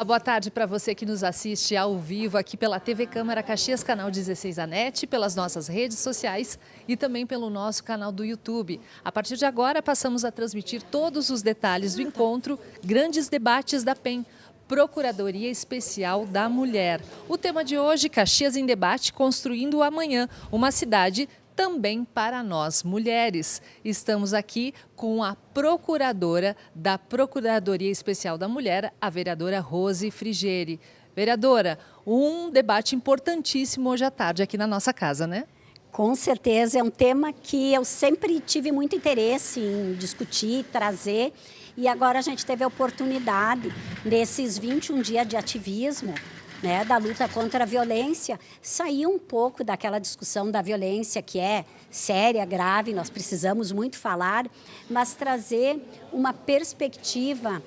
Uma boa tarde para você que nos assiste ao vivo aqui pela TV Câmara Caxias, canal 16 da NET, pelas nossas redes sociais e também pelo nosso canal do YouTube. A partir de agora, passamos a transmitir todos os detalhes do encontro Grandes Debates da PEN, Procuradoria Especial da Mulher. O tema de hoje, Caxias em Debate, construindo o amanhã, uma cidade também para nós, mulheres. Estamos aqui com a procuradora da Procuradoria Especial da Mulher, a vereadora Rose Frigieri. Vereadora, um debate importantíssimo hoje à tarde aqui na nossa casa, né? Com certeza, é um tema que eu sempre tive muito interesse em discutir, trazer, e agora a gente teve a oportunidade, nesses 21 dias de ativismo, né, da luta contra a violência, sair um pouco daquela discussão da violência que é séria, grave, nós precisamos muito falar, mas trazer uma perspectiva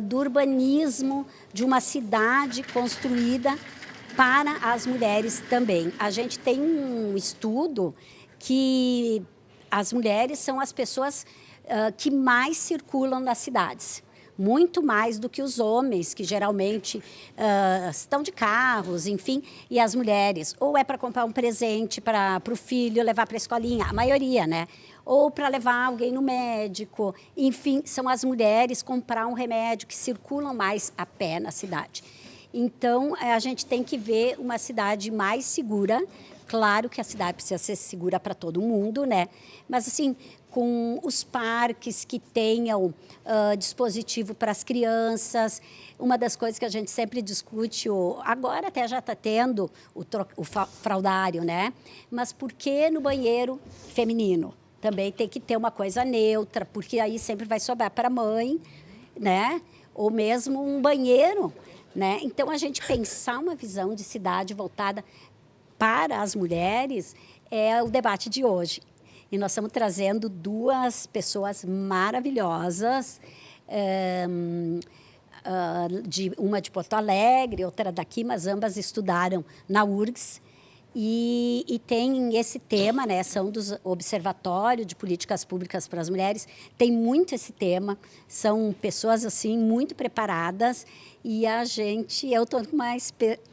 do urbanismo, de uma cidade construída para as mulheres também. A gente tem um estudo que as mulheres são as pessoas que mais circulam nas cidades. Muito mais do que os homens, que geralmente estão de carros, enfim, e as mulheres. Ou é para comprar um presente para o filho, levar para a escolinha, a maioria, né? Ou para levar alguém no médico. Enfim, são as mulheres comprar um remédio que circulam mais a pé na cidade. Então, a gente tem que ver uma cidade mais segura. Claro que a cidade precisa ser segura para todo mundo, né? Mas, assim, com os parques que tenham dispositivo para as crianças. Uma das coisas que a gente sempre discute, agora até já está tendo o fraudário, né? Mas por que no banheiro feminino? Também tem que ter uma coisa neutra, porque aí sempre vai sobrar para a mãe, né? Ou mesmo um banheiro, né? Então, a gente pensar uma visão de cidade voltada para as mulheres é o debate de hoje. E nós estamos trazendo duas pessoas maravilhosas, uma de Porto Alegre, outra daqui, mas ambas estudaram na URGS. E tem esse tema, né, são dos Observatório de Políticas Públicas para as Mulheres, tem muito esse tema, são pessoas assim muito preparadas e eu estou com uma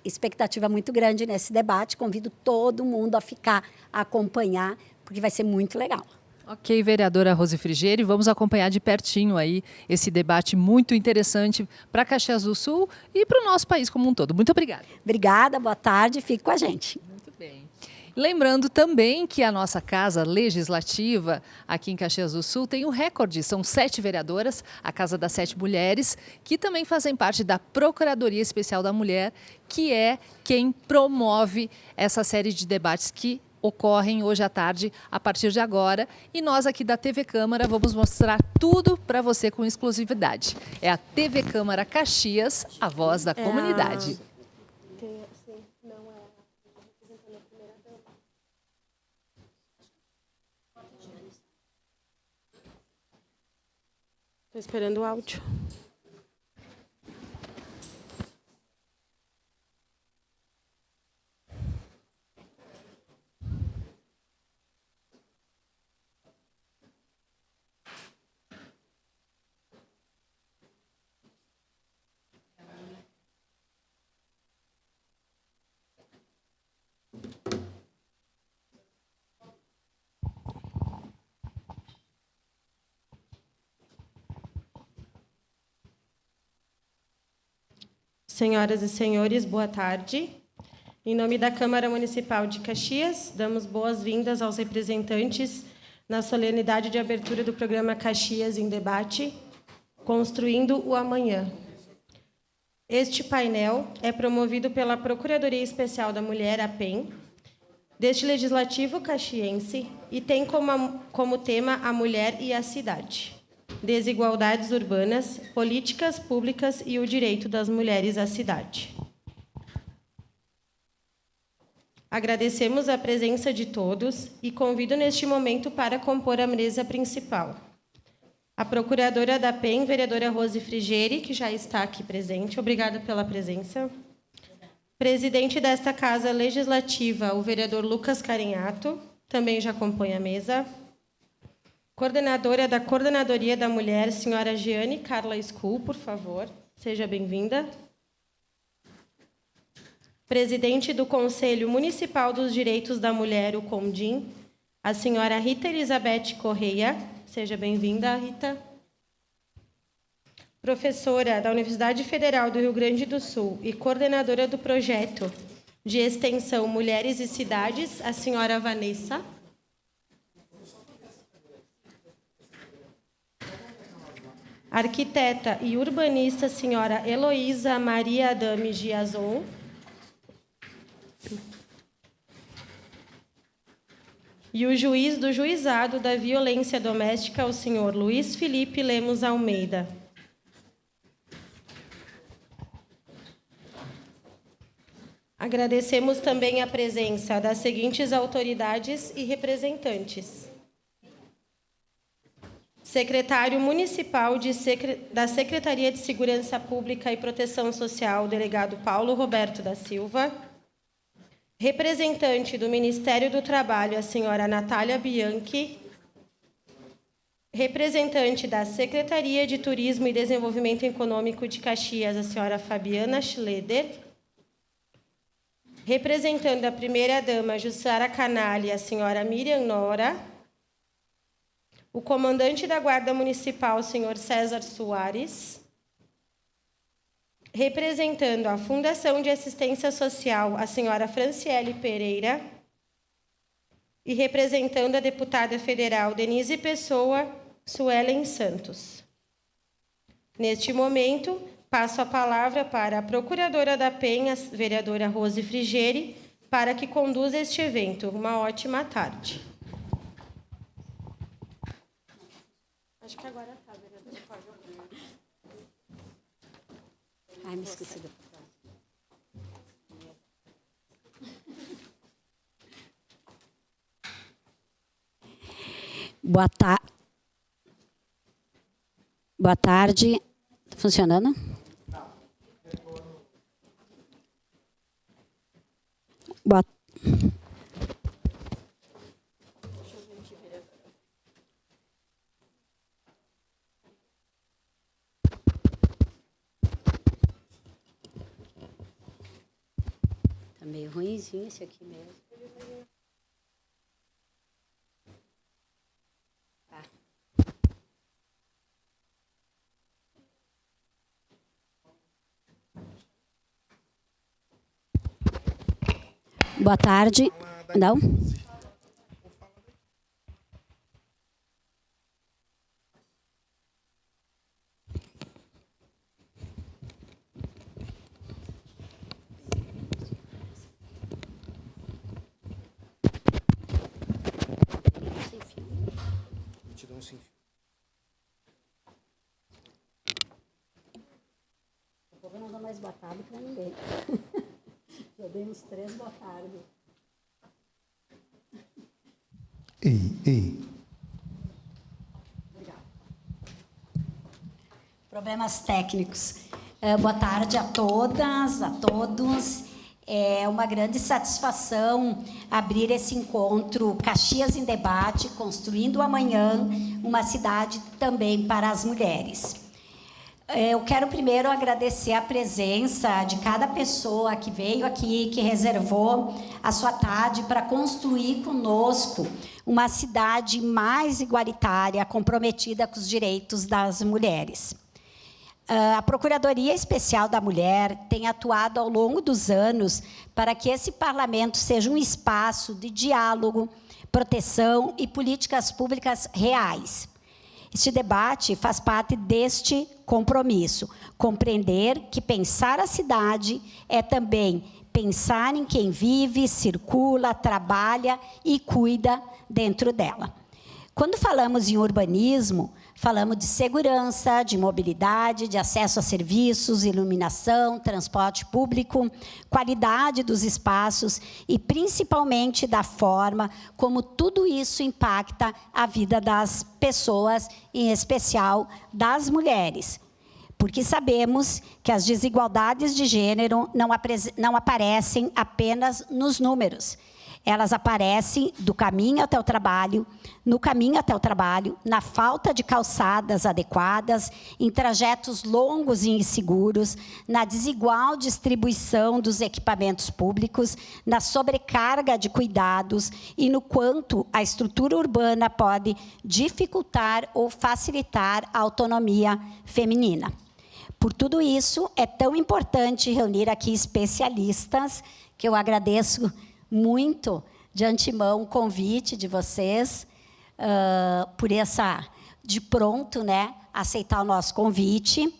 expectativa muito grande nesse debate, convido todo mundo a ficar, a acompanhar, porque vai ser muito legal. Ok, vereadora Rose Frigieri, vamos acompanhar de pertinho aí esse debate muito interessante para Caxias do Sul e para o nosso país como um todo. Muito obrigada. Obrigada, boa tarde, fique com a gente. Muito bem. Lembrando também que a nossa Casa Legislativa, aqui em Caxias do Sul, tem um recorde. São 7 vereadoras, a Casa das 7 Mulheres, que também fazem parte da Procuradoria Especial da Mulher, que é quem promove essa série de debates que ocorrem hoje à tarde, a partir de agora. E nós aqui da TV Câmara vamos mostrar tudo para você com exclusividade. É a TV Câmara Caxias, a voz da comunidade. Estou esperando o áudio. Senhoras e senhores, boa tarde. Em nome da Câmara Municipal de Caxias, damos boas-vindas aos representantes na solenidade de abertura do programa Caxias em Debate, Construindo o Amanhã. Este painel é promovido pela Procuradoria Especial da Mulher, a PEN, deste Legislativo caxiense e tem como tema a mulher e a cidade. Desigualdades urbanas, políticas públicas e o direito das mulheres à cidade. Agradecemos a presença de todos e convido neste momento para compor a mesa principal. A procuradora da PEN, vereadora Rose Frigieri, que já está aqui presente. Obrigada pela presença. Presidente desta Casa Legislativa, o vereador Lucas Carinhato, também já compõe a mesa. Coordenadora da Coordenadoria da Mulher, senhora Giane Carla Skull, por favor, seja bem-vinda. presidente do Conselho Municipal dos Direitos da Mulher, o CONDIM, a senhora Rita Elizabeth Correia. Seja bem-vinda, Rita. Professora da Universidade Federal do Rio Grande do Sul e coordenadora do projeto de extensão Mulheres e Cidades, a senhora Vanessa. Arquiteta e urbanista, senhora Heloísa Maria Adame Giazon. E o juiz do Juizado da Violência Doméstica, o senhor Luiz Felipe Lemos Almeida. Agradecemos também a presença das seguintes autoridades e representantes. Secretário Municipal da Secretaria de Segurança Pública e Proteção Social, delegado Paulo Roberto da Silva. Representante do Ministério do Trabalho, a senhora Natália Bianchi. Representante da Secretaria de Turismo e Desenvolvimento Econômico de Caxias, a senhora Fabiana Schleder. Representando a primeira-dama Jussara Canali, a senhora Miriam Nora. O comandante da Guarda Municipal, o senhor César Soares. Representando a Fundação de Assistência Social, a senhora Franciele Pereira. E representando a deputada federal Denise Pessoa, Suelen Santos. Neste momento, passo a palavra para a Procuradora da Penha, vereadora Rose Frigeri, para que conduza este evento. Uma ótima tarde. Acho que agora está, vereadora. Ai, me esqueci do... Boa tarde. Está funcionando? Boa... Tá meio ruimzinho esse aqui mesmo. Tá. Boa tarde. Não? Eu não dou mais boa tarde para ninguém. Já dei uns 3 boa tarde. Ei. Obrigada. Problemas técnicos. Boa tarde a todas, a todos. É uma grande satisfação abrir esse encontro Caxias em Debate, construindo o amanhã, uma cidade também para as mulheres. Eu quero primeiro agradecer a presença de cada pessoa que veio aqui, que reservou a sua tarde para construir conosco uma cidade mais igualitária, comprometida com os direitos das mulheres. A Procuradoria Especial da Mulher tem atuado ao longo dos anos para que esse parlamento seja um espaço de diálogo, proteção e políticas públicas reais. Este debate faz parte deste compromisso, compreender que pensar a cidade é também pensar em quem vive, circula, trabalha e cuida dentro dela. Quando falamos em urbanismo, falamos de segurança, de mobilidade, de acesso a serviços, iluminação, transporte público, qualidade dos espaços e, principalmente, da forma como tudo isso impacta a vida das pessoas, em especial das mulheres. Porque sabemos que as desigualdades de gênero não aparecem apenas nos números. Elas aparecem do caminho até o trabalho, no caminho até o trabalho, na falta de calçadas adequadas, em trajetos longos e inseguros, na desigual distribuição dos equipamentos públicos, na sobrecarga de cuidados e no quanto a estrutura urbana pode dificultar ou facilitar a autonomia feminina. Por tudo isso, é tão importante reunir aqui especialistas, que eu agradeço muito de antemão o convite de vocês, por de pronto, né, aceitar o nosso convite,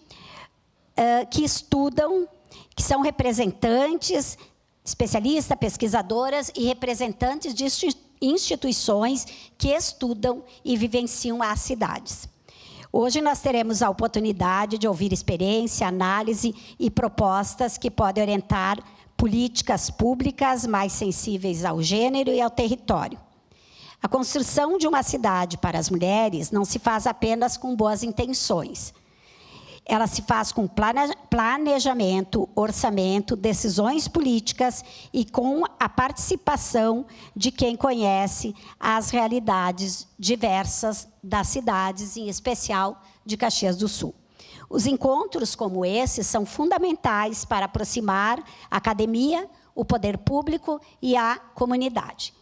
que estudam, que são representantes, especialistas, pesquisadoras e representantes de instituições que estudam e vivenciam as cidades. Hoje nós teremos a oportunidade de ouvir experiência, análise e propostas que podem orientar políticas públicas mais sensíveis ao gênero e ao território. A construção de uma cidade para as mulheres não se faz apenas com boas intenções. Ela se faz com planejamento, orçamento, decisões políticas e com a participação de quem conhece as realidades diversas das cidades, em especial de Caxias do Sul. Os encontros como esses são fundamentais para aproximar a academia, o poder público e a comunidade.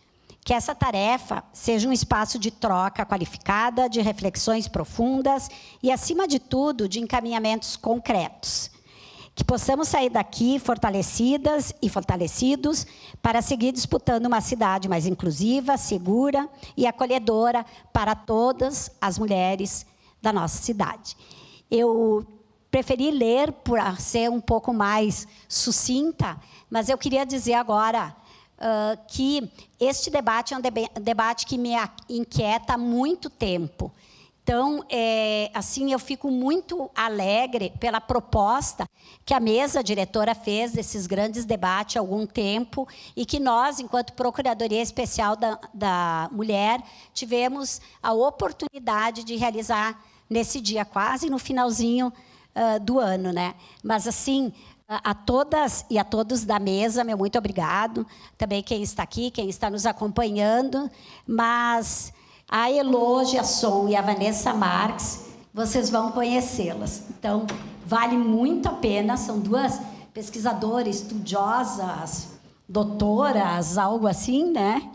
Que essa tarefa seja um espaço de troca qualificada, de reflexões profundas e, acima de tudo, de encaminhamentos concretos. Que possamos sair daqui fortalecidas e fortalecidos para seguir disputando uma cidade mais inclusiva, segura e acolhedora para todas as mulheres da nossa cidade. Eu preferi ler para ser um pouco mais sucinta, mas eu queria dizer agora que este debate é um debate que me inquieta há muito tempo. Então, assim, eu fico muito alegre pela proposta que a mesa diretora fez desses grandes debates há algum tempo e que nós, enquanto Procuradoria Especial da Mulher, tivemos a oportunidade de realizar nesse dia, quase no finalzinho do ano, né? Mas, assim, a todas e a todos da mesa, meu muito obrigado. Também quem está aqui, quem está nos acompanhando. Mas a Elô Giasson e a Vanessa Marques, vocês vão conhecê-las. Então, vale muito a pena. São duas pesquisadoras estudiosas, doutoras, algo assim, né?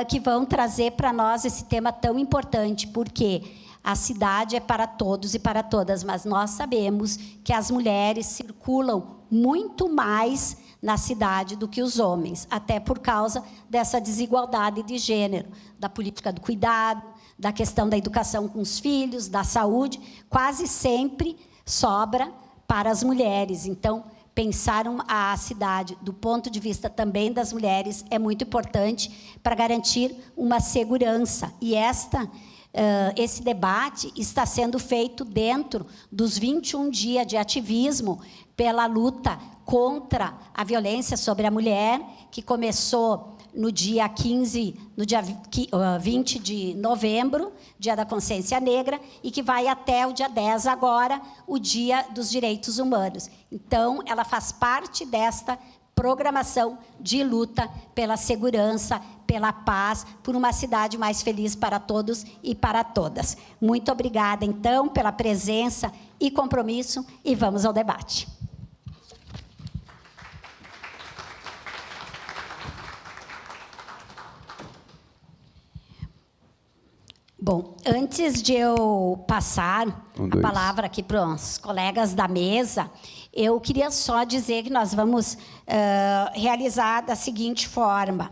Que vão trazer para nós esse tema tão importante, porque a cidade é para todos e para todas, mas nós sabemos que as mulheres circulam muito mais na cidade do que os homens, até por causa dessa desigualdade de gênero, da política do cuidado, da questão da educação com os filhos, da saúde, quase sempre sobra para as mulheres. Então, pensar a cidade do ponto de vista também das mulheres é muito importante para garantir uma segurança. E esse debate está sendo feito dentro dos 21 dias de ativismo pela luta contra a violência sobre a mulher, que começou no dia 20 de novembro, Dia da Consciência Negra, e que vai até o dia 10 agora, o Dia dos Direitos Humanos. Então, ela faz parte desta programação de luta pela segurança, pela paz, por uma cidade mais feliz para todos e para todas. Muito obrigada, então, pela presença e compromisso, e vamos ao debate. Bom, antes de eu passar a palavra aqui para os colegas da mesa, eu queria só dizer que nós vamos realizar da seguinte forma.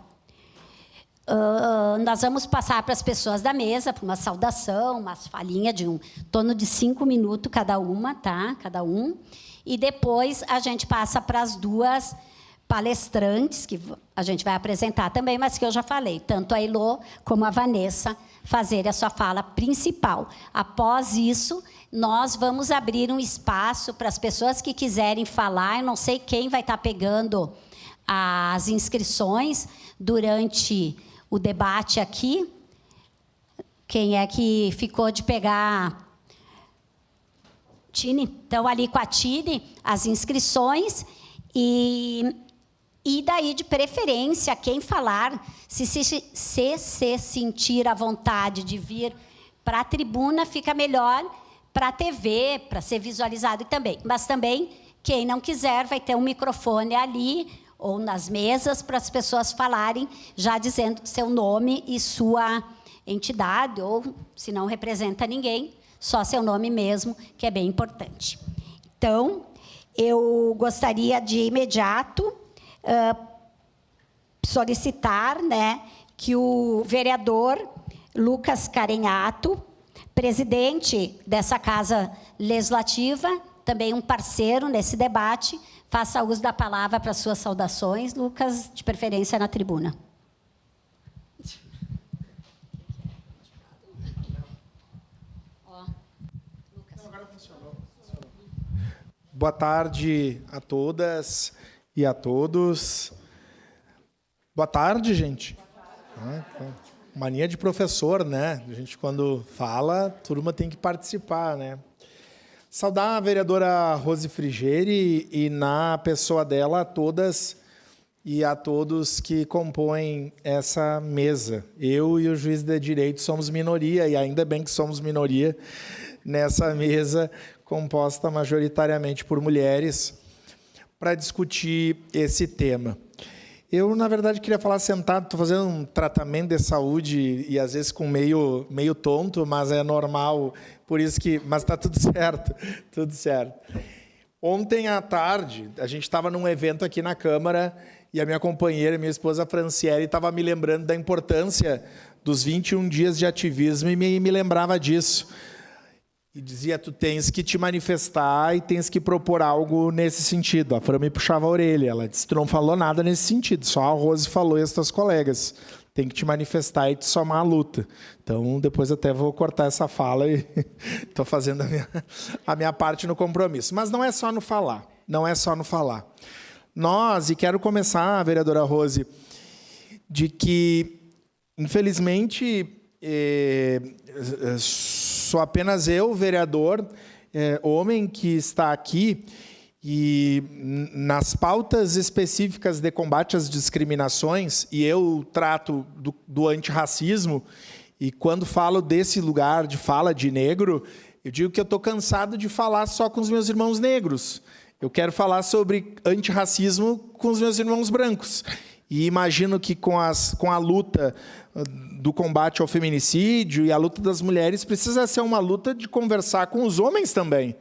Nós vamos passar para as pessoas da mesa, para uma saudação, uma falinha de em torno de 5 minutos cada uma, tá? Cada um. E depois a gente passa para as duas palestrantes, que a gente vai apresentar também, mas que eu já falei, tanto a Elô como a Vanessa fazer a sua fala principal. Após isso, nós vamos abrir um espaço para as pessoas que quiserem falar. Eu não sei quem vai estar pegando as inscrições durante o debate aqui. Quem é que ficou de pegar? Tine? Então, ali com a Tine, as inscrições. E E daí, de preferência, quem falar, se sentir à vontade de vir para a tribuna, fica melhor para a TV, para ser visualizado também. Mas também, quem não quiser, vai ter um microfone ali ou nas mesas para as pessoas falarem, já dizendo seu nome e sua entidade, ou, se não representa ninguém, só seu nome mesmo, que é bem importante. Então, eu gostaria de imediato solicitar, né, que o vereador Lucas Carenhato, presidente dessa Casa Legislativa, também um parceiro nesse debate, faça uso da palavra para suas saudações, Lucas, de preferência na tribuna. Boa tarde a todas e a todos. Boa tarde, gente. Mania de professor, né? A gente, quando fala, a turma tem que participar, né? Saudar a vereadora Rose Frigeri e, na pessoa dela, a todas e a todos que compõem essa mesa. Eu e o juiz de direito somos minoria, e ainda bem que somos minoria nessa mesa composta majoritariamente por mulheres, para discutir esse tema. Eu, na verdade, queria falar sentado, estou fazendo um tratamento de saúde e, às vezes, com meio tonto, mas é normal, por isso que... Mas está tudo certo, tudo certo. Ontem à tarde, a gente estava num evento aqui na Câmara e a minha companheira, minha esposa Franciele, estava me lembrando da importância dos 21 dias de ativismo e me lembrava disso. E dizia, tu tens que te manifestar e tens que propor algo nesse sentido. A Fran me puxava a orelha, ela disse, tu não falou nada nesse sentido, só a Rose falou e as tuas colegas. Tem que te manifestar e te somar a luta. Então, depois até vou cortar essa fala e estou fazendo a minha parte no compromisso. Mas não é só no falar, não é só no falar. Nós, e quero começar, vereadora Rose, de que, infelizmente, sou apenas eu, vereador, homem, que está aqui, e nas pautas específicas de combate às discriminações, e eu trato do antirracismo, e quando falo desse lugar de fala de negro, eu digo que eu estou cansado de falar só com os meus irmãos negros. Eu quero falar sobre antirracismo com os meus irmãos brancos. E imagino que com a luta do combate ao feminicídio e a luta das mulheres precisa ser uma luta de conversar com os homens também,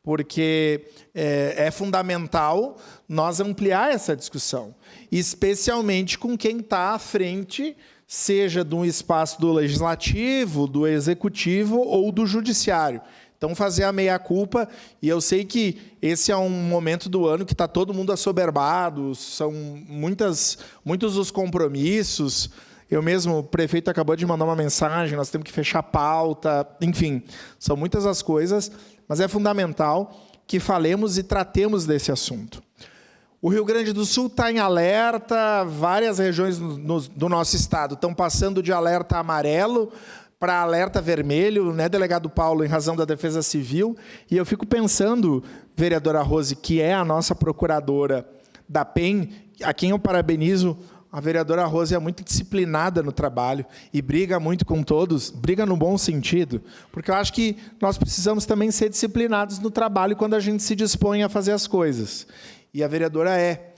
porque é fundamental nós ampliar essa discussão, especialmente com quem está à frente, seja de um espaço do legislativo, do executivo ou do judiciário. Então, fazer a meia-culpa, e eu sei que esse é um momento do ano que está todo mundo assoberbado, são muitos os compromissos. Eu mesmo, o prefeito acabou de mandar uma mensagem, nós temos que fechar a pauta, enfim, são muitas as coisas, mas é fundamental que falemos e tratemos desse assunto. O Rio Grande do Sul está em alerta, várias regiões do nosso estado estão passando de alerta amarelo para alerta vermelho, né, delegado Paulo, em razão da Defesa Civil. E eu fico pensando, vereadora Rose, que é a nossa procuradora da PEN, a quem eu parabenizo. A vereadora Rose é muito disciplinada no trabalho e briga muito com todos, briga no bom sentido, porque eu acho que nós precisamos também ser disciplinados no trabalho quando a gente se dispõe a fazer as coisas. E a vereadora é.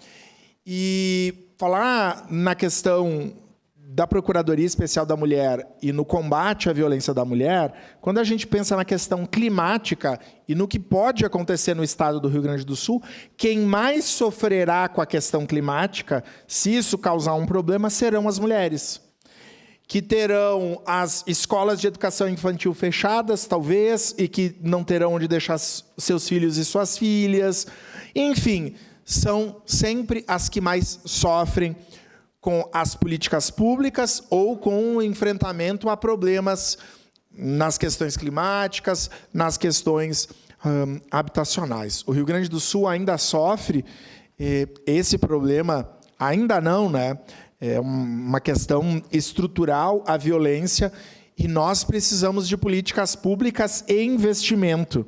E falar na questão da Procuradoria Especial da Mulher e no combate à violência da mulher, quando a gente pensa na questão climática e no que pode acontecer no estado do Rio Grande do Sul, quem mais sofrerá com a questão climática, se isso causar um problema, serão as mulheres, que terão as escolas de educação infantil fechadas, talvez, e que não terão onde deixar seus filhos e suas filhas. Enfim, são sempre as que mais sofrem com as políticas públicas ou com o enfrentamento a problemas nas questões climáticas, nas questões habitacionais. O Rio Grande do Sul ainda sofre esse problema, ainda não, né? É uma questão estrutural, a violência, e nós precisamos de políticas públicas e investimento.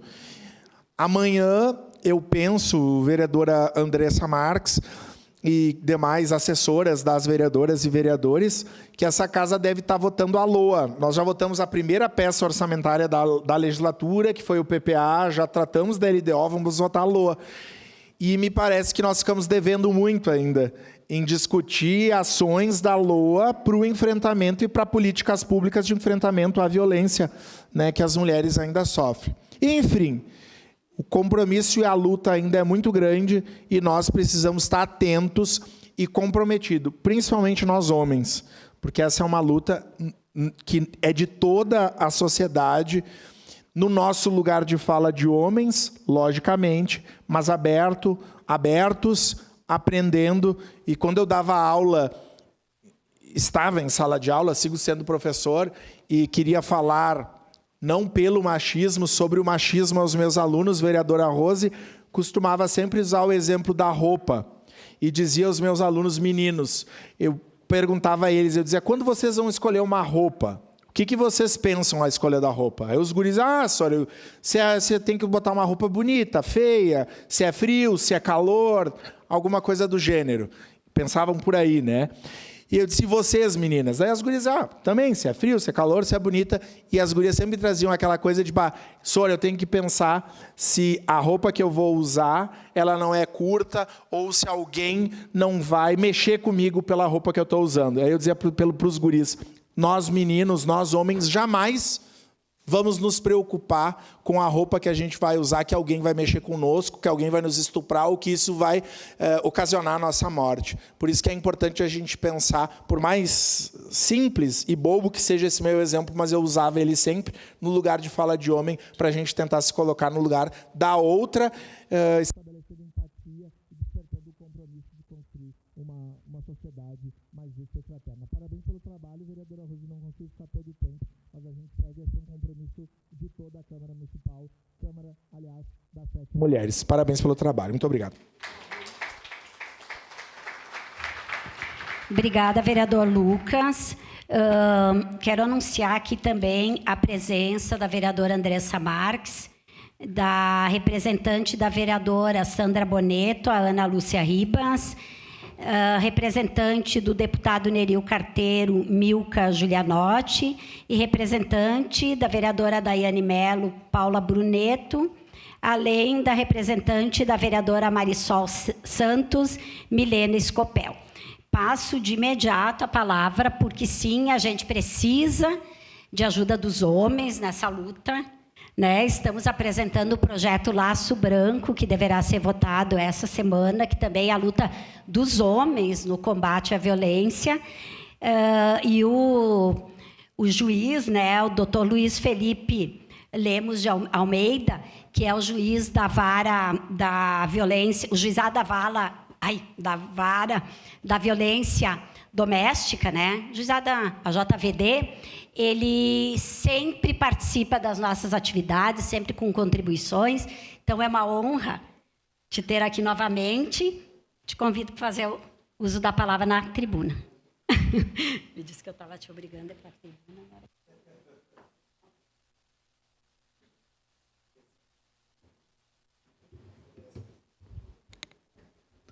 Amanhã, eu penso, vereadora Andressa Marques, e demais assessoras das vereadoras e vereadores que essa casa deve estar votando a LOA. Nós já votamos a primeira peça orçamentária da legislatura, que foi o PPA, já tratamos da LDO, vamos votar a LOA. E me parece que nós ficamos devendo muito ainda em discutir ações da LOA para o enfrentamento e para políticas públicas de enfrentamento à violência, né, que as mulheres ainda sofrem. Enfim, o compromisso e a luta ainda é muito grande e nós precisamos estar atentos e comprometidos, principalmente nós homens, porque essa é uma luta que é de toda a sociedade, no nosso lugar de fala de homens, logicamente, mas abertos, aprendendo. E quando eu dava aula, estava em sala de aula, sigo sendo professor, e queria falar, não pelo machismo, sobre o machismo aos meus alunos, vereadora Rose, costumava sempre usar o exemplo da roupa. E dizia aos meus alunos meninos, eu perguntava a eles, eu dizia, quando vocês vão escolher uma roupa, o que vocês pensam à escolha da roupa? Aí os guris, senhora, você tem que botar uma roupa bonita, feia, se é frio, se é calor, alguma coisa do gênero. Pensavam por aí, né? E eu disse, e vocês, meninas? Aí as gurias, também, se é frio, se é calor, se é bonita. E as gurias sempre traziam aquela coisa de, senhora, eu tenho que pensar se a roupa que eu vou usar, ela não é curta, ou se alguém não vai mexer comigo pela roupa que eu estou usando. Aí eu dizia para os guris, nós meninos, nós homens, jamais vamos nos preocupar com a roupa que a gente vai usar, que alguém vai mexer conosco, que alguém vai nos estuprar, ou que isso vai ocasionar a nossa morte. Por isso que é importante a gente pensar, por mais simples e bobo que seja esse meu exemplo, mas eu usava ele sempre no lugar de fala de homem, para a gente tentar se colocar no lugar da outra, estabelecendo empatia e despertando o compromisso de construir uma sociedade mais justa e fraterna. Parabéns pelo trabalho, vereadora Rose, não consigo ficar todo o tempo, mas a gente segue esse compromisso de toda a Câmara Municipal, Câmara, aliás, das 7 mulheres. Parabéns pelo trabalho. Muito obrigado. Obrigada, vereador Lucas. Quero anunciar aqui também a presença da vereadora Andressa Marques, da representante da vereadora Sandra Boneto, a Ana Lúcia Ribas, representante do deputado Neril Carteiro, Milka Giulianotti, e representante da vereadora Daiane Melo, Paula Bruneto, além da representante da vereadora Marisol Santos, Milena Escopel. Passo de imediato a palavra, porque sim, a gente precisa de ajuda dos homens nessa luta, né? Estamos apresentando o projeto Laço Branco, que deverá ser votado essa semana, que também é a luta dos homens no combate à violência. E o juiz, né, o doutor Luiz Felipe Lemos de Almeida, que é o juiz da vara da violência, o juizado da vara da violência doméstica, né? Juizado a JVD, ele sempre participa das nossas atividades, sempre com contribuições. Então, é uma honra te ter aqui novamente. Te convido para fazer o uso da palavra na tribuna. Me disse que eu estava te obrigando para a tribuna. Agora.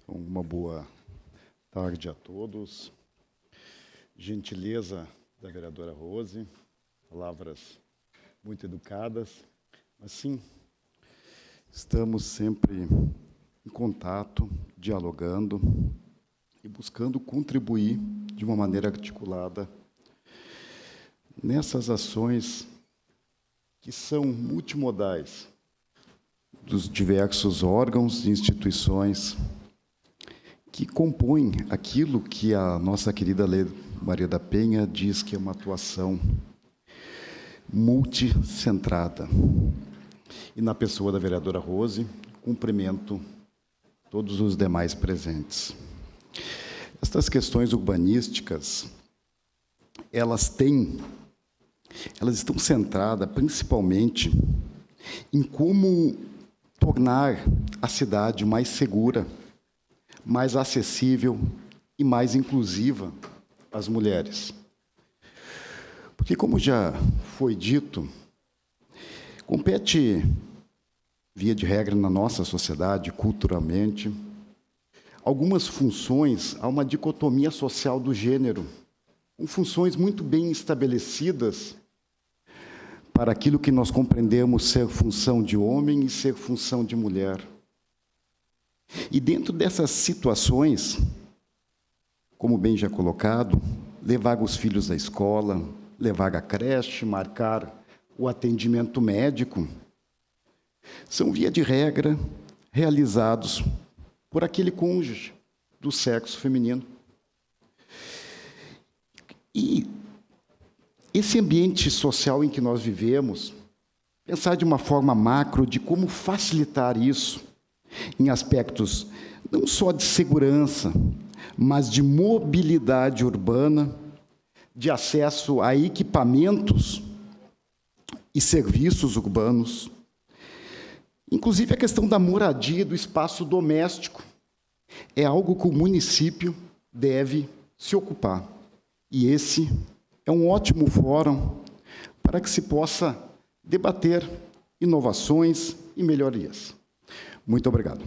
Uma boa tarde a todos. Gentileza da vereadora Rose, palavras muito educadas. Assim, estamos sempre em contato, dialogando e buscando contribuir de uma maneira articulada nessas ações que são multimodais dos diversos órgãos e instituições que compõem aquilo que a nossa querida Lei Maria da Penha diz que é uma atuação multicentrada. E na pessoa da vereadora Rose, cumprimento todos os demais presentes. Estas questões urbanísticas, elas estão centradas principalmente em como tornar a cidade mais segura, mais acessível e mais inclusiva às mulheres. Porque, como já foi dito, compete, via de regra, na nossa sociedade, culturalmente, algumas funções a uma dicotomia social do gênero, com funções muito bem estabelecidas para aquilo que nós compreendemos ser função de homem e ser função de mulher. E dentro dessas situações, como bem já colocado, levar os filhos à escola, levar à creche, marcar o atendimento médico, são, via de regra, realizados por aquele cônjuge do sexo feminino. E esse ambiente social em que nós vivemos, pensar de uma forma macro de como facilitar isso em aspectos não só de segurança, mas de mobilidade urbana, de acesso a equipamentos e serviços urbanos, inclusive a questão da moradia, do espaço doméstico, é algo que o município deve se ocupar. E esse é um ótimo fórum para que se possa debater inovações e melhorias. Muito obrigado.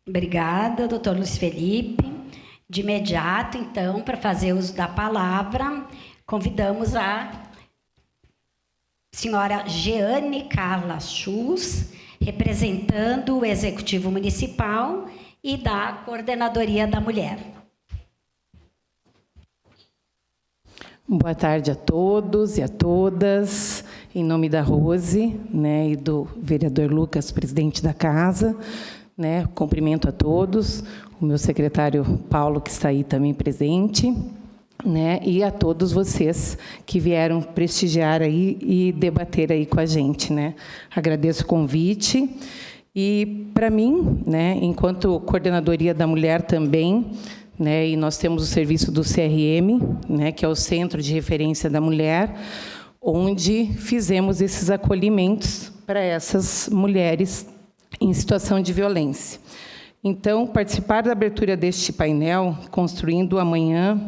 Obrigada, doutor Luiz Felipe. De imediato, então, para fazer uso da palavra, convidamos a senhora Jeane Carla Schulz, representando o Executivo Municipal e da Coordenadoria da Mulher. Boa tarde a todos e a todas. Em nome da Rose, né, e do vereador Lucas, presidente da casa, né, cumprimento a todos, o meu secretário Paulo, que está aí também presente, né, e a todos vocês que vieram prestigiar aí e debater aí com a gente, né. Agradeço o convite. E, para mim, né, enquanto Coordenadoria da Mulher também, né, e nós temos o serviço do CRM, né, que é o Centro de Referência da Mulher, onde fizemos esses acolhimentos para essas mulheres em situação de violência. Então, participar da abertura deste painel, Construindo Amanhã,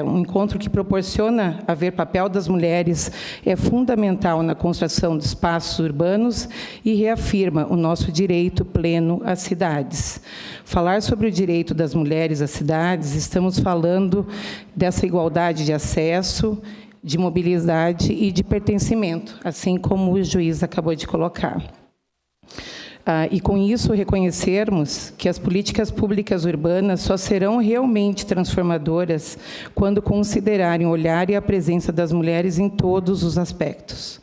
um encontro que proporciona a ver papel das mulheres, é fundamental na construção de espaços urbanos e reafirma o nosso direito pleno às cidades. Falar sobre o direito das mulheres às cidades, estamos falando dessa igualdade de acesso, de mobilidade e de pertencimento, assim como o juiz acabou de colocar. E, com isso, reconhecermos que as políticas públicas urbanas só serão realmente transformadoras quando considerarem o olhar e a presença das mulheres em todos os aspectos.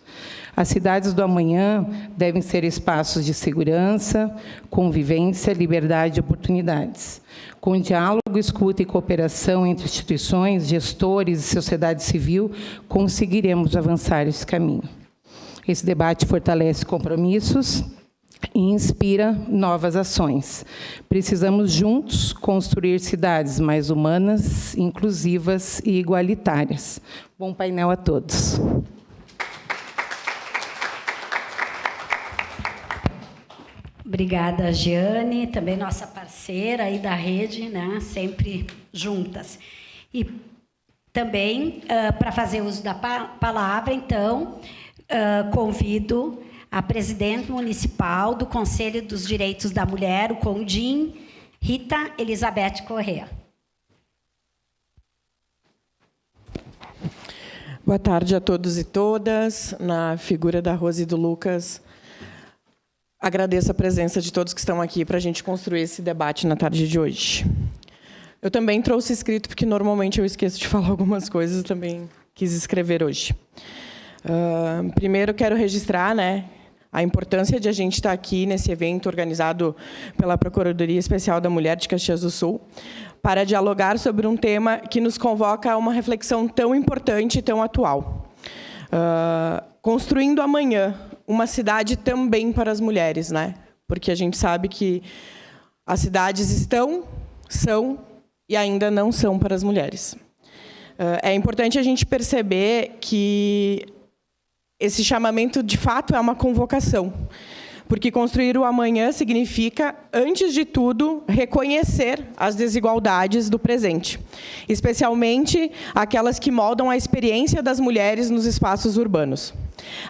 As cidades do amanhã devem ser espaços de segurança, convivência, liberdade e oportunidades. Com diálogo, escuta e cooperação entre instituições, gestores e sociedade civil, conseguiremos avançar esse caminho. Esse debate fortalece compromissos e inspira novas ações. Precisamos juntos construir cidades mais humanas, inclusivas e igualitárias. Bom painel a todos. Obrigada, Jeane, também nossa parceira aí da rede, né, sempre juntas. E também, para fazer uso da palavra, então, convido a presidente municipal do Conselho dos Direitos da Mulher, o CONDIM, Rita Elizabeth Corrêa. Boa tarde a todos e todas. Na figura da Rose e do Lucas, agradeço a presença de todos que estão aqui para a gente construir esse debate na tarde de hoje. Eu também trouxe escrito, porque normalmente eu esqueço de falar algumas coisas, também quis escrever hoje. Primeiro, quero registrar, né, a importância de a gente estar aqui nesse evento organizado pela Procuradoria Especial da Mulher de Caxias do Sul, para dialogar sobre um tema que nos convoca a uma reflexão tão importante e tão atual. Construindo amanhã uma cidade também para as mulheres, né? Porque a gente sabe que as cidades estão, são e ainda não são para as mulheres. É importante a gente perceber que esse chamamento, de fato, é uma convocação, porque construir o amanhã significa, antes de tudo, reconhecer as desigualdades do presente, especialmente aquelas que moldam a experiência das mulheres nos espaços urbanos.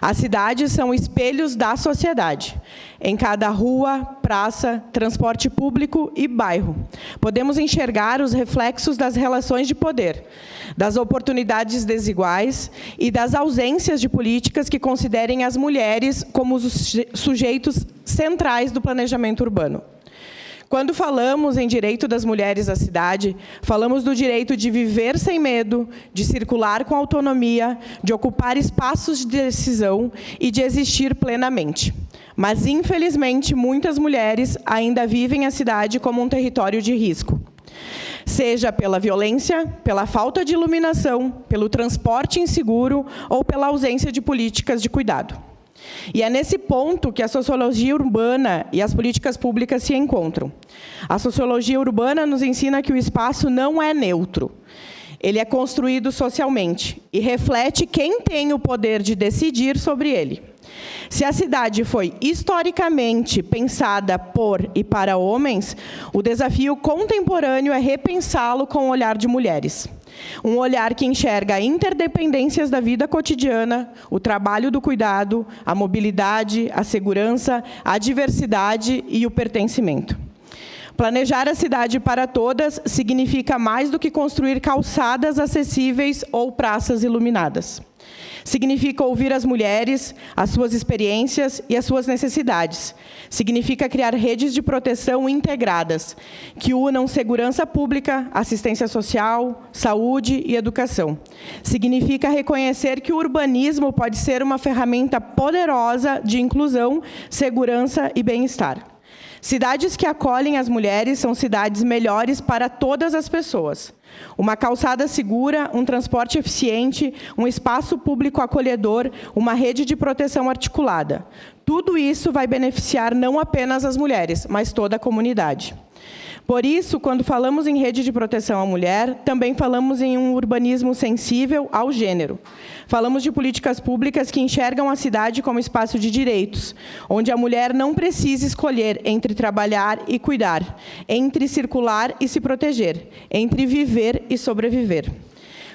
As cidades são espelhos da sociedade. Em cada rua, praça, transporte público e bairro, podemos enxergar os reflexos das relações de poder, das oportunidades desiguais e das ausências de políticas que considerem as mulheres como os sujeitos centrais do planejamento urbano. Quando falamos em direito das mulheres à cidade, falamos do direito de viver sem medo, de circular com autonomia, de ocupar espaços de decisão e de existir plenamente. Mas, infelizmente, muitas mulheres ainda vivem a cidade como um território de risco. Seja pela violência, pela falta de iluminação, pelo transporte inseguro ou pela ausência de políticas de cuidado. E é nesse ponto que a sociologia urbana e as políticas públicas se encontram. A sociologia urbana nos ensina que o espaço não é neutro. Ele é construído socialmente e reflete quem tem o poder de decidir sobre ele. Se a cidade foi historicamente pensada por e para homens, o desafio contemporâneo é repensá-lo com o olhar de mulheres. Um olhar que enxerga interdependências da vida cotidiana, o trabalho do cuidado, a mobilidade, a segurança, a diversidade e o pertencimento. Planejar a cidade para todas significa mais do que construir calçadas acessíveis ou praças iluminadas. Significa ouvir as mulheres, as suas experiências e as suas necessidades. Significa criar redes de proteção integradas, que unam segurança pública, assistência social, saúde e educação. Significa reconhecer que o urbanismo pode ser uma ferramenta poderosa de inclusão, segurança e bem-estar. Cidades que acolhem as mulheres são cidades melhores para todas as pessoas. Uma calçada segura, um transporte eficiente, um espaço público acolhedor, uma rede de proteção articulada. Tudo isso vai beneficiar não apenas as mulheres, mas toda a comunidade. Por isso, quando falamos em rede de proteção à mulher, também falamos em um urbanismo sensível ao gênero. Falamos de políticas públicas que enxergam a cidade como espaço de direitos, onde a mulher não precisa escolher entre trabalhar e cuidar, entre circular e se proteger, entre viver e sobreviver.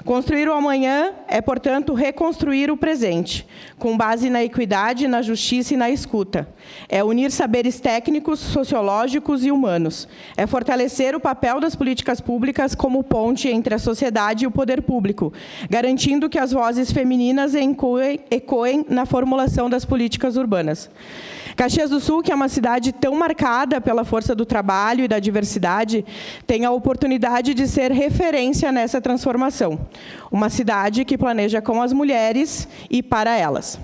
Construir o amanhã é, portanto, reconstruir o presente, com base na equidade, na justiça e na escuta. É unir saberes técnicos, sociológicos e humanos. É fortalecer o papel das políticas públicas como ponte entre a sociedade e o poder público, garantindo que as vozes femininas ecoem na formulação das políticas urbanas. Caxias do Sul, que é uma cidade tão marcada pela força do trabalho e da diversidade, tem a oportunidade de ser referência nessa transformação. Uma cidade que planeja com as mulheres e para elas.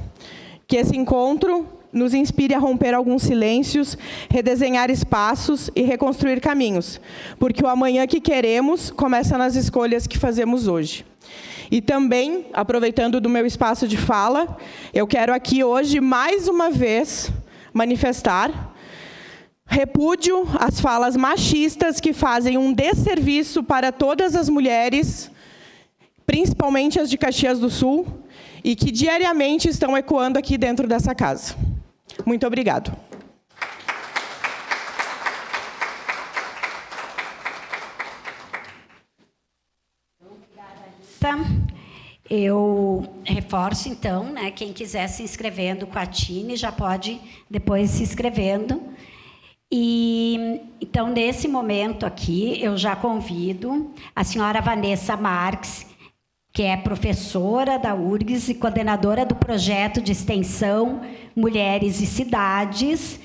Que esse encontro nos inspire a romper alguns silêncios, redesenhar espaços e reconstruir caminhos, porque o amanhã que queremos começa nas escolhas que fazemos hoje. E também, aproveitando do meu espaço de fala, eu quero aqui hoje, mais uma vez, manifestar repúdio às falas machistas que fazem um desserviço para todas as mulheres, principalmente as de Caxias do Sul, e que diariamente estão ecoando aqui dentro dessa casa. Muito obrigado. Eu reforço, então, né, quem quiser se inscrevendo com a Tine, já pode depois se inscrevendo. E, então, nesse momento aqui, eu já convido a senhora Vanessa Marques, que é professora da URGS e coordenadora do projeto de extensão Mulheres e Cidades,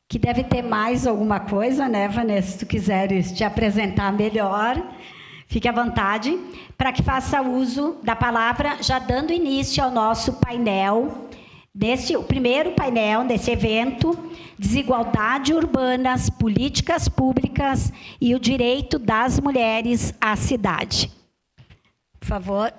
que deve ter mais alguma coisa, né, Vanessa, se tu quiseres te apresentar melhor. Fique à vontade, para que faça uso da palavra, já dando início ao nosso painel, o primeiro painel desse evento, Desigualdade Urbanas, Políticas Públicas e o Direito das Mulheres à Cidade. Por favor.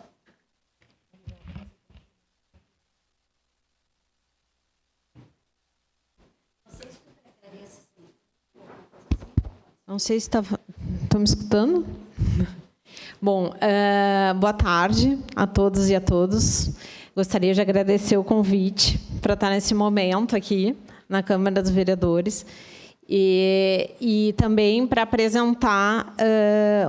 Não sei se estão me escutando. Bom, boa tarde a todos e a todas. Gostaria de agradecer o convite para estar nesse momento aqui na Câmara dos Vereadores E também para apresentar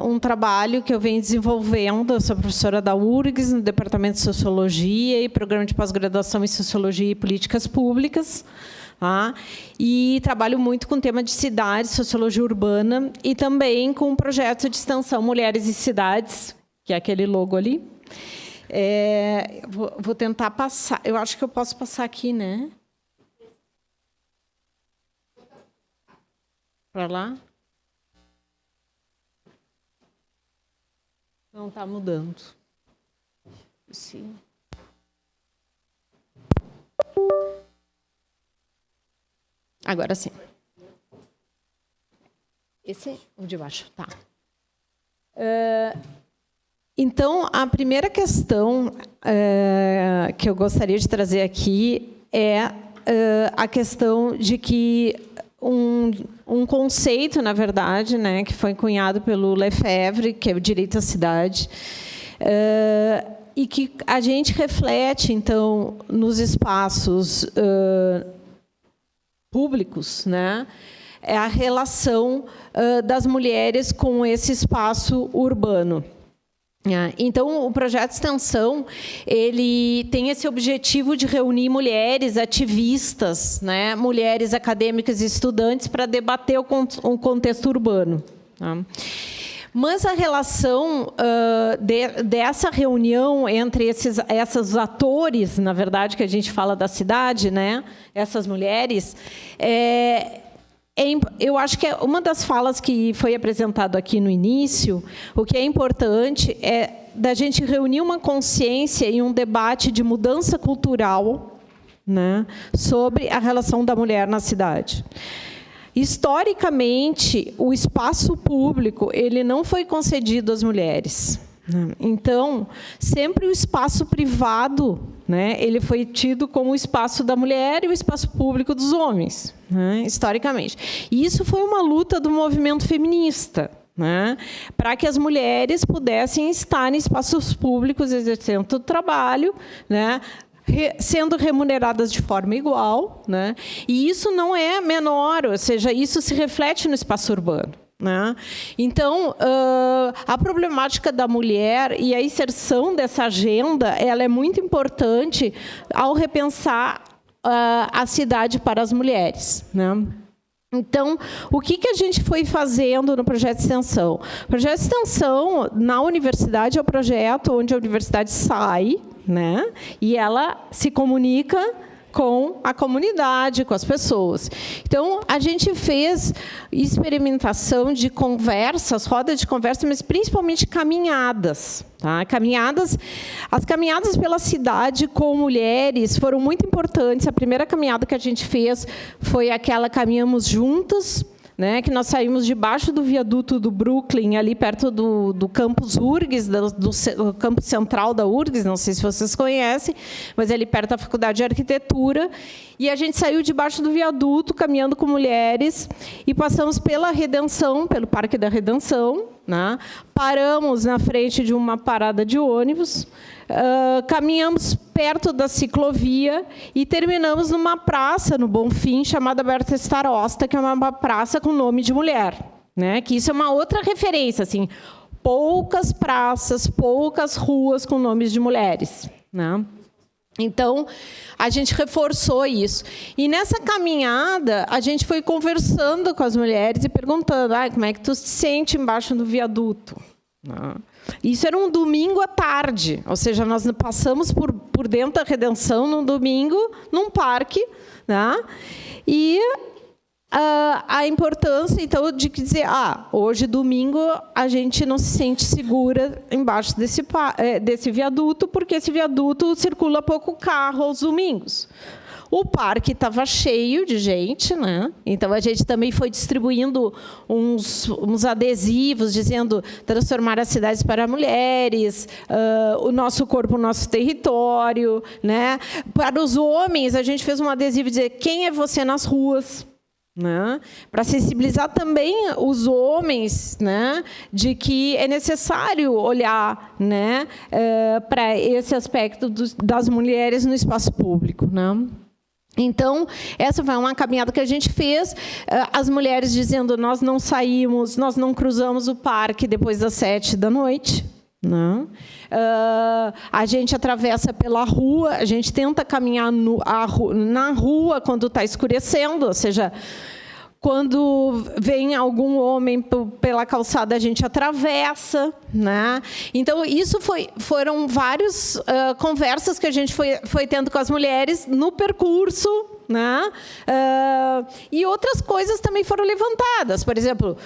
um trabalho que eu venho desenvolvendo. Eu sou professora da URGS, no Departamento de Sociologia e Programa de Pós-Graduação em Sociologia e Políticas Públicas. Tá? E trabalho muito com o tema de cidades, sociologia urbana, e também com o projeto de extensão Mulheres e Cidades, que é aquele logo ali. Vou tentar passar. Eu acho que eu posso passar aqui, né? Para lá? Não está mudando. Sim. Agora sim. Esse é o de baixo, tá. Então, a primeira questão que eu gostaria de trazer aqui é a questão de que um conceito, na verdade, né, que foi cunhado pelo Lefebvre, que é o direito à cidade, e que a gente reflete, então, nos espaços públicos, né, é a relação das mulheres com esse espaço urbano. Então, o projeto de extensão ele tem esse objetivo de reunir mulheres ativistas, né, mulheres acadêmicas e estudantes para debater o contexto urbano. Tá? Mas a relação dessa reunião entre esses atores, na verdade, que a gente fala da cidade, né, essas mulheres, eu acho que é uma das falas que foi apresentado aqui no início. O que é importante é da gente reunir uma consciência e um debate de mudança cultural, né, sobre a relação da mulher na cidade. Historicamente, o espaço público ele não foi concedido às mulheres. Então, sempre o espaço privado, né, ele foi tido como o espaço da mulher e o espaço público dos homens, né, historicamente. E isso foi uma luta do movimento feminista, né, para que as mulheres pudessem estar em espaços públicos exercendo o trabalho, né, sendo remuneradas de forma igual, né, e isso não é menor, ou seja, isso se reflete no espaço urbano. Né? Então, a problemática da mulher e a inserção dessa agenda ela é muito importante ao repensar a cidade para as mulheres. Né? Então, o que a gente foi fazendo no projeto de extensão? O projeto de extensão na universidade é o projeto onde a universidade sai, né, e ela se comunica com a comunidade, com as pessoas. Então, a gente fez experimentação de conversas, rodas de conversa, mas principalmente caminhadas. Tá? As caminhadas pela cidade com mulheres foram muito importantes. A primeira caminhada que a gente fez foi aquela Caminhamos Juntas, né, que nós saímos debaixo do viaduto do Brooklyn, ali perto do campus URGS, do campus central da URGS, não sei se vocês conhecem, mas é ali perto da Faculdade de Arquitetura, e a gente saiu debaixo do viaduto, caminhando com mulheres, e passamos pela Redenção, pelo Parque da Redenção, né, paramos na frente de uma parada de ônibus, caminhamos perto da ciclovia e terminamos numa praça, no Bonfim, chamada Berta Starosta, que é uma praça com nome de mulher. Né? Que isso é uma outra referência. Assim, poucas praças, poucas ruas com nomes de mulheres. Né? Então, a gente reforçou isso. E, nessa caminhada, a gente foi conversando com as mulheres e perguntando como é que tu se sente embaixo do viaduto? Isso era um domingo à tarde, ou seja, nós passamos por dentro da Redenção num domingo, num parque, né? E a importância, então, de dizer, hoje, domingo, a gente não se sente segura embaixo desse viaduto, porque esse viaduto circula pouco carro aos domingos. O parque estava cheio de gente, né? Então a gente também foi distribuindo uns adesivos dizendo transformar as cidades para mulheres, o nosso corpo, o nosso território, né? Para os homens, a gente fez um adesivo dizer quem é você nas ruas. Né? Para sensibilizar também os homens, né, de que é necessário olhar, né, para esse aspecto das mulheres no espaço público. Né? Então, essa foi uma caminhada que a gente fez, as mulheres dizendo, nós não saímos, nós não cruzamos o parque depois das 19h. Não. A gente atravessa pela rua, a gente tenta caminhar na rua quando está escurecendo, ou seja, quando vem algum homem pela calçada, a gente atravessa, né? Então, isso foram várias conversas que a gente foi tendo com as mulheres no percurso, né? E outras coisas também foram levantadas. Por exemplo,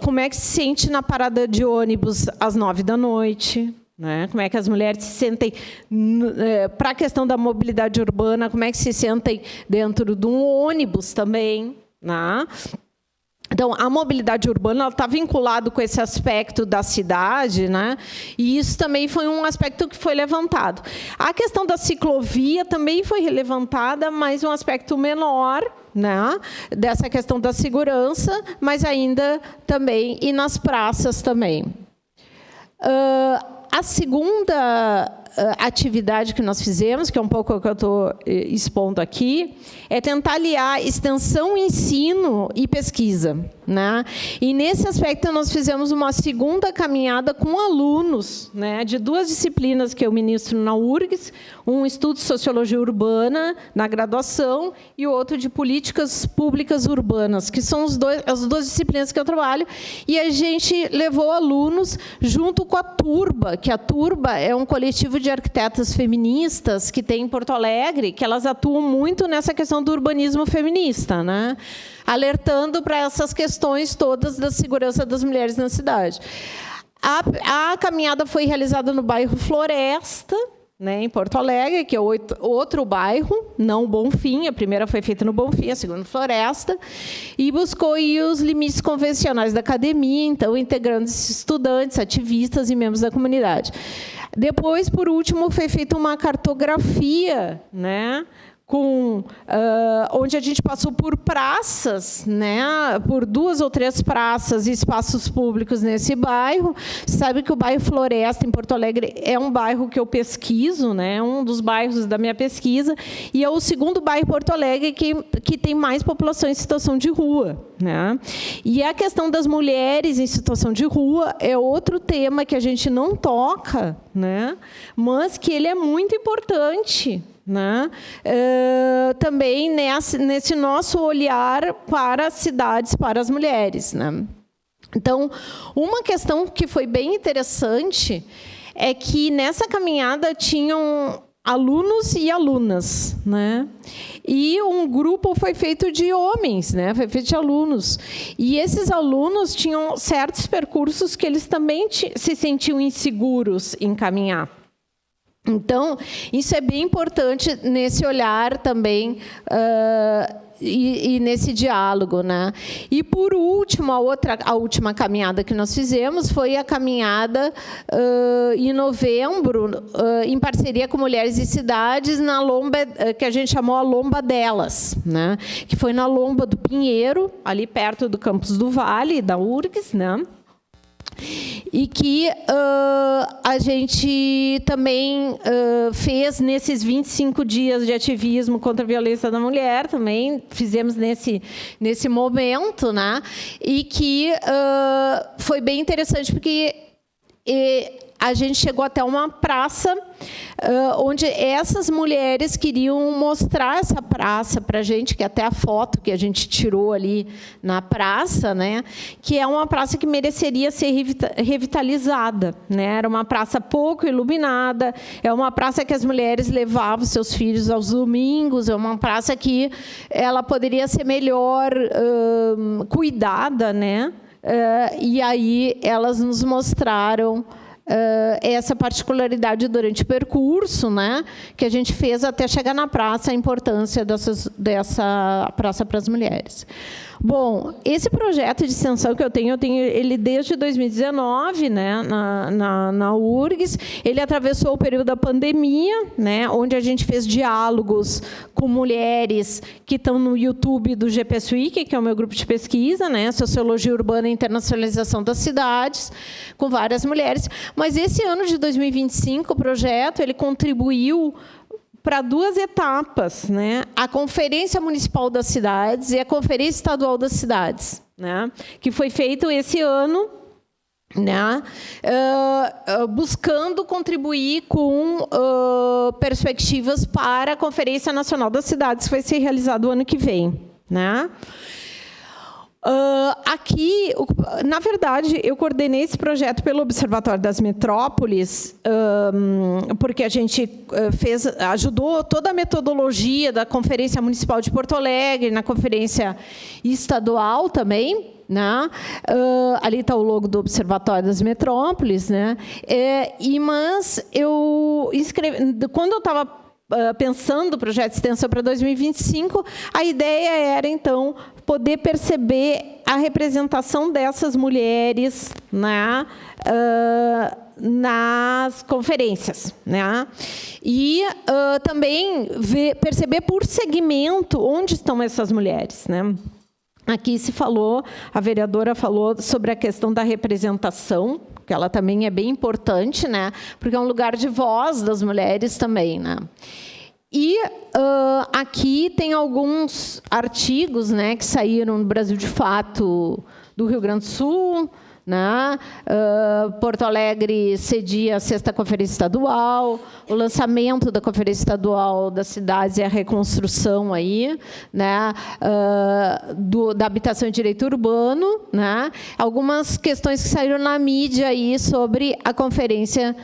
como é que se sente na parada de ônibus às 21h? Né? Como é que as mulheres se sentem, para a questão da mobilidade urbana, como é que se sentem dentro de um ônibus também? Né? Então, a mobilidade urbana está vinculada com esse aspecto da cidade, né? E isso também foi um aspecto que foi levantado. A questão da ciclovia também foi levantada, mas um aspecto menor, né? Dessa questão da segurança, mas ainda também, e nas praças também. A segunda atividade que nós fizemos, que é um pouco o que eu estou expondo aqui, é tentar aliar extensão, ensino e pesquisa. Né? E, nesse aspecto, nós fizemos uma segunda caminhada com alunos, né, de 2 disciplinas que eu ministro na URGS, um estudo de sociologia urbana, na graduação, e outro de políticas públicas urbanas, que são as 2 disciplinas que eu trabalho. E a gente levou alunos junto com a Turba, que a Turba é um coletivo de arquitetas feministas que tem em Porto Alegre, que elas atuam muito nessa questão do urbanismo feminista, né? Alertando para essas questões todas da segurança das mulheres na cidade. A caminhada foi realizada no bairro Floresta, né, em Porto Alegre, que é outro bairro, não Bonfim. A primeira foi feita no Bonfim, a segunda Floresta, e buscou aí os limites convencionais da academia, então integrando estudantes, ativistas e membros da comunidade. Depois, por último, foi feita uma cartografia, né, onde a gente passou por praças, né, por 2 ou 3 praças e espaços públicos nesse bairro. Você sabe que o bairro Floresta, em Porto Alegre, é um bairro que eu pesquiso, né, é um dos bairros da minha pesquisa, e é o segundo bairro Porto Alegre que tem mais população em situação de rua. Né? E a questão das mulheres em situação de rua é outro tema que a gente não toca, né, mas que ele é muito importante. Né? Também nesse nosso olhar para as cidades, para as mulheres. Né? Então, uma questão que foi bem interessante é que nessa caminhada tinham alunos e alunas, né? E um grupo foi feito de homens, né? Foi feito de alunos. E esses alunos tinham certos percursos que eles também se sentiam inseguros em caminhar. Então, isso é bem importante nesse olhar também e nesse diálogo. Né? E, por último, a última caminhada que nós fizemos foi a caminhada em novembro, em parceria com Mulheres e Cidades, na lomba, que a gente chamou a Lomba Delas, né? Que foi na Lomba do Pinheiro, ali perto do Campus do Vale, da URGS, né? E que a gente também fez nesses 25 dias de ativismo contra a violência da mulher, também fizemos nesse momento, né? E que foi bem interessante, porque a gente chegou até uma praça onde essas mulheres queriam mostrar essa praça para a gente, que até a foto que a gente tirou ali na praça, né, que é uma praça que mereceria ser revitalizada. Né? Era uma praça pouco iluminada, é uma praça que as mulheres levavam seus filhos aos domingos, é uma praça que ela poderia ser melhor cuidada. Né? E aí elas nos mostraram essa particularidade durante o percurso, né, que a gente fez até chegar na praça, a importância dessa praça para as mulheres. Bom, esse projeto de extensão que eu tenho ele desde 2019, né, na URGS. Ele atravessou o período da pandemia, né, onde a gente fez diálogos com mulheres que estão no YouTube do GPSWIC, que é o meu grupo de pesquisa, né, Sociologia Urbana e Internacionalização das Cidades, com várias mulheres. Mas esse ano de 2025, o projeto ele contribuiu para 2 etapas, né? A Conferência Municipal das Cidades e a Conferência Estadual das Cidades, né? Que foi feito esse ano, né? Buscando contribuir com perspectivas para a Conferência Nacional das Cidades, que vai ser realizada o ano que vem, né? Aqui, na verdade, eu coordenei esse projeto pelo Observatório das Metrópoles, porque a gente ajudou toda a metodologia da Conferência Municipal de Porto Alegre, na Conferência Estadual também, né? Ali está o logo do Observatório das Metrópoles, né? Mas eu quando eu estava pensando o projeto de extensão para 2025, a ideia era, então, poder perceber a representação dessas mulheres, né, nas conferências, né? E também perceber por segmento onde estão essas mulheres, né? Aqui se falou, a vereadora falou sobre a questão da representação, que ela também é bem importante, né? Porque é um lugar de voz das mulheres também, né? E aqui tem alguns artigos, né, que saíram no Brasil de Fato do Rio Grande do Sul, né? Porto Alegre cedia a 6ª Conferência Estadual, o lançamento da Conferência Estadual das Cidades e a reconstrução aí, né? Da habitação e direito urbano, né? Algumas questões que saíram na mídia aí sobre a Conferência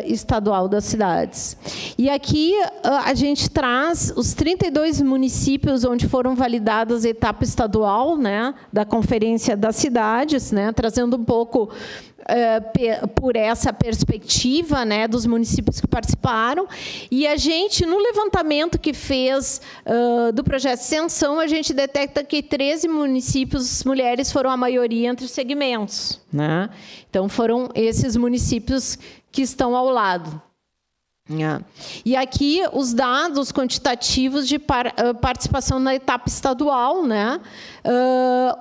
Estadual das Cidades. E aqui a gente traz os 32 municípios onde foram validadas a etapa estadual, né, da Conferência das Cidades, né, trazendo um pouco por essa perspectiva, né, dos municípios que participaram. E a gente, no levantamento que fez do projeto de extensão, a gente detecta que 13 municípios mulheres foram a maioria entre os segmentos, né? Então, foram esses municípios que estão ao lado. E aqui os dados quantitativos de participação na etapa estadual, né?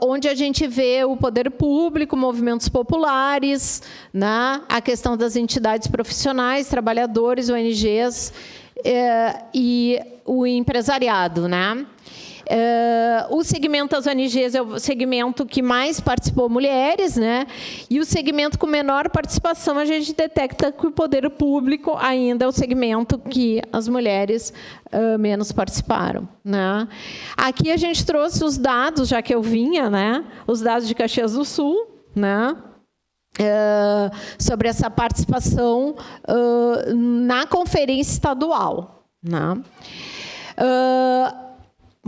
Onde a gente vê o poder público, movimentos populares, né? A questão das entidades profissionais, trabalhadores, ONGs e o empresariado, né? O segmento das ONGs é o segmento que mais participou mulheres, né? E o segmento com menor participação, a gente detecta que o poder público ainda é o segmento que as mulheres menos participaram, né? Aqui a gente trouxe os dados, já que eu vinha, né? Os dados de Caxias do Sul, né? Sobre essa participação na conferência estadual, né?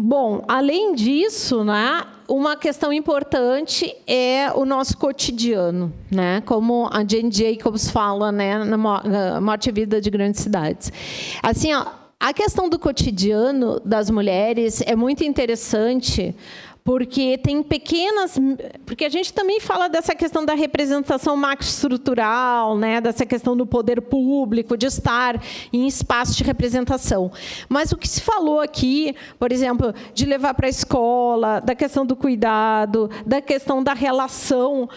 Bom, além disso, né, uma questão importante é o nosso cotidiano, né, como a Jane Jacobs fala, né, na Morte e Vida de Grandes Cidades. Assim, ó, a questão do cotidiano das mulheres é muito interessante, porque tem porque a gente também fala dessa questão da representação macroestrutural, né, dessa questão do poder público, de estar em espaço de representação. Mas o que se falou aqui, por exemplo, de levar para a escola, da questão do cuidado, da questão da relação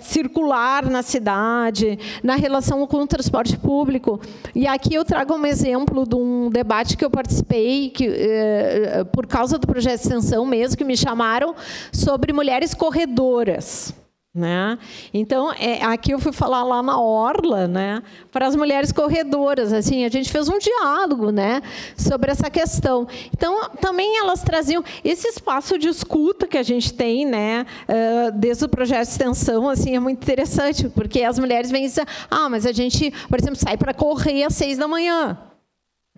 circular na cidade, na relação com o transporte público. E aqui eu trago um exemplo de um debate que eu participei, por causa do projeto de extensão mesmo, que me chamaram, sobre mulheres corredoras, né? Então, aqui eu fui falar lá na Orla, né, para as mulheres corredoras. Assim, a gente fez um diálogo, né, sobre essa questão. Então, também elas traziam esse espaço de escuta que a gente tem, né, desde o projeto de extensão. Assim, é muito interessante, porque as mulheres vêm dizer, mas a gente, por exemplo, sai para correr às 6 da manhã.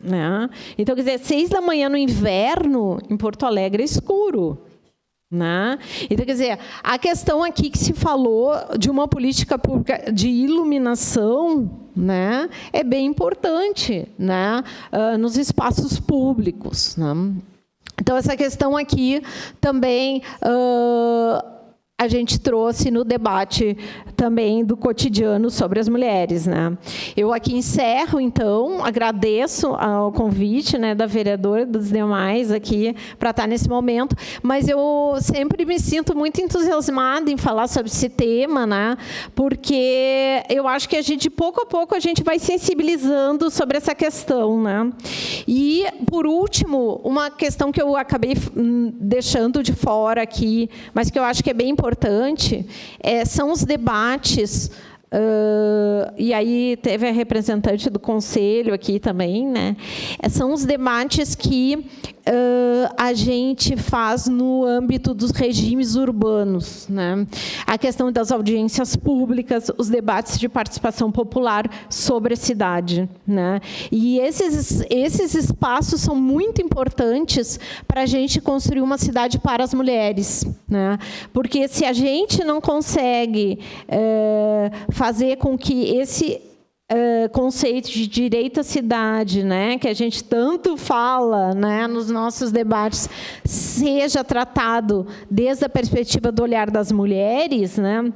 Né? Então, quer dizer, 6 da manhã no inverno, em Porto Alegre, é escuro. Né? Então, quer dizer, a questão aqui que se falou de uma política pública de iluminação, né, é bem importante, né, nos espaços públicos. Né? Então, essa questão aqui também a gente trouxe no debate também do cotidiano sobre as mulheres, né? Eu aqui encerro, então, agradeço ao convite, né, da vereadora, dos demais aqui, para estar nesse momento, mas eu sempre me sinto muito entusiasmada em falar sobre esse tema, né, porque eu acho que a gente, pouco a pouco, a gente vai sensibilizando sobre essa questão, né? E, por último, uma questão que eu acabei deixando de fora aqui, mas que eu acho que é bem importante, são os debates, e aí teve a representante do Conselho aqui também, né? São os debates que a gente faz no âmbito dos regimes urbanos, né? A questão das audiências públicas, os debates de participação popular sobre a cidade, né? E esses espaços são muito importantes para a gente construir uma cidade para as mulheres, né? Porque se a gente não consegue fazer com que esse conceito de direito à cidade, né, que a gente tanto fala, né, nos nossos debates, seja tratado desde a perspectiva do olhar das mulheres, né,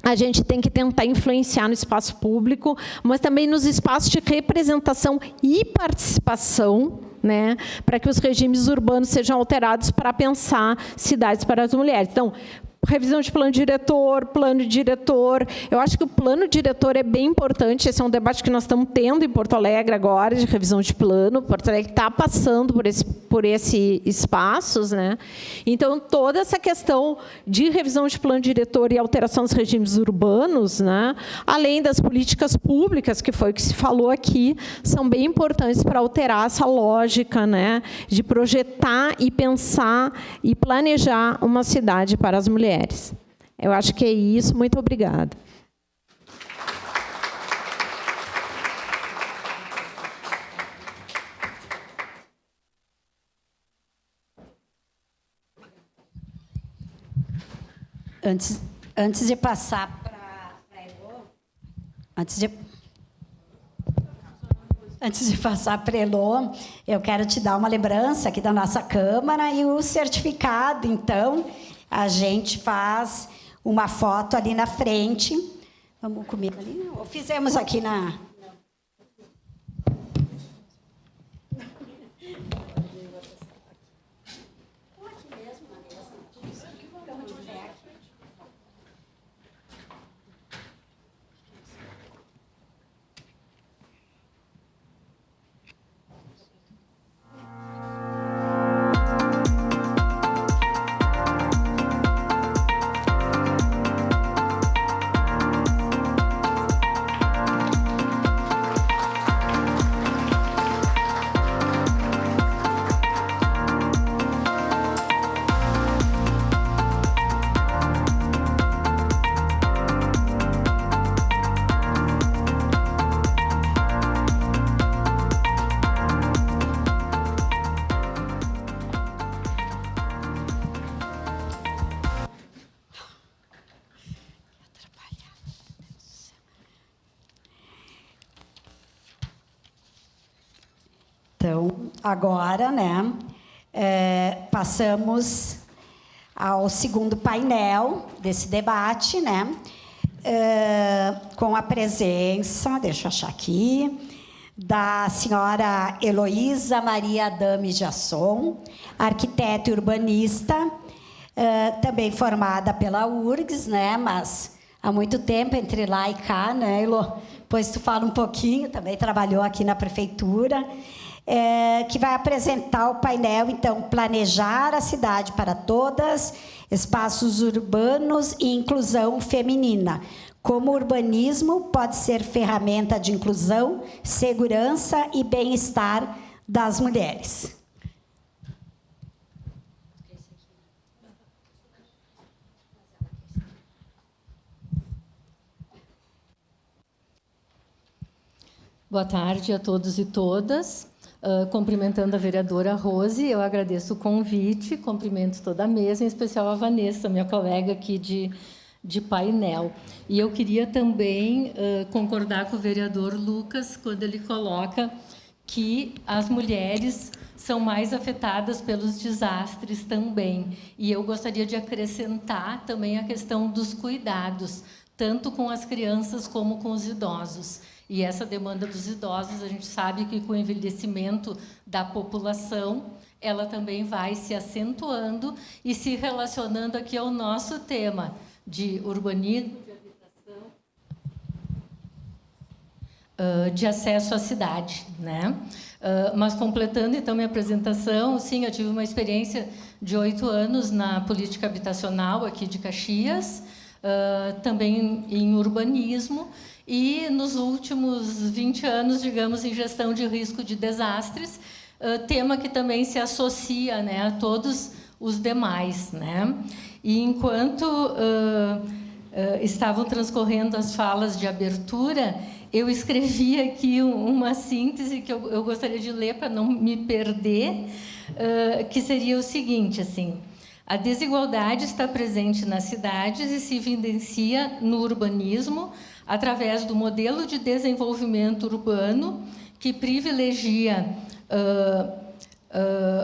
a gente tem que tentar influenciar no espaço público, mas também nos espaços de representação e participação, né, para que os regimes urbanos sejam alterados para pensar cidades para as mulheres. Então, revisão de plano diretor. Eu acho que o plano diretor é bem importante. Esse é um debate que nós estamos tendo em Porto Alegre agora, de revisão de plano. Porto Alegre está passando por esse espaços, né? Então, toda essa questão de revisão de plano diretor e alteração dos regimes urbanos, né, além das políticas públicas, que foi o que se falou aqui, são bem importantes para alterar essa lógica, né, de projetar e pensar e planejar uma cidade para as mulheres. Eu acho que é isso. Muito obrigada. Antes de passar para Elô, antes de passar para Elô, eu quero te dar uma lembrança aqui da nossa Câmara e o certificado, então. A gente faz uma foto ali na frente. Vamos comigo ali? Ou fizemos aqui na... Então, agora, né, passamos ao segundo painel desse debate, né, com a presença, deixa eu achar aqui, da senhora Heloísa Maria Adame Jasson, arquiteta e urbanista, também formada pela URGS, né, mas há muito tempo entre lá e cá, né, Elo? Depois tu fala um pouquinho, também trabalhou aqui na prefeitura, que vai apresentar o painel, então, Planejar a Cidade para Todas, Espaços Urbanos e Inclusão Feminina. Como o urbanismo pode ser ferramenta de inclusão, segurança e bem-estar das mulheres. Boa tarde a todos e todas. Cumprimentando a vereadora Rose, eu agradeço o convite, cumprimento toda a mesa, em especial a Vanessa, minha colega aqui de painel. E eu queria também concordar com o vereador Lucas, quando ele coloca que as mulheres são mais afetadas pelos desastres também. E eu gostaria de acrescentar também a questão dos cuidados, tanto com as crianças como com os idosos. E essa demanda dos idosos, a gente sabe que com o envelhecimento da população, ela também vai se acentuando e se relacionando aqui ao nosso tema de urbanismo, de habitação, de acesso à cidade, né? Mas completando então minha apresentação, sim, eu tive uma experiência de 8 anos na política habitacional aqui de Caxias, também em urbanismo, e nos últimos 20 anos, digamos, em gestão de risco de desastres, tema que também se associa, né, a todos os demais, né? E enquanto estavam transcorrendo as falas de abertura, eu escrevi aqui uma síntese que eu gostaria de ler para não me perder, que seria o seguinte, assim: a desigualdade está presente nas cidades e se evidencia no urbanismo através do modelo de desenvolvimento urbano que privilegia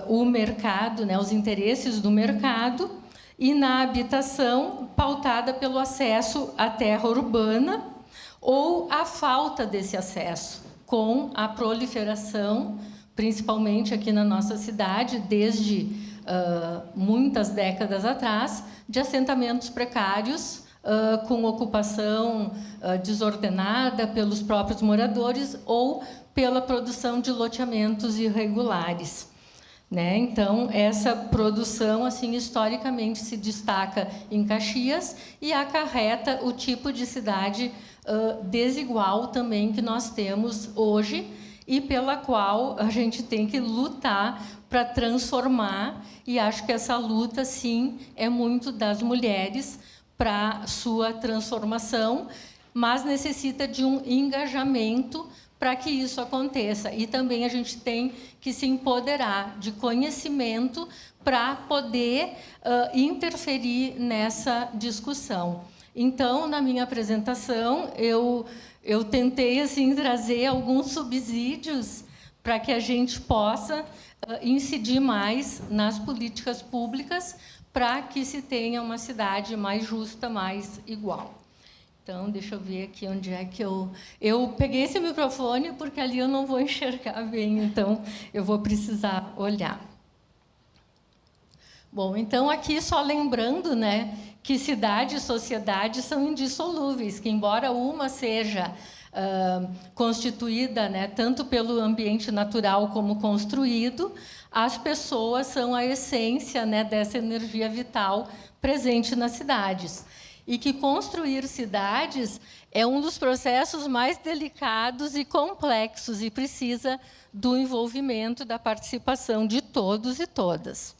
o mercado, né, os interesses do mercado, e na habitação pautada pelo acesso à terra urbana ou a falta desse acesso, com a proliferação, principalmente aqui na nossa cidade, desde muitas décadas atrás, de assentamentos precários, com ocupação desordenada pelos próprios moradores ou pela produção de loteamentos irregulares, né? Então, essa produção, assim, historicamente se destaca em Caxias e acarreta o tipo de cidade desigual também que nós temos hoje e pela qual a gente tem que lutar para transformar, e acho que essa luta, sim, é muito das mulheres para sua transformação, mas necessita de um engajamento para que isso aconteça. E também a gente tem que se empoderar de conhecimento para poder interferir nessa discussão. Então, na minha apresentação, eu tentei assim trazer alguns subsídios para que a gente possa incidir mais nas políticas públicas para que se tenha uma cidade mais justa, mais igual. Então, deixa eu ver aqui onde é que eu peguei esse microfone, porque ali eu não vou enxergar bem, então eu vou precisar olhar. Bom, então, aqui só lembrando, né, que cidade e sociedade são indissolúveis, que embora uma seja constituída, né, tanto pelo ambiente natural como construído, as pessoas são a essência, né, dessa energia vital presente nas cidades. E que construir cidades é um dos processos mais delicados e complexos e precisa do envolvimento, da participação de todos e todas.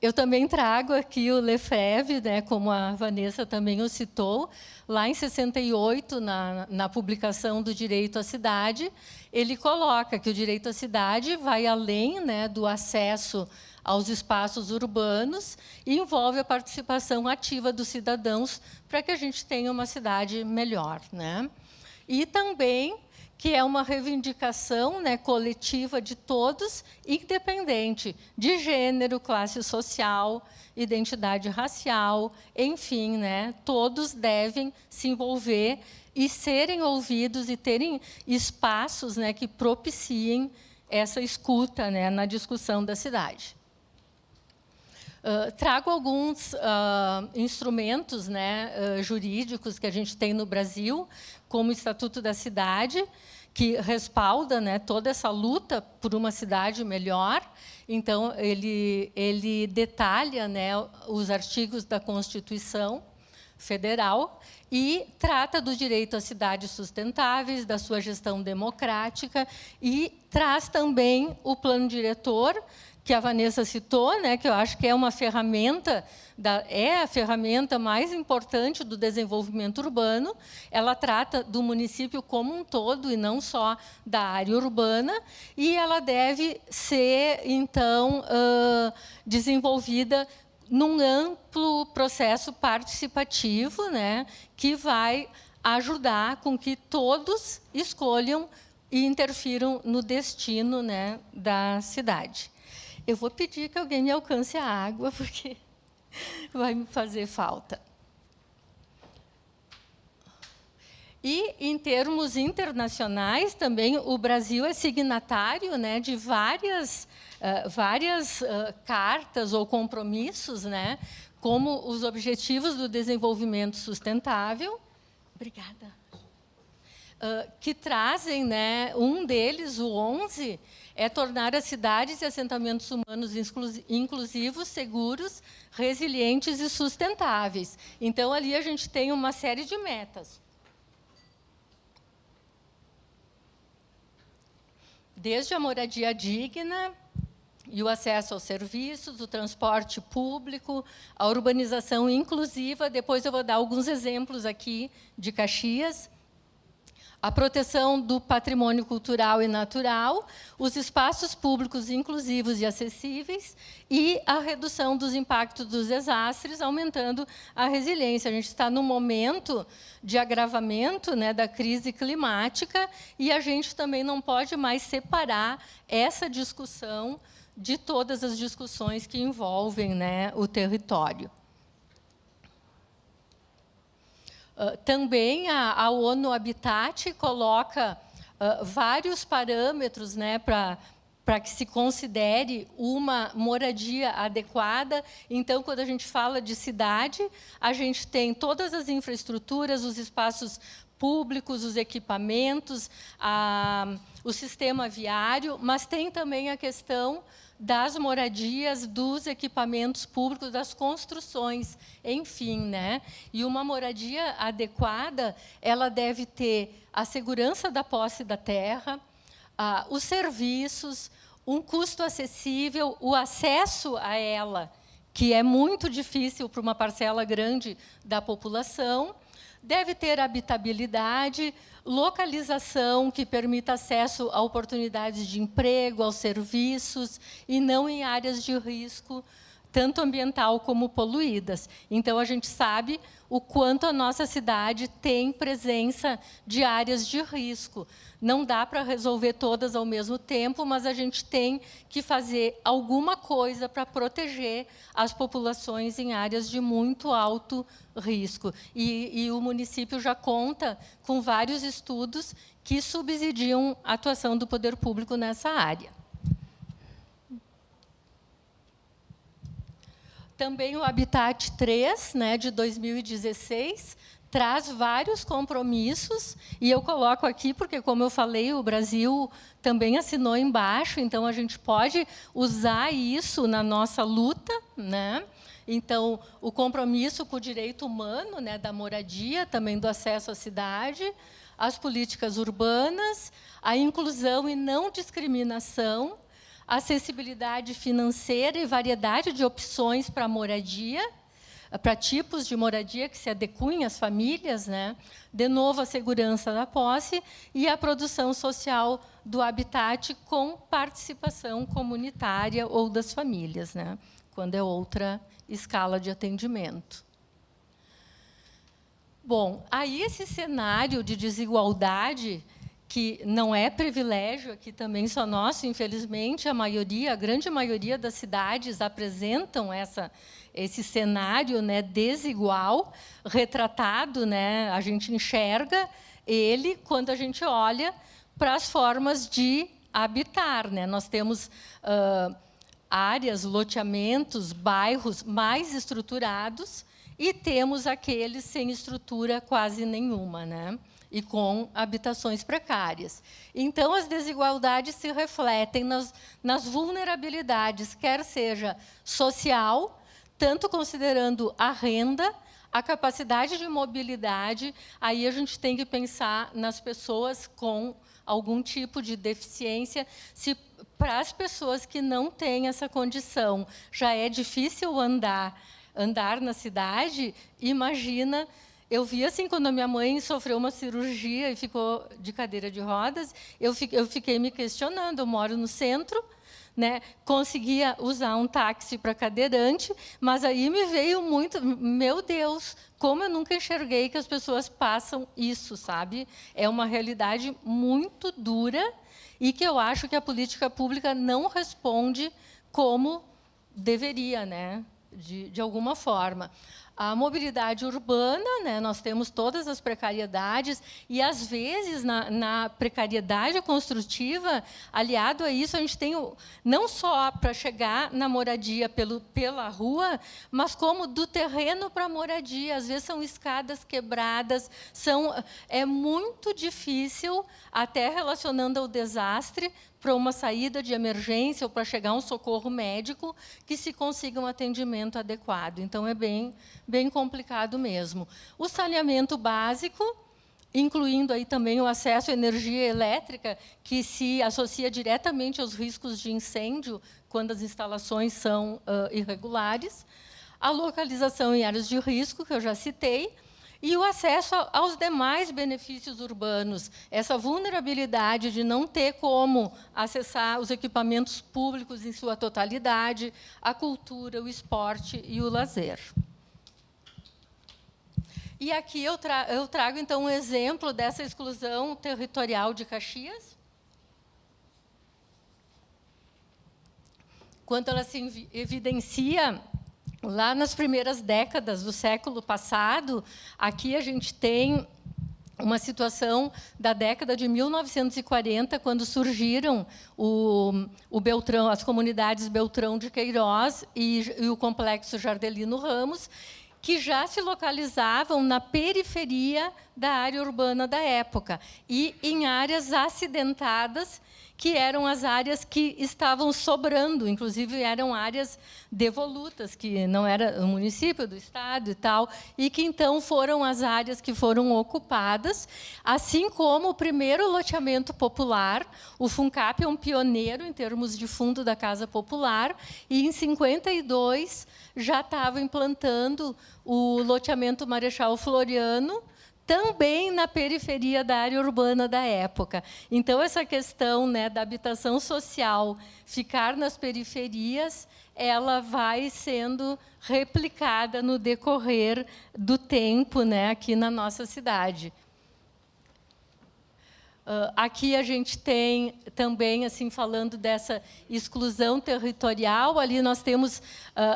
Eu também trago aqui o Lefebvre, né, como a Vanessa também o citou, lá em 68, na publicação do Direito à Cidade, ele coloca que o direito à cidade vai além, né, do acesso aos espaços urbanos e envolve a participação ativa dos cidadãos para que a gente tenha uma cidade melhor, né? E também que é uma reivindicação, né, coletiva de todos, independente de gênero, classe social, identidade racial, enfim, né, todos devem se envolver e serem ouvidos e terem espaços, né, que propiciem essa escuta, né, na discussão da cidade. Trago alguns instrumentos, né, jurídicos que a gente tem no Brasil, como o Estatuto da Cidade, que respalda, né, toda essa luta por uma cidade melhor. Então, ele detalha, né, os artigos da Constituição Federal e trata do direito às cidades sustentáveis, da sua gestão democrática, e traz também o plano diretor, que a Vanessa citou, né, que eu acho que é uma ferramenta, é a ferramenta mais importante do desenvolvimento urbano. Ela trata do município como um todo e não só da área urbana, e ela deve ser, então, desenvolvida num amplo processo participativo, né, que vai ajudar com que todos escolham e interfiram no destino, né, da cidade. Eu vou pedir que alguém me alcance a água, porque vai me fazer falta. E, em termos internacionais, também o Brasil é signatário, né, de várias cartas ou compromissos, né, como os Objetivos do Desenvolvimento Sustentável. Obrigada. Que trazem, né, um deles, o 11, é tornar as cidades e assentamentos humanos inclusivos, seguros, resilientes e sustentáveis. Então, ali a gente tem uma série de metas. Desde a moradia digna e o acesso aos serviços, o transporte público, a urbanização inclusiva. Depois eu vou dar alguns exemplos aqui de Caxias. A proteção do patrimônio cultural e natural, os espaços públicos inclusivos e acessíveis e a redução dos impactos dos desastres, aumentando a resiliência. A gente está num momento de agravamento, né, da crise climática e a gente também não pode mais separar essa discussão de todas as discussões que envolvem, né, o território. Também a ONU Habitat coloca vários parâmetros, né, para que se considere uma moradia adequada. Então, quando a gente fala de cidade, a gente tem todas as infraestruturas, os espaços públicos, os equipamentos, o sistema viário, mas tem também a questão das moradias, dos equipamentos públicos, das construções, enfim, né? E uma moradia adequada, ela deve ter a segurança da posse da terra, os serviços, um custo acessível, o acesso a ela, que é muito difícil para uma parcela grande da população, deve ter habitabilidade, localização que permita acesso a oportunidades de emprego, aos serviços, e não em áreas de risco, tanto ambiental como poluídas. Então, a gente sabe o quanto a nossa cidade tem presença de áreas de risco. Não dá para resolver todas ao mesmo tempo, mas a gente tem que fazer alguma coisa para proteger as populações em áreas de muito alto risco. E o município já conta com vários estudos que subsidiam a atuação do poder público nessa área. Também o Habitat 3, né, de 2016, traz vários compromissos, e eu coloco aqui porque, como eu falei, o Brasil também assinou embaixo, então a gente pode usar isso na nossa luta, né? Então, o compromisso com o direito humano, né, da moradia, também do acesso à cidade, as políticas urbanas, a inclusão e não discriminação, acessibilidade financeira e variedade de opções para moradia, para tipos de moradia que se adequem às famílias, né? De novo, a segurança da posse e a produção social do habitat com participação comunitária ou das famílias, né? Quando é outra escala de atendimento. Bom, aí esse cenário de desigualdade, que não é privilégio aqui também só nosso, infelizmente, a grande maioria das cidades apresentam esse cenário, né, desigual, retratado, né, a gente enxerga ele quando a gente olha para as formas de habitar, né? Nós temos áreas, loteamentos, bairros mais estruturados e temos aqueles sem estrutura quase nenhuma, né? E com habitações precárias. Então, as desigualdades se refletem nas vulnerabilidades, quer seja social, tanto considerando a renda, a capacidade de mobilidade, aí a gente tem que pensar nas pessoas com algum tipo de deficiência. Se para as pessoas que não têm essa condição já é difícil andar na cidade, imagina Eu vi assim, quando a minha mãe sofreu uma cirurgia e ficou de cadeira de rodas, eu fiquei me questionando. Eu moro no centro, né? Conseguia usar um táxi para cadeirante, mas aí me veio muito, meu Deus, como eu nunca enxerguei que as pessoas passam isso, sabe? É uma realidade muito dura e que eu acho que a política pública não responde como deveria, né? De alguma forma. A mobilidade urbana, né, nós temos todas as precariedades, e, às vezes, na precariedade construtiva, aliado a isso, a gente tem não só para chegar na moradia pela rua, mas como do terreno para a moradia. Às vezes, são escadas quebradas, é muito difícil, até relacionando ao desastre, para uma saída de emergência ou para chegar a um socorro médico, que se consiga um atendimento adequado. Então, é bem complicado mesmo. O saneamento básico, incluindo aí também o acesso à energia elétrica, que se associa diretamente aos riscos de incêndio, quando as instalações são irregulares, a localização em áreas de risco, que eu já citei, e o acesso aos demais benefícios urbanos, essa vulnerabilidade de não ter como acessar os equipamentos públicos em sua totalidade, a cultura, o esporte e o lazer. E aqui eu trago, então, um exemplo dessa exclusão territorial de Caxias. Quando ela se evidencia lá nas primeiras décadas do século passado, aqui a gente tem uma situação da década de 1940, quando surgiram o Beltrão, as comunidades Beltrão de Queiroz e o Complexo Jardelino Ramos, que já se localizavam na periferia da área urbana da época e em áreas acidentadas, que eram as áreas que estavam sobrando, inclusive eram áreas devolutas, que não era o município, do estado e tal, e que então foram as áreas que foram ocupadas, assim como o primeiro loteamento popular. O FUNCAP é um pioneiro em termos de fundo da Casa Popular, e em 52 já estava implantando o loteamento Marechal Floriano, também na periferia da área urbana da época. Então, essa questão, né, da habitação social ficar nas periferias, ela vai sendo replicada no decorrer do tempo, né, aqui na nossa cidade. Aqui a gente tem também, assim, falando dessa exclusão territorial, ali nós temos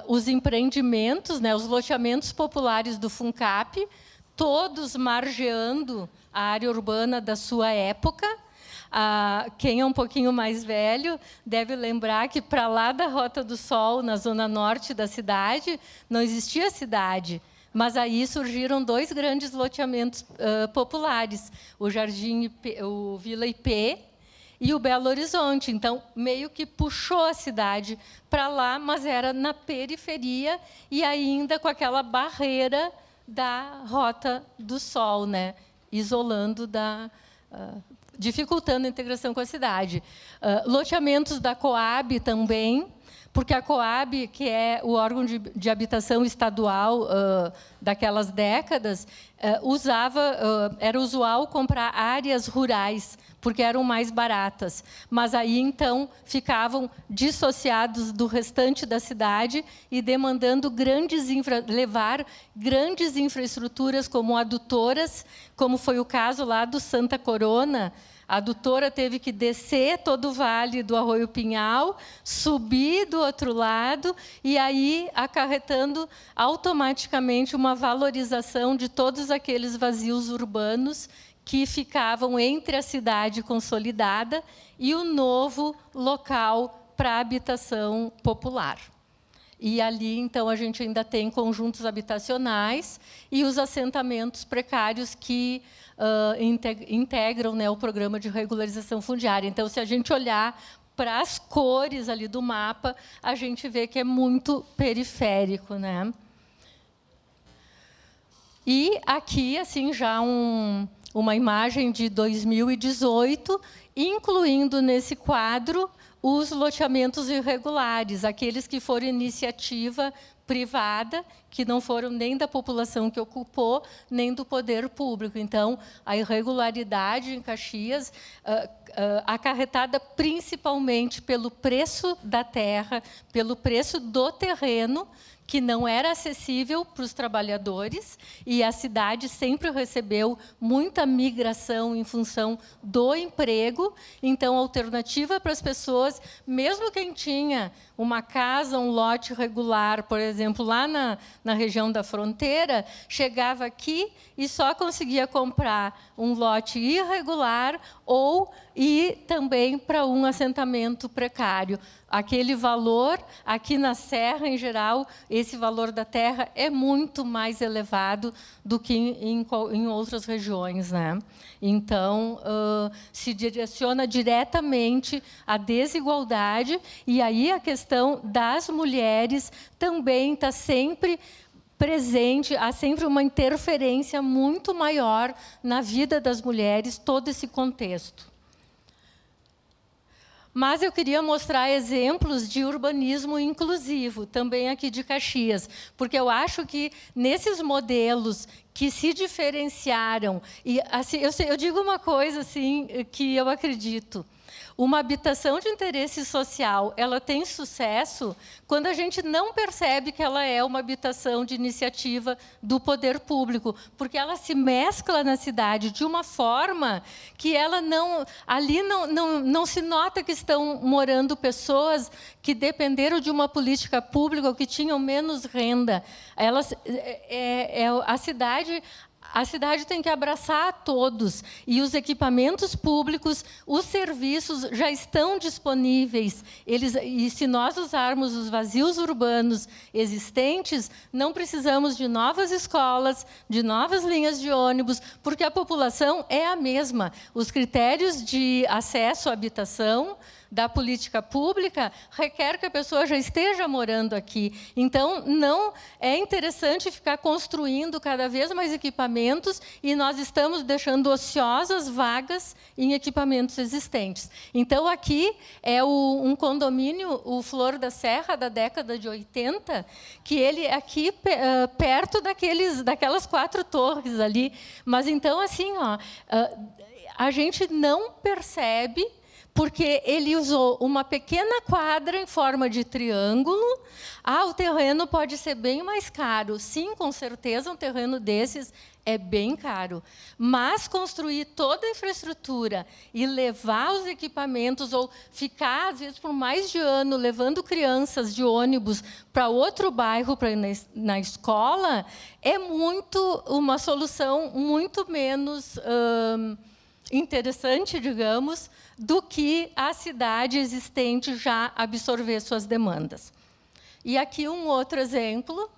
os empreendimentos, né, os loteamentos populares do FUNCAP, todos margeando a área urbana da sua época. Quem é um pouquinho mais velho deve lembrar que, para lá da Rota do Sol, na zona norte da cidade, não existia cidade, mas aí surgiram dois grandes loteamentos populares, o Jardim o Vila IP e o Belo Horizonte. Então, meio que puxou a cidade para lá, mas era na periferia e ainda com aquela barreira da Rota do Sol, né? Isolando, dificultando a integração com a cidade. Loteamentos da Coab também, porque a Coab, que é o órgão de habitação estadual daquelas décadas, era usual comprar áreas rurais, porque eram mais baratas. Mas aí, então, ficavam dissociados do restante da cidade e demandando levar grandes infraestruturas, como adutoras, como foi o caso lá do Santa Corona. A adutora teve que descer todo o vale do Arroio Pinhal, subir do outro lado, e aí acarretando automaticamente uma valorização de todos aqueles vazios urbanos que ficavam entre a cidade consolidada e o novo local para a habitação popular. E ali, então, a gente ainda tem conjuntos habitacionais e os assentamentos precários que integram, né, o programa de regularização fundiária. Então, se a gente olhar para as cores ali do mapa, a gente vê que é muito periférico, né? E aqui, assim, já uma imagem de 2018, incluindo nesse quadro os loteamentos irregulares, aqueles que foram iniciativa privada, que não foram nem da população que ocupou, nem do poder público. Então, a irregularidade em Caxias, acarretada principalmente pelo preço da terra, pelo preço do terreno, que não era acessível para os trabalhadores, e a cidade sempre recebeu muita migração em função do emprego. Então, a alternativa para as pessoas, mesmo quem tinha uma casa, um lote regular, por exemplo, lá na região da fronteira, chegava aqui e só conseguia comprar um lote irregular ou ir também para um assentamento precário. Aquele valor, aqui na Serra, em geral, esse valor da terra é muito mais elevado do que em outras regiões, né? Então, se direciona diretamente à desigualdade, e aí a questão das mulheres também está sempre presente, há sempre uma interferência muito maior na vida das mulheres, todo esse contexto. Mas eu queria mostrar exemplos de urbanismo inclusivo, também aqui de Caxias, porque eu acho que nesses modelos que se diferenciaram, e assim, eu digo uma coisa assim, que eu acredito: uma habitação de interesse social, ela tem sucesso quando a gente não percebe que ela é uma habitação de iniciativa do poder público, porque ela se mescla na cidade de uma forma que ela ali não se nota que estão morando pessoas que dependeram de uma política pública ou que tinham menos renda. A cidade tem que abraçar a todos, e os equipamentos públicos, os serviços já estão disponíveis. E se nós usarmos os vazios urbanos existentes, não precisamos de novas escolas, de novas linhas de ônibus, porque a população é a mesma. Os critérios de acesso à habitação da política pública requer que a pessoa já esteja morando aqui. Então, não é interessante ficar construindo cada vez mais equipamentos, e nós estamos deixando ociosas vagas em equipamentos existentes. Então, aqui é um condomínio, o Flor da Serra, da década de 80, que ele é aqui perto daquelas 4 torres ali. Mas, então, assim, a gente não percebe, porque ele usou uma pequena quadra em forma de triângulo. O terreno pode ser bem mais caro. Sim, com certeza, um terreno desses é bem caro. Mas construir toda a infraestrutura e levar os equipamentos, ou ficar, às vezes, por mais de ano, levando crianças de ônibus para outro bairro para ir na escola, é uma solução muito menos interessante, digamos, do que a cidade existente já absorver suas demandas. E aqui um outro exemplo,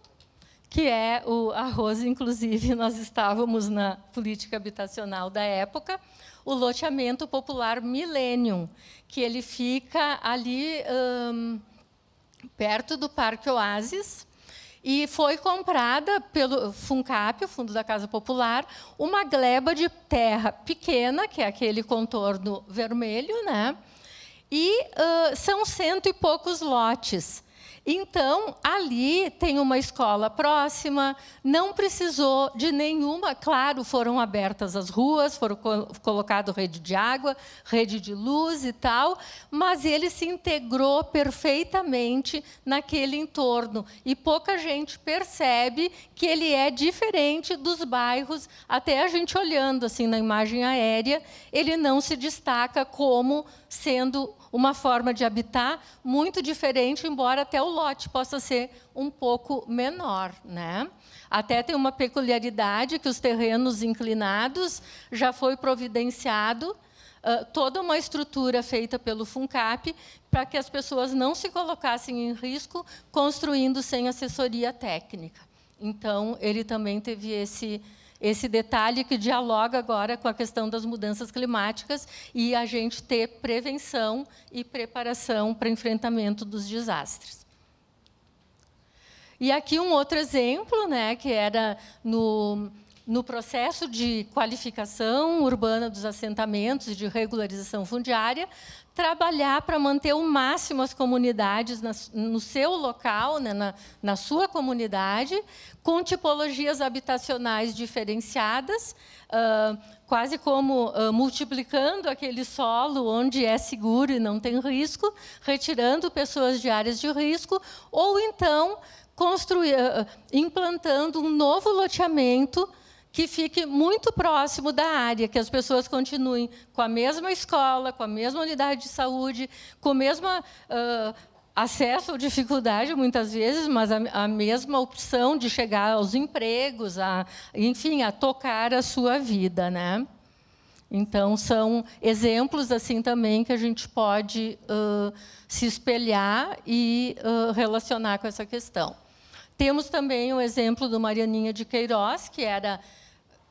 que é a Rose, inclusive, nós estávamos na política habitacional da época, o loteamento popular Millennium, que ele fica ali perto do Parque Oasis, e foi comprada pelo FUNCAP, o Fundo da Casa Popular, uma gleba de terra pequena, que é aquele contorno vermelho, né? E são 100 e poucos lotes. Então, ali tem uma escola próxima, não precisou de nenhuma... Claro, foram abertas as ruas, foram colocado rede de água, rede de luz e tal, mas ele se integrou perfeitamente naquele entorno. E pouca gente percebe que ele é diferente dos bairros, até a gente olhando assim na imagem aérea, ele não se destaca como sendo uma forma de habitar muito diferente, embora até o lote possa ser um pouco menor, né? Até tem uma peculiaridade, que os terrenos inclinados já foi providenciado toda uma estrutura feita pelo FUNCAP para que as pessoas não se colocassem em risco construindo sem assessoria técnica. Então, ele também teve esse detalhe que dialoga agora com a questão das mudanças climáticas e a gente ter prevenção e preparação para enfrentamento dos desastres. E aqui um outro exemplo, né, que era no processo de qualificação urbana dos assentamentos e de regularização fundiária, trabalhar para manter ao máximo as comunidades no seu local, né, na sua comunidade, com tipologias habitacionais diferenciadas, quase como multiplicando aquele solo onde é seguro e não tem risco, retirando pessoas de áreas de risco, ou então implantando um novo loteamento que fique muito próximo da área, que as pessoas continuem com a mesma escola, com a mesma unidade de saúde, com o mesmo acesso ou dificuldade, muitas vezes, mas a mesma opção de chegar aos empregos, enfim, a tocar a sua vida, né? Então, são exemplos assim também que a gente pode se espelhar e relacionar com essa questão. Temos também o exemplo do Marianinha de Queiroz, que era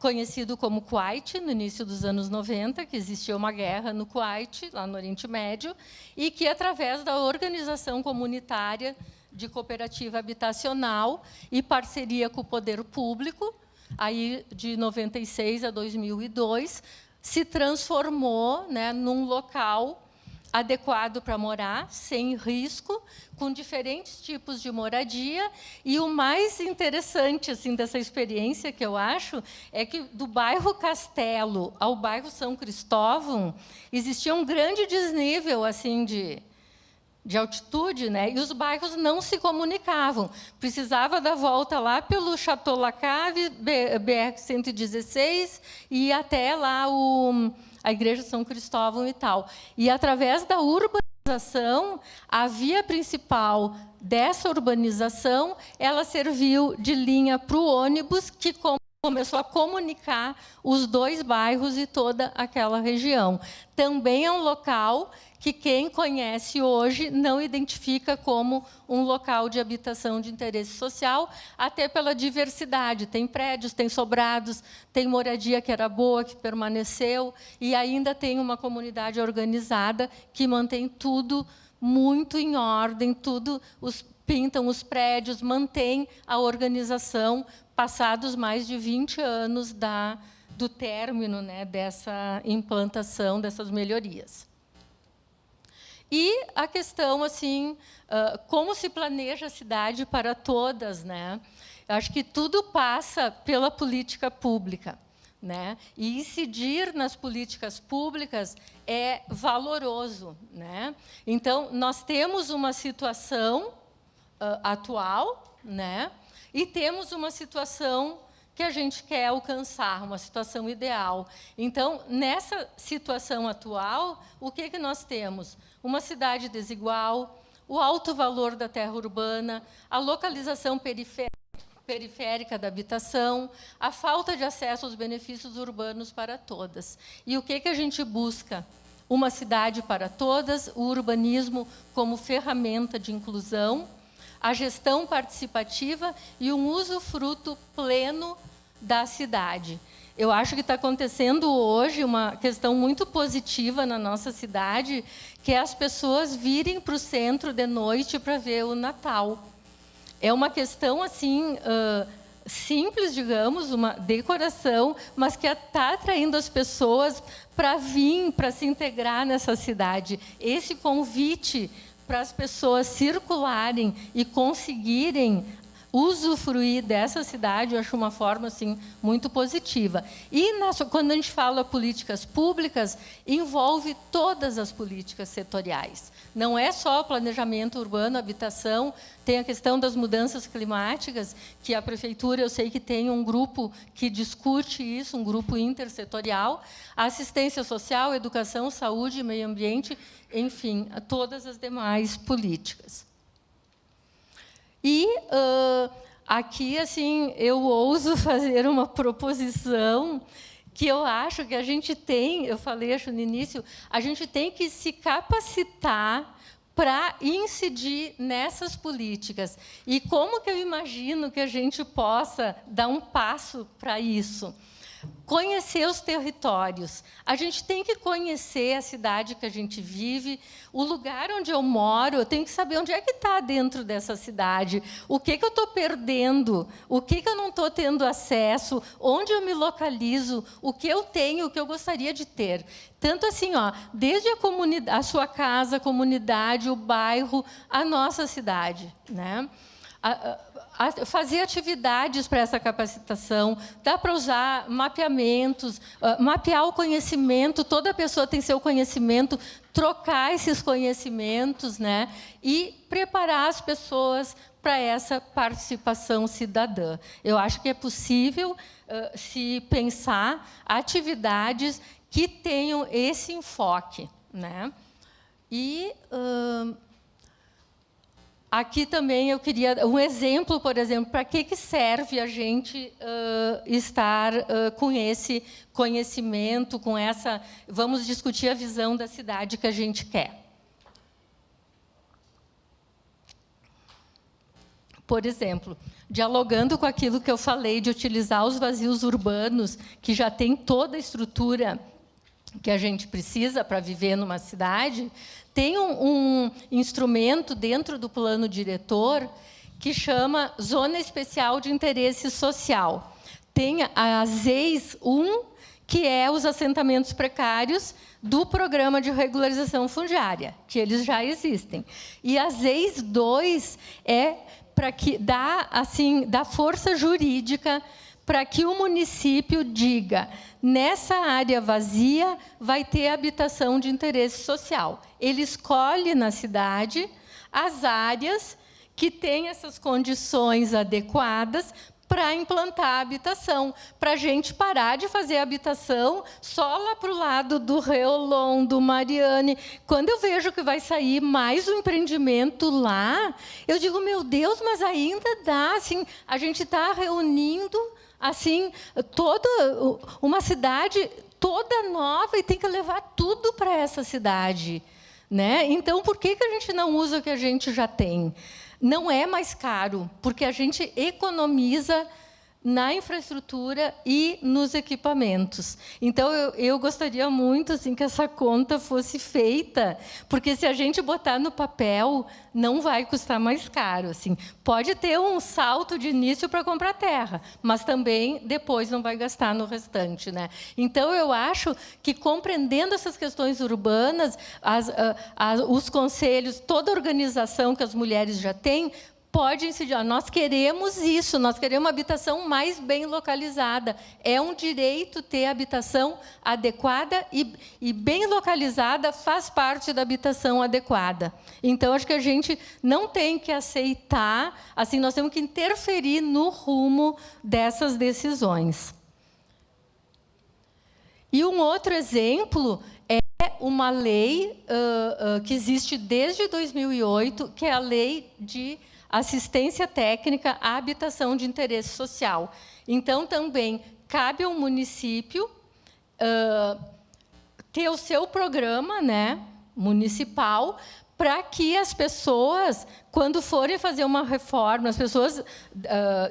conhecido como Kuwait, no início dos anos 90, que existia uma guerra no Kuwait, lá no Oriente Médio, e que, através da organização comunitária de cooperativa habitacional e parceria com o poder público, aí de 96 a 2002, se transformou, né, num local adequado para morar, sem risco, com diferentes tipos de moradia. E o mais interessante assim dessa experiência, que eu acho, é que do bairro Castelo ao bairro São Cristóvão existia um grande desnível assim de altitude, né? E os bairros não se comunicavam. Precisava dar volta lá pelo Chateau Lacave, BR-116, e ir até lá a Igreja de São Cristóvão e tal. E, através da urbanização, a via principal dessa urbanização, ela serviu de linha para o ônibus, que começou a comunicar os dois bairros e toda aquela região. Também é um local que quem conhece hoje não identifica como um local de habitação de interesse social, até pela diversidade. Tem prédios, tem sobrados, tem moradia que era boa, que permaneceu, e ainda tem uma comunidade organizada que mantém tudo muito em ordem, pintam os prédios, mantém a organização, passados mais de 20 anos do término, né, dessa implantação, dessas melhorias. E a questão, assim, como se planeja a cidade para todas, né? Eu acho que tudo passa pela política pública, né? E incidir nas políticas públicas é valoroso, né? Então, nós temos uma situação atual, né? E temos uma situação que a gente quer alcançar, uma situação ideal. Então, nessa situação atual, o que nós temos? Uma cidade desigual, o alto valor da terra urbana, a localização periférica da habitação, a falta de acesso aos benefícios urbanos para todas. E o que a gente busca? Uma cidade para todas, o urbanismo como ferramenta de inclusão, a gestão participativa e um usufruto pleno da cidade. Eu acho que está acontecendo hoje uma questão muito positiva na nossa cidade, que é as pessoas virem para o centro de noite para ver o Natal. É uma questão assim simples, digamos, uma decoração, mas que está atraindo as pessoas para vir, para se integrar nessa cidade. Esse convite para as pessoas circularem e conseguirem usufruir dessa cidade, eu acho uma forma assim muito positiva. E quando a gente fala políticas públicas, envolve todas as políticas setoriais. Não é só o planejamento urbano, habitação, tem a questão das mudanças climáticas, que a prefeitura, eu sei que tem um grupo que discute isso, um grupo intersetorial, a assistência social, educação, saúde, meio ambiente, enfim, todas as demais políticas. E aqui, assim, eu ouso fazer uma proposição que eu acho que a gente tem, eu falei, acho no início, a gente tem que se capacitar para incidir nessas políticas. E como que eu imagino que a gente possa dar um passo para isso? Conhecer os territórios. A gente tem que conhecer a cidade que a gente vive, o lugar onde eu moro, eu tenho que saber onde é que está dentro dessa cidade, o que eu estou perdendo, o que eu não estou tendo acesso, onde eu me localizo, o que eu tenho, o que eu gostaria de ter. Tanto assim, desde a sua casa, a comunidade, o bairro, a nossa cidade, né? Fazer atividades para essa capacitação, dá para usar mapeamentos, mapear o conhecimento, toda pessoa tem seu conhecimento, trocar esses conhecimentos, né? E preparar as pessoas para essa participação cidadã. Eu acho que é possível se pensar atividades que tenham esse enfoque, né? E aqui também eu queria um exemplo, por exemplo, para que serve a gente estar com esse conhecimento, com essa... Vamos discutir a visão da cidade que a gente quer. Por exemplo, dialogando com aquilo que eu falei de utilizar os vazios urbanos, que já tem toda a estrutura que a gente precisa para viver numa cidade, tem um instrumento dentro do plano diretor que chama Zona Especial de Interesse Social. Tem a ZEIS 1, que é os assentamentos precários do Programa de Regularização Fundiária, que eles já existem. E a ZEIS 2 é para que dá força jurídica para que o município diga: nessa área vazia vai ter habitação de interesse social. Ele escolhe na cidade as áreas que têm essas condições adequadas para implantar a habitação, para a gente parar de fazer habitação só lá para o lado do Reolon, do Mariane. Quando eu vejo que vai sair mais um empreendimento lá, eu digo, meu Deus, mas ainda dá. Assim, a gente está reunindo assim, toda uma cidade toda nova e tem que levar tudo para essa cidade, né? Então, por que a gente não usa o que a gente já tem? Não é mais caro, porque a gente economiza na infraestrutura e nos equipamentos. Então, eu gostaria muito assim, que essa conta fosse feita, porque se a gente botar no papel, não vai custar mais caro. Assim. Pode ter um salto de início para comprar terra, mas também depois não vai gastar no restante, né? Então, eu acho que, compreendendo essas questões urbanas, os conselhos, toda a organização que as mulheres já têm, pode incidir. Nós queremos isso, nós queremos uma habitação mais bem localizada. É um direito ter habitação adequada e bem localizada faz parte da habitação adequada. Então, acho que a gente não tem que aceitar, assim, nós temos que interferir no rumo dessas decisões. E um outro exemplo é uma lei que existe desde 2008, que é a Lei de Assistência Técnica à Habitação de Interesse Social. Então, também cabe ao município ter o seu programa, né, municipal, para que as pessoas, quando forem fazer uma reforma, as pessoas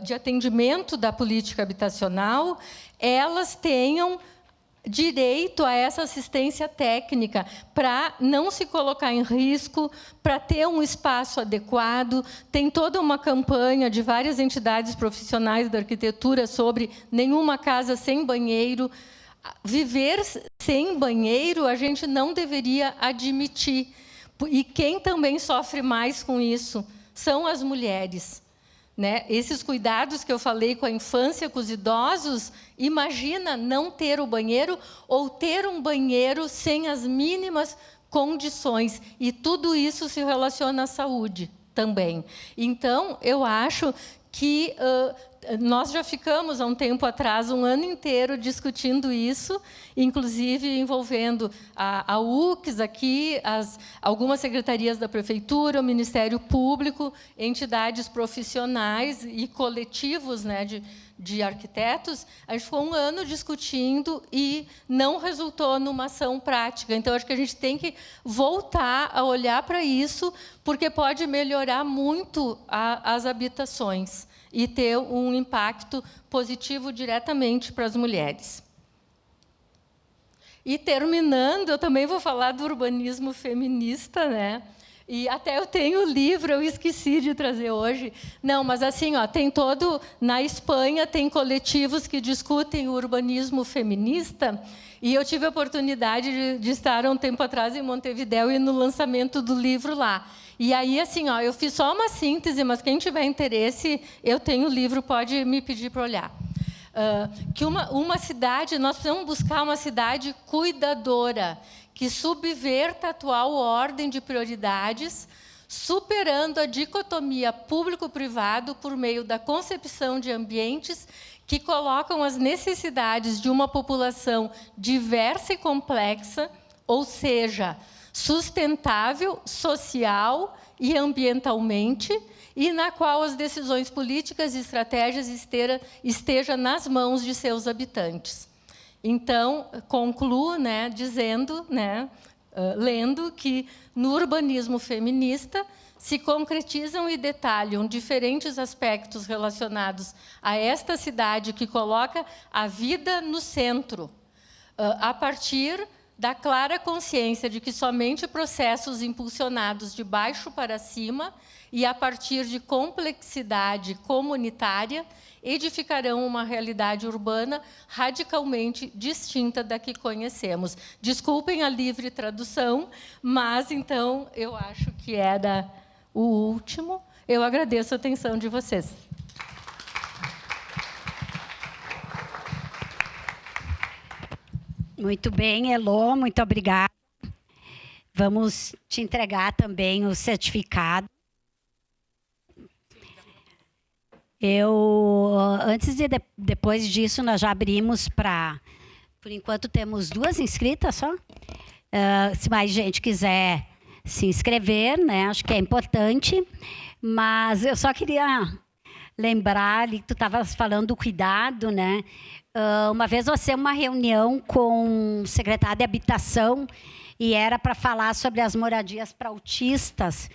de atendimento da política habitacional, elas tenham direito a essa assistência técnica para não se colocar em risco, para ter um espaço adequado. Tem toda uma campanha de várias entidades profissionais da arquitetura sobre nenhuma casa sem banheiro. Viver sem banheiro, a gente não deveria admitir. E quem também sofre mais com isso são as mulheres. Né? Esses cuidados que eu falei com a infância, com os idosos, imagina não ter o banheiro ou ter um banheiro sem as mínimas condições. E tudo isso se relaciona à saúde também. Então, eu acho que nós já ficamos, há um tempo atrás, um ano inteiro discutindo isso, inclusive envolvendo a UCS aqui, algumas secretarias da Prefeitura, o Ministério Público, entidades profissionais e coletivos, né, de arquitetos. A gente ficou um ano discutindo e não resultou numa ação prática. Então, acho que a gente tem que voltar a olhar para isso, porque pode melhorar muito as habitações. e ter um impacto positivo diretamente para as mulheres. E terminando, eu também vou falar do urbanismo feminista, né? E até eu tenho o livro, eu esqueci de trazer hoje. Não, mas assim, ó, tem todo... Na Espanha, tem coletivos que discutem o urbanismo feminista, e eu tive a oportunidade de estar há um tempo atrás em Montevidéu e no lançamento do livro lá. E aí, assim, ó, eu fiz só uma síntese, mas quem tiver interesse, eu tenho o livro, pode me pedir para olhar. Que uma cidade, nós precisamos buscar uma cidade cuidadora, que subverta a atual ordem de prioridades, superando a dicotomia público-privado por meio da concepção de ambientes que colocam as necessidades de uma população diversa e complexa, ou seja, sustentável, social e ambientalmente, e na qual as decisões políticas e estratégias estejam nas mãos de seus habitantes. Então, concluo, né, dizendo, né, lendo que no urbanismo feminista se concretizam e detalham diferentes aspectos relacionados a esta cidade que coloca a vida no centro, a partir da clara consciência de que somente processos impulsionados de baixo para cima e a partir de complexidade comunitária edificarão uma realidade urbana radicalmente distinta da que conhecemos. Desculpem a livre tradução, mas, então, eu acho que era o último. Eu agradeço a atenção de vocês. Muito bem, Elô, muito obrigada. Vamos te entregar também o certificado. Depois disso, nós já abrimos para... Por enquanto, temos 2 inscritas só. Se mais gente quiser se inscrever, né? Acho que é importante. Mas eu só queria lembrar ali que tu estavas falando do cuidado, né? Uma vez eu fiz uma reunião com o secretário de Habitação e era para falar sobre as moradias para autistas.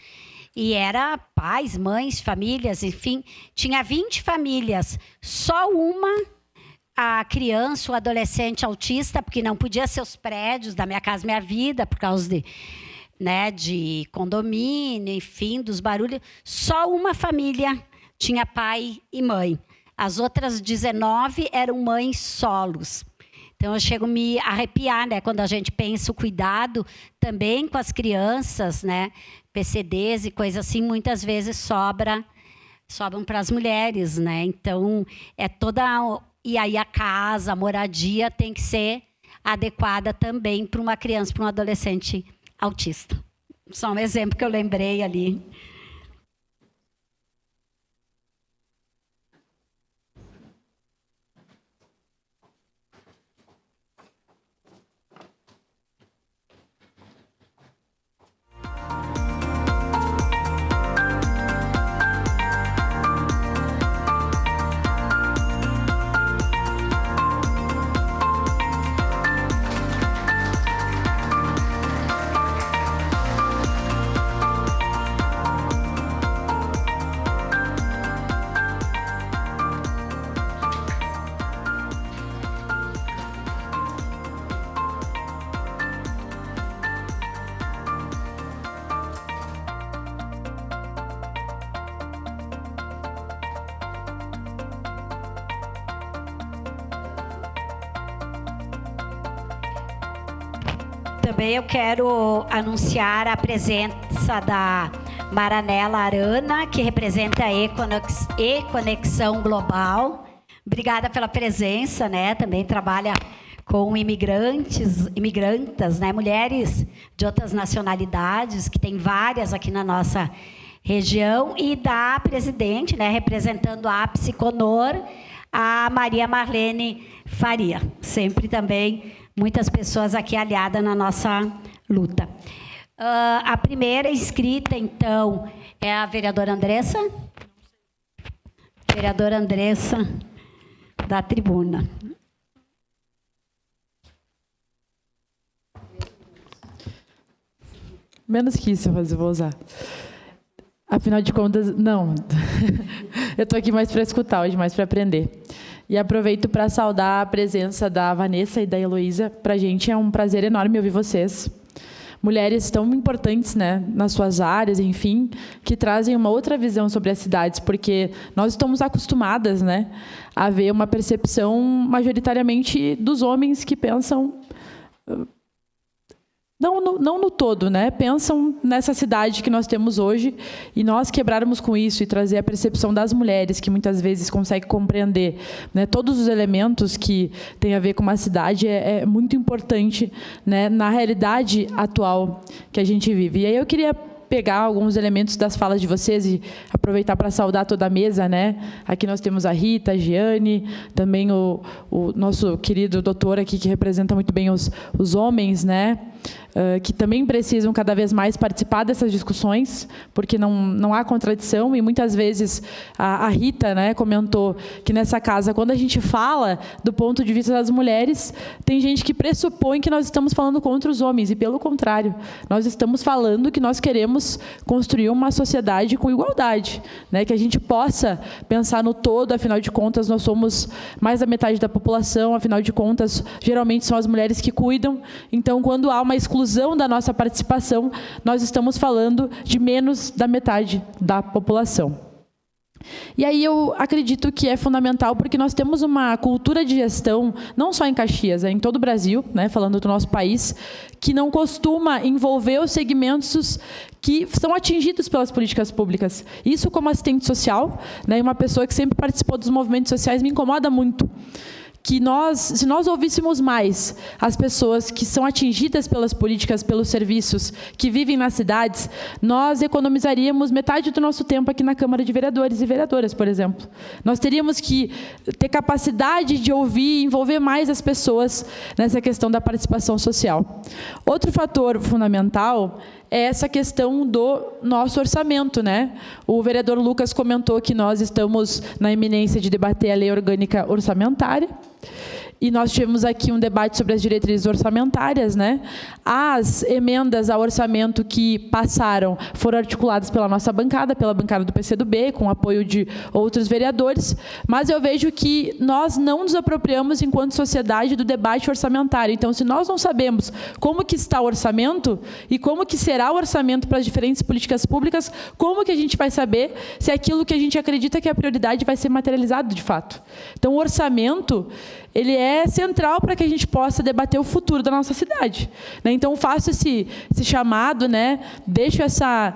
E era pais, mães, famílias, enfim, tinha 20 famílias, só uma, a criança, o adolescente autista, porque não podia ser os prédios da Minha Casa Minha Vida, por causa de condomínio, enfim, dos barulhos. Só uma família tinha pai e mãe. As outras 19 eram mães solos. Então, eu chego a me arrepiar, né, quando a gente pensa o cuidado também com as crianças, né, PCDs e coisas assim, muitas vezes sobram para as mulheres, né? Então, e aí a casa, a moradia tem que ser adequada também para uma criança, para um adolescente autista. Só um exemplo que eu lembrei ali. Também eu quero anunciar a presença da Maranela Arana, que representa a E-Conexão Global. Obrigada pela presença, né? Também trabalha com imigrantas, né? Mulheres de outras nacionalidades, que tem várias aqui na nossa região, e da presidente, né? Representando a Psiconor, a Maria Marlene Faria. Sempre também muitas pessoas aqui aliadas na nossa luta. A primeira inscrita, então, é a vereadora Andressa. Vereadora Andressa, da tribuna. Menos que isso, mas eu vou usar. Afinal de contas, não. Eu estou aqui mais para escutar hoje, mais para aprender. E aproveito para saudar a presença da Vanessa e da Heloísa. Para a gente é um prazer enorme ouvir vocês. Mulheres tão importantes, né, nas suas áreas, enfim, que trazem uma outra visão sobre as cidades, porque nós estamos acostumadas, né, a ver uma percepção majoritariamente dos homens que pensam... Não no todo, né? Pensam nessa cidade que nós temos hoje, e nós quebrarmos com isso e trazer a percepção das mulheres, que muitas vezes conseguem compreender, né, todos os elementos que têm a ver com uma cidade, é muito importante, né, na realidade atual que a gente vive. E aí eu queria pegar alguns elementos das falas de vocês e aproveitar para saudar toda a mesa, né? Aqui nós temos a Rita, a Giane, também o nosso querido doutor aqui, que representa muito bem os homens, né? Que também precisam cada vez mais participar dessas discussões, porque não há contradição, e muitas vezes a Rita, né, comentou que nessa casa, quando a gente fala do ponto de vista das mulheres, tem gente que pressupõe que nós estamos falando contra os homens, e pelo contrário, nós estamos falando que nós queremos construir uma sociedade com igualdade, né, que a gente possa pensar no todo. Afinal de contas, nós somos mais da metade da população, afinal de contas, geralmente são as mulheres que cuidam. Então, quando há uma exclusão da nossa participação, nós estamos falando de menos da metade da população. E aí eu acredito que é fundamental, porque nós temos uma cultura de gestão, não só em Caxias, é em todo o Brasil, né, falando do nosso país, que não costuma envolver os segmentos que são atingidos pelas políticas públicas. Isso, como assistente social, né, uma pessoa que sempre participou dos movimentos sociais, me incomoda muito. Que se nós ouvíssemos mais as pessoas que são atingidas pelas políticas, pelos serviços, que vivem nas cidades, nós economizaríamos metade do nosso tempo aqui na Câmara de Vereadores e Vereadoras, por exemplo. Nós teríamos que ter capacidade de ouvir e envolver mais as pessoas nessa questão da participação social. Outro fator fundamental é essa questão do nosso orçamento, né? O vereador Lucas comentou que nós estamos na iminência de debater a lei orgânica orçamentária, e nós tivemos aqui um debate sobre as diretrizes orçamentárias, né? As emendas ao orçamento que passaram foram articuladas pela nossa bancada, pela bancada do PCdoB, com o apoio de outros vereadores, mas eu vejo que nós não nos apropriamos, enquanto sociedade, do debate orçamentário. Então, se nós não sabemos como que está o orçamento e como que será o orçamento para as diferentes políticas públicas, como que a gente vai saber se aquilo que a gente acredita que é a prioridade vai ser materializado de fato? Então, o orçamento, ele é central para que a gente possa debater o futuro da nossa cidade, né? Então, faço esse chamado, né? Deixo essa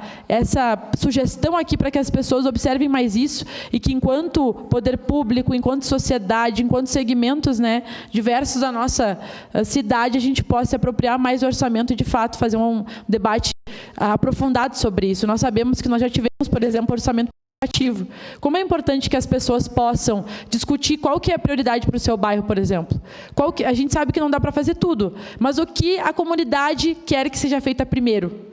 sugestão aqui para que as pessoas observem mais isso, e que, enquanto poder público, enquanto sociedade, enquanto segmentos, né, diversos da nossa cidade, a gente possa se apropriar mais do orçamento e, de fato, fazer um debate aprofundado sobre isso. Nós sabemos que nós já tivemos, por exemplo, orçamento ativo. Como é importante que as pessoas possam discutir qual que é a prioridade para o seu bairro, por exemplo. A gente sabe que não dá para fazer tudo, mas o que a comunidade quer que seja feito primeiro.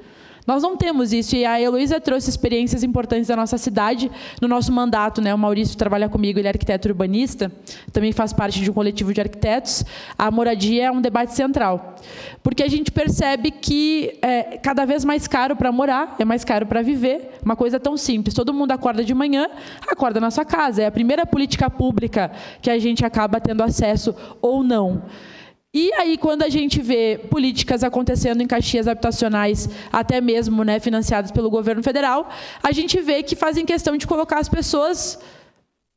Nós não temos isso, e a Heloísa trouxe experiências importantes da nossa cidade no nosso mandato, né? O Maurício trabalha comigo, ele é arquiteto urbanista, também faz parte de um coletivo de arquitetos. A moradia é um debate central, porque a gente percebe que é cada vez mais caro para morar, é mais caro para viver, uma coisa tão simples. Todo mundo acorda de manhã, acorda na sua casa, é a primeira política pública que a gente acaba tendo acesso ou não. E aí, quando a gente vê políticas acontecendo em Caxias habitacionais, até mesmo, né, financiadas pelo governo federal, a gente vê que fazem questão de colocar as pessoas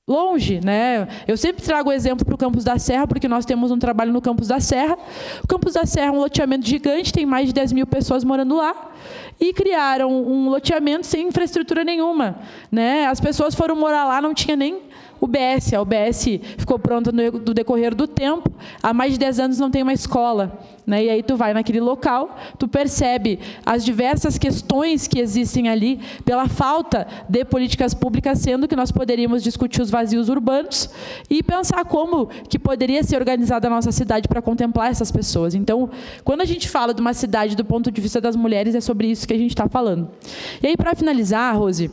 longe, né? Eu sempre trago o exemplo para o Campos da Serra, porque nós temos um trabalho no Campos da Serra. O Campos da Serra é um loteamento gigante, tem mais de 10 mil pessoas morando lá, e criaram um loteamento sem infraestrutura nenhuma, né? As pessoas foram morar lá, não tinha nem UBS. A UBS ficou pronta no decorrer do tempo. Há mais de 10 anos não tem uma escola, né? E aí tu vai naquele local, tu percebe as diversas questões que existem ali pela falta de políticas públicas, sendo que nós poderíamos discutir os vazios urbanos e pensar como que poderia ser organizada a nossa cidade para contemplar essas pessoas. Então, quando a gente fala de uma cidade do ponto de vista das mulheres, é sobre isso que a gente está falando. E aí, para finalizar, Rose,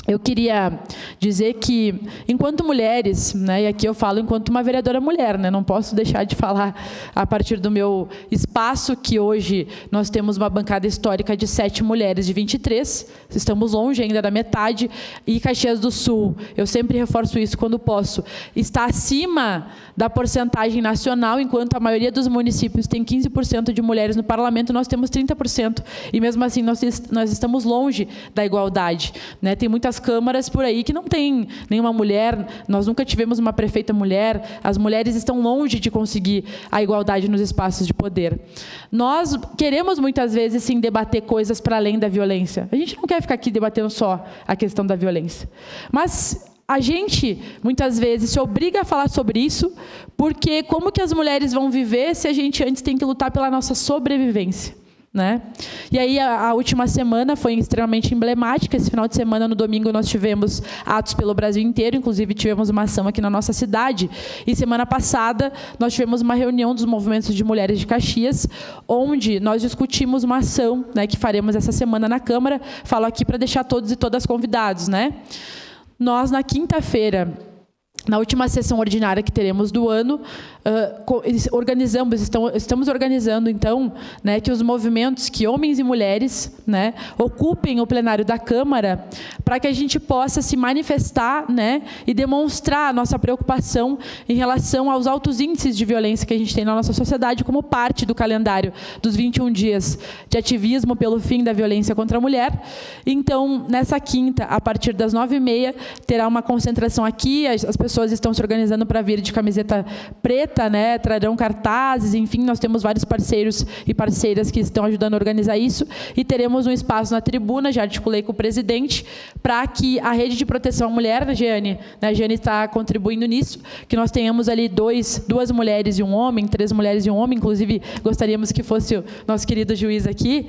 eu queria dizer que, enquanto mulheres, né, e aqui eu falo enquanto uma vereadora mulher, né, não posso deixar de falar a partir do meu espaço, que hoje nós temos uma bancada histórica de 7 mulheres de 23, estamos longe ainda da metade, e Caxias do Sul, eu sempre reforço isso quando posso, está acima da porcentagem nacional, enquanto a maioria dos municípios tem 15% de mulheres no parlamento, nós temos 30%, e mesmo assim nós estamos longe da igualdade, né? Tem muitas câmaras por aí que não tem nenhuma mulher, nós nunca tivemos uma prefeita mulher, as mulheres estão longe de conseguir a igualdade nos espaços de poder. Nós queremos muitas vezes sim debater coisas para além da violência. A gente não quer ficar aqui debatendo só a questão da violência. Mas a gente, muitas vezes, se obriga a falar sobre isso, porque como que as mulheres vão viver se a gente antes tem que lutar pela nossa sobrevivência? Né? E aí a última semana foi extremamente emblemática. Esse final de semana, no domingo, nós tivemos atos pelo Brasil inteiro, inclusive tivemos uma ação aqui na nossa cidade, e semana passada nós tivemos uma reunião dos movimentos de mulheres de Caxias, onde nós discutimos uma ação, né, que faremos essa semana na Câmara. Falo aqui para deixar todos e todas convidados, né? Nós, na quinta-feira, na última sessão ordinária que teremos do ano, estamos organizando, então, né, que os movimentos, que homens e mulheres, né, ocupem o plenário da Câmara, para que a gente possa se manifestar, né, e demonstrar a nossa preocupação em relação aos altos índices de violência que a gente tem na nossa sociedade, como parte do calendário dos 21 dias de ativismo pelo fim da violência contra a mulher. Então, nessa quinta, a partir das 9h30, terá uma concentração aqui, as pessoas estão se organizando para vir de camiseta preta, né, trarão cartazes, enfim, nós temos vários parceiros e parceiras que estão ajudando a organizar isso, e teremos um espaço na tribuna, já articulei com o presidente, para que a rede de proteção à mulher, a Jeane está contribuindo nisso, que nós tenhamos ali duas mulheres e um homem, 3 mulheres e um homem, inclusive gostaríamos que fosse o nosso querido juiz aqui,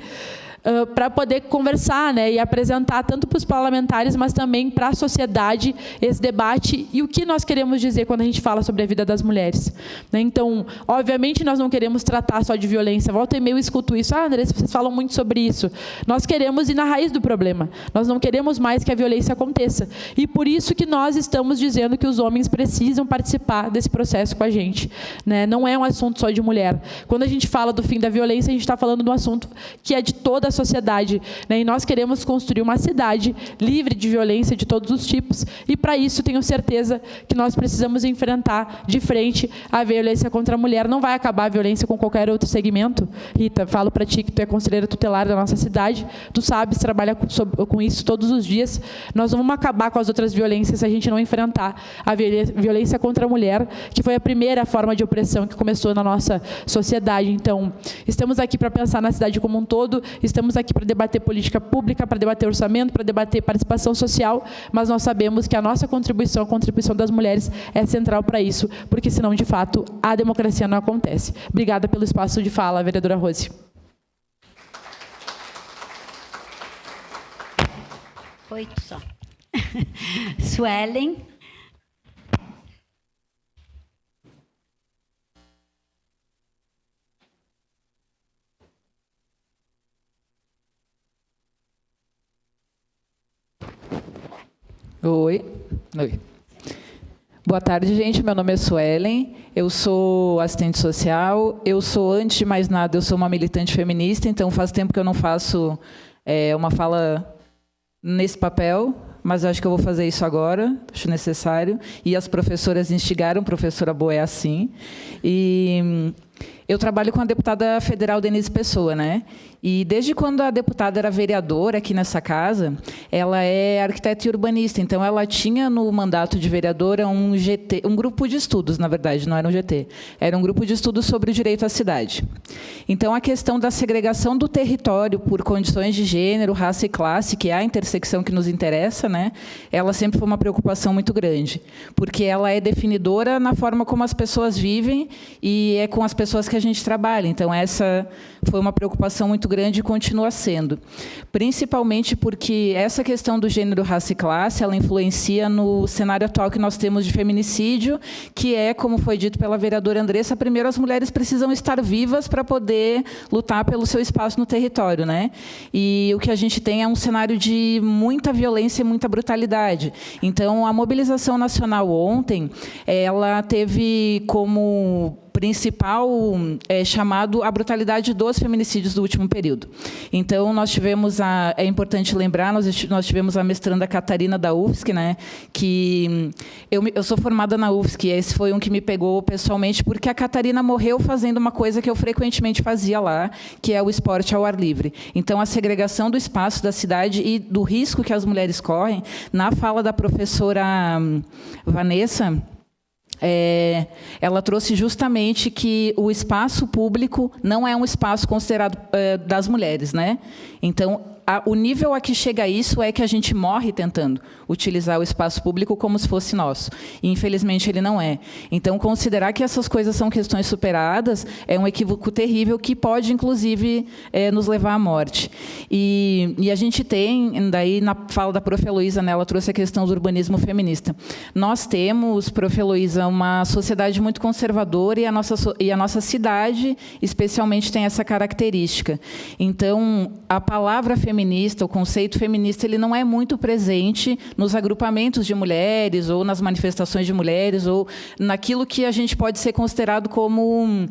para poder conversar, né, e apresentar tanto para os parlamentares, mas também para a sociedade esse debate e o que nós queremos dizer quando a gente fala sobre a vida das mulheres. Né? Então, obviamente, nós não queremos tratar só de violência. Volta e meia eu escuto isso. Andressa, vocês falam muito sobre isso. Nós queremos ir na raiz do problema. Nós não queremos mais que a violência aconteça. E por isso que nós estamos dizendo que os homens precisam participar desse processo com a gente. Né? Não é um assunto só de mulher. Quando a gente fala do fim da violência, a gente está falando de um assunto que é de toda a sociedade, né? E nós queremos construir uma cidade livre de violência de todos os tipos, e para isso tenho certeza que nós precisamos enfrentar de frente a violência contra a mulher. Não vai acabar a violência com qualquer outro segmento. Rita, falo para ti que tu é conselheira tutelar da nossa cidade, tu sabes, trabalha com isso todos os dias. Nós não vamos acabar com as outras violências se a gente não enfrentar a violência contra a mulher, que foi a primeira forma de opressão que começou na nossa sociedade. Então, estamos aqui para pensar na cidade como um todo, estamos aqui para debater política pública, para debater orçamento, para debater participação social, mas nós sabemos que a nossa contribuição, a contribuição das mulheres é central para isso, porque senão, de fato, a democracia não acontece. Obrigada pelo espaço de fala, vereadora Rose. 8 só. Suelen. Oi. Boa tarde, gente. Meu nome é Suelen. Eu sou assistente social. Eu sou, antes de mais nada, eu sou uma militante feminista, então faz tempo que eu não faço uma fala nesse papel, mas acho que eu vou fazer isso agora, acho necessário. E as professoras instigaram, professora boa é assim. E eu trabalho com a deputada federal Denise Pessoa, né? E desde quando a deputada era vereadora aqui nessa casa, ela é arquiteta e urbanista, então ela tinha no mandato de vereadora um GT, um grupo de estudos, na verdade, não era um GT, era um grupo de estudos sobre o direito à cidade. Então, a questão da segregação do território por condições de gênero, raça e classe, que é a intersecção que nos interessa, né? Ela sempre foi uma preocupação muito grande, porque ela é definidora na forma como as pessoas vivem e é com as pessoas pessoas que a gente trabalha. Então, essa foi uma preocupação muito grande e continua sendo. Principalmente porque essa questão do gênero, raça e classe, ela influencia no cenário atual que nós temos de feminicídio, que é, como foi dito pela vereadora Andressa, primeiro as mulheres precisam estar vivas para poder lutar pelo seu espaço no território, né? E o que a gente tem é um cenário de muita violência e muita brutalidade. Então, a mobilização nacional ontem, ela teve como principal chamado a brutalidade dos feminicídios do último período. Então, nós tivemos é importante lembrar, nós tivemos a mestranda Catarina da UFSC, né, que eu sou formada na UFSC, e esse foi um que me pegou pessoalmente, porque a Catarina morreu fazendo uma coisa que eu frequentemente fazia lá, que é o esporte ao ar livre. Então, a segregação do espaço da cidade e do risco que as mulheres correm, na fala da professora Vanessa, ela trouxe justamente que o espaço público não é um espaço considerado das mulheres, né? Então, o nível a que chega isso é que a gente morre tentando utilizar o espaço público como se fosse nosso. E, infelizmente, ele não é. Então, considerar que essas coisas são questões superadas é um equívoco terrível que pode, inclusive, nos levar à morte. E a gente tem, daí, na fala da Prof. Heloísa, né, ela trouxe a questão do urbanismo feminista. Nós temos, Prof. Heloísa, uma sociedade muito conservadora e a nossa cidade, especialmente, tem essa característica. Então, a palavra feminista, o conceito feminista, ele não é muito presente nos agrupamentos de mulheres, ou nas manifestações de mulheres, ou naquilo que a gente pode ser considerado como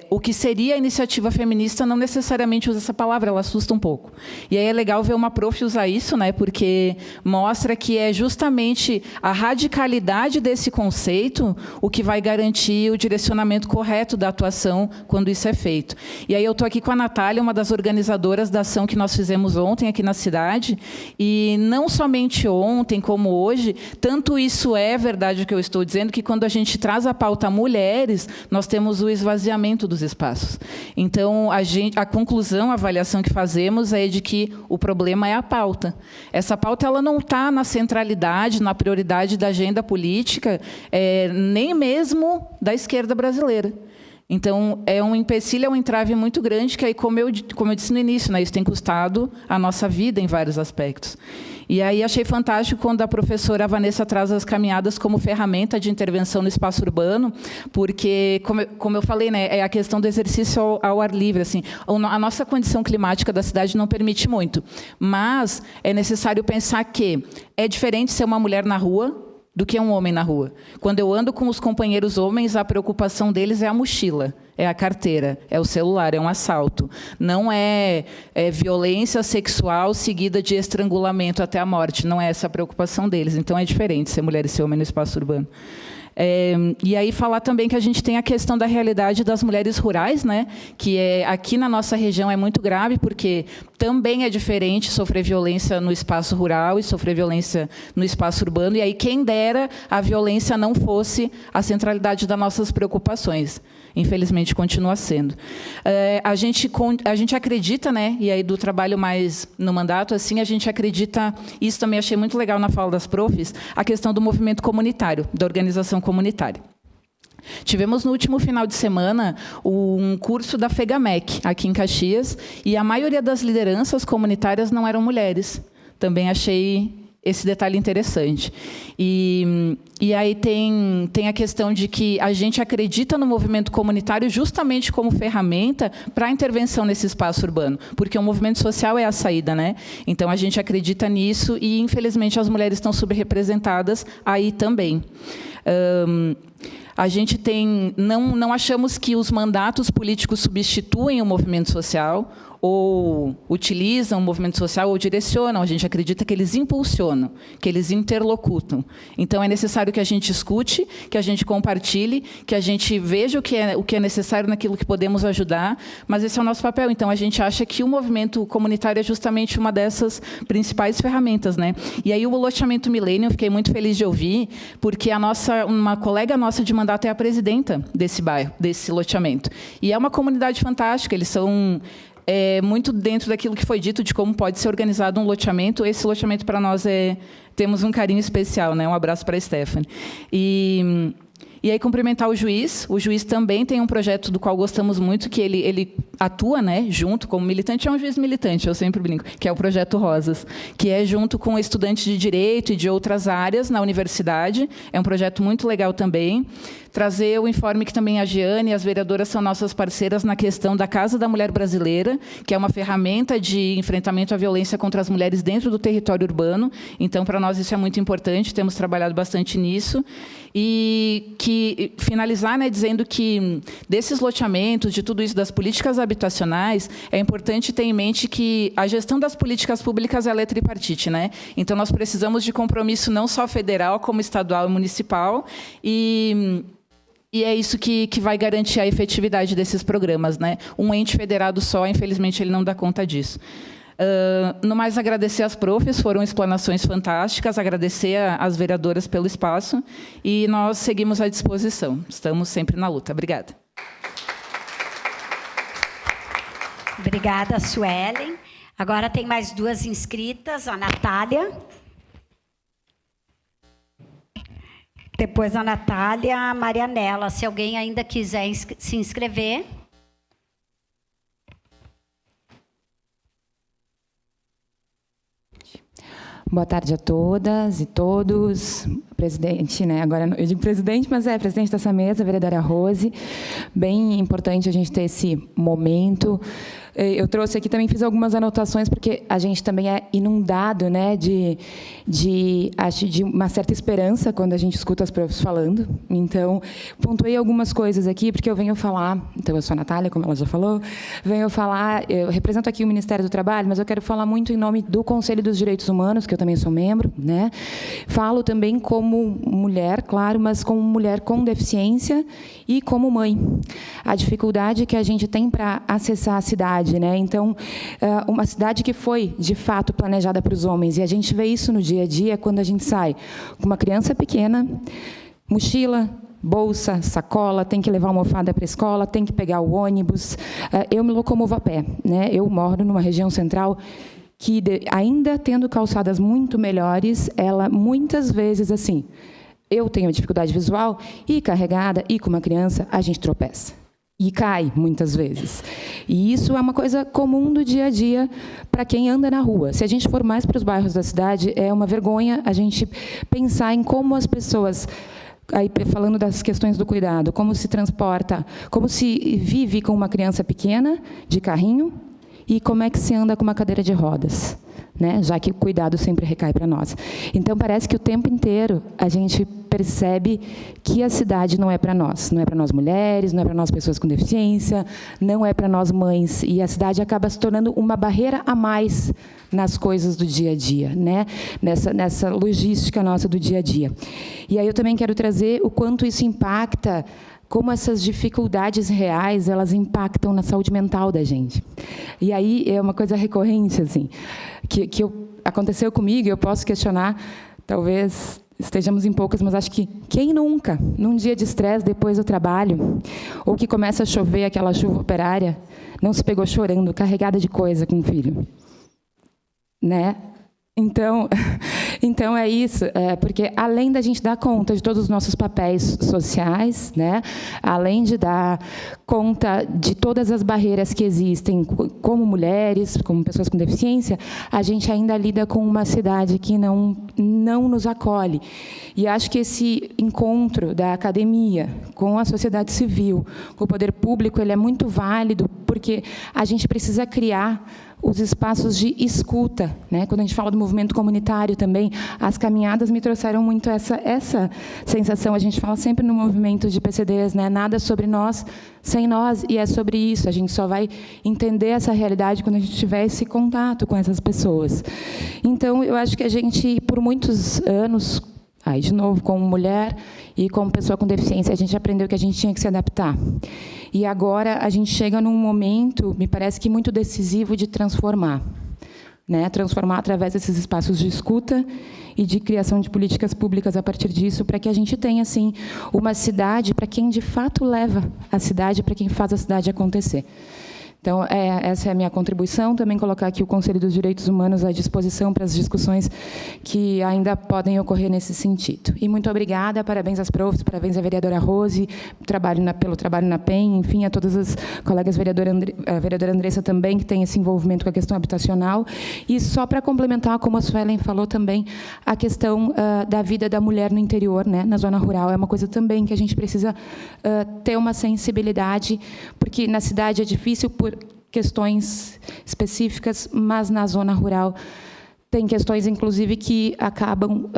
o que seria a iniciativa feminista, não necessariamente usa essa palavra, ela assusta um pouco. E aí é legal ver uma prof usar isso, né, porque mostra que é justamente a radicalidade desse conceito o que vai garantir o direcionamento correto da atuação quando isso é feito. E aí eu estou aqui com a Natália, uma das organizadoras da ação que nós fizemos ontem aqui na cidade, e não somente ontem, como hoje, tanto isso é verdade o que eu estou dizendo, que quando a gente traz a pauta mulheres, nós temos o esvaziamento dos espaços. Então, a conclusão, a avaliação que fazemos é de que o problema é a pauta. Essa pauta ela não está na centralidade, na prioridade da agenda política, nem mesmo da esquerda brasileira. Então, é um empecilho, é um entrave muito grande, que aí, como eu disse no início, né, isso tem custado a nossa vida em vários aspectos. E aí achei fantástico quando a professora Vanessa traz as caminhadas como ferramenta de intervenção no espaço urbano, porque, como eu falei, né, é a questão do exercício ao ar livre. Assim, a nossa condição climática da cidade não permite muito, mas é necessário pensar que é diferente ser uma mulher na rua do que um homem na rua. Quando eu ando com os companheiros homens, a preocupação deles é a mochila, é a carteira, é o celular, é um assalto. Não é violência sexual seguida de estrangulamento até a morte. Não é essa a preocupação deles. Então, é diferente ser mulher e ser homem no espaço urbano. E aí falar também que a gente tem a questão da realidade das mulheres rurais, né? Que aqui na nossa região é muito grave, porque também é diferente sofrer violência no espaço rural e sofrer violência no espaço urbano. E aí, quem dera a violência não fosse a centralidade das nossas preocupações. Infelizmente, continua sendo. A gente acredita, né? E aí, do trabalho mais no mandato, assim, a gente acredita, isso também achei muito legal na fala das profs, a questão do movimento comunitário, da organização comunitária. Tivemos no último final de semana um curso da FEGAMEC, aqui em Caxias, e a maioria das lideranças comunitárias não eram mulheres. Também achei esse detalhe interessante. E aí tem a questão de que a gente acredita no movimento comunitário justamente como ferramenta para a intervenção nesse espaço urbano, porque o movimento social é a saída, né? Então, a gente acredita nisso e, infelizmente, as mulheres estão subrepresentadas aí também. A gente não achamos que os mandatos políticos substituem o movimento social, ou utilizam o movimento social, ou direcionam. A gente acredita que eles impulsionam, que eles interlocutam. Então, é necessário que a gente escute, que a gente compartilhe, que a gente veja o que é necessário naquilo que podemos ajudar, mas esse é o nosso papel. Então, a gente acha que o movimento comunitário é justamente uma dessas principais ferramentas, né? E aí, o loteamento Millennium, eu fiquei muito feliz de ouvir, porque uma colega nossa de mandato é a presidenta desse bairro, desse loteamento. E é uma comunidade fantástica, eles são muito dentro daquilo que foi dito de como pode ser organizado um loteamento. Esse loteamento, para nós, temos um carinho especial, né? Um abraço para a Stephanie. E aí, cumprimentar o juiz. O juiz também tem um projeto do qual gostamos muito, que ele atua, né, junto, como militante, é um juiz militante, eu sempre brinco, que é o Projeto Rosas, que é junto com estudantes de Direito e de outras áreas na universidade. É um projeto muito legal também. Trazer o informe que também a Giane e as vereadoras são nossas parceiras na questão da Casa da Mulher Brasileira, que é uma ferramenta de enfrentamento à violência contra as mulheres dentro do território urbano. Então, para nós, isso é muito importante, temos trabalhado bastante nisso. E finalizar, né, dizendo que desses loteamentos, de tudo isso, das políticas habitacionais, é importante ter em mente que a gestão das políticas públicas ela é tripartite, né? Então, nós precisamos de compromisso não só federal, como estadual e municipal, e é isso que vai garantir a efetividade desses programas, né? Um ente federado só, infelizmente, ele não dá conta disso. No mais, agradecer às profs, foram explanações fantásticas, agradecer às vereadoras pelo espaço, e nós seguimos à disposição. Estamos sempre na luta. Obrigada. Obrigada, Suelen. Agora tem mais 2 inscritas, a Natália. Depois a Natália, a Marianela. Se alguém ainda quiser se inscrever. Boa tarde a todas e todos. Presidente, né? Agora eu digo presidente, mas é presidente dessa mesa, a vereadora Rose. Bem importante a gente ter esse momento. Eu trouxe aqui também, fiz algumas anotações, porque a gente também é inundado, né, acho, de uma certa esperança quando a gente escuta as profs falando. Então, pontuei algumas coisas aqui, porque eu venho falar, então eu sou a Natália, como ela já falou, venho falar, eu represento aqui o Ministério do Trabalho, mas eu quero falar muito em nome do Conselho dos Direitos Humanos, que eu também sou membro, né? Falo também como mulher, claro, mas como mulher com deficiência e como mãe. A dificuldade que a gente tem para acessar a cidade, né? Então, uma cidade que foi, de fato, planejada para os homens, e a gente vê isso no dia a dia quando a gente sai com uma criança pequena, mochila, bolsa, sacola, tem que levar uma almofada para a escola, tem que pegar o ônibus. Eu me locomovo a pé, né? Eu moro numa região central que, ainda tendo calçadas muito melhores, ela, muitas vezes, assim, eu tenho dificuldade visual, e carregada, e com uma criança, a gente tropeça. E cai, muitas vezes. E isso é uma coisa comum do dia a dia para quem anda na rua. Se a gente for mais para os bairros da cidade, é uma vergonha a gente pensar em como as pessoas, aí falando das questões do cuidado, como se transporta, como se vive com uma criança pequena, de carrinho, e como é que se anda com uma cadeira de rodas, né? Já que o cuidado sempre recai para nós. Então, parece que o tempo inteiro a gente percebe que a cidade não é para nós. Não é para nós mulheres, não é para nós pessoas com deficiência, não é para nós mães. E a cidade acaba se tornando uma barreira a mais nas coisas do dia a dia, né? Nessa logística nossa do dia a dia. E aí eu também quero trazer o quanto isso impacta, como essas dificuldades reais, elas impactam na saúde mental da gente. E aí é uma coisa recorrente, assim, que aconteceu comigo, e eu posso questionar, talvez estejamos em poucas, mas acho que quem nunca, num dia de estresse depois do trabalho, ou que começa a chover, aquela chuva operária, não se pegou chorando, carregada de coisa com o filho, né? Então é isso, porque além da gente dar conta de todos os nossos papéis sociais, né, além de dar conta de todas as barreiras que existem como mulheres, como pessoas com deficiência, a gente ainda lida com uma cidade que não nos acolhe. E acho que esse encontro da academia com a sociedade civil, com o poder público, ele é muito válido, porque a gente precisa criar os espaços de escuta, né? Quando a gente fala do movimento comunitário também, as caminhadas me trouxeram muito essa sensação. A gente fala sempre no movimento de PCDs, né? Nada sobre nós sem nós, e é sobre isso. A gente só vai entender essa realidade quando a gente tiver esse contato com essas pessoas. Então, eu acho que a gente, por muitos anos, aí, de novo, como mulher e como pessoa com deficiência, a gente aprendeu que a gente tinha que se adaptar. E agora a gente chega num momento, me parece que muito decisivo, de transformar. Né? Transformar através desses espaços de escuta e de criação de políticas públicas a partir disso, para que a gente tenha, assim, uma cidade para quem, de fato, leva a cidade, para quem faz a cidade acontecer. Então, essa é a minha contribuição. Também colocar aqui o Conselho dos Direitos Humanos à disposição para as discussões que ainda podem ocorrer nesse sentido. E muito obrigada, parabéns às profs, parabéns à vereadora Rose, pelo trabalho na PEN, enfim, a todas as colegas, a vereadora Andressa também, que tem esse envolvimento com a questão habitacional. E só para complementar, como a Suelen falou também, a questão da vida da mulher no interior, né, na zona rural, é uma coisa também que a gente precisa ter uma sensibilidade, porque na cidade é difícil por questões específicas, mas na zona rural tem questões, inclusive, que acabam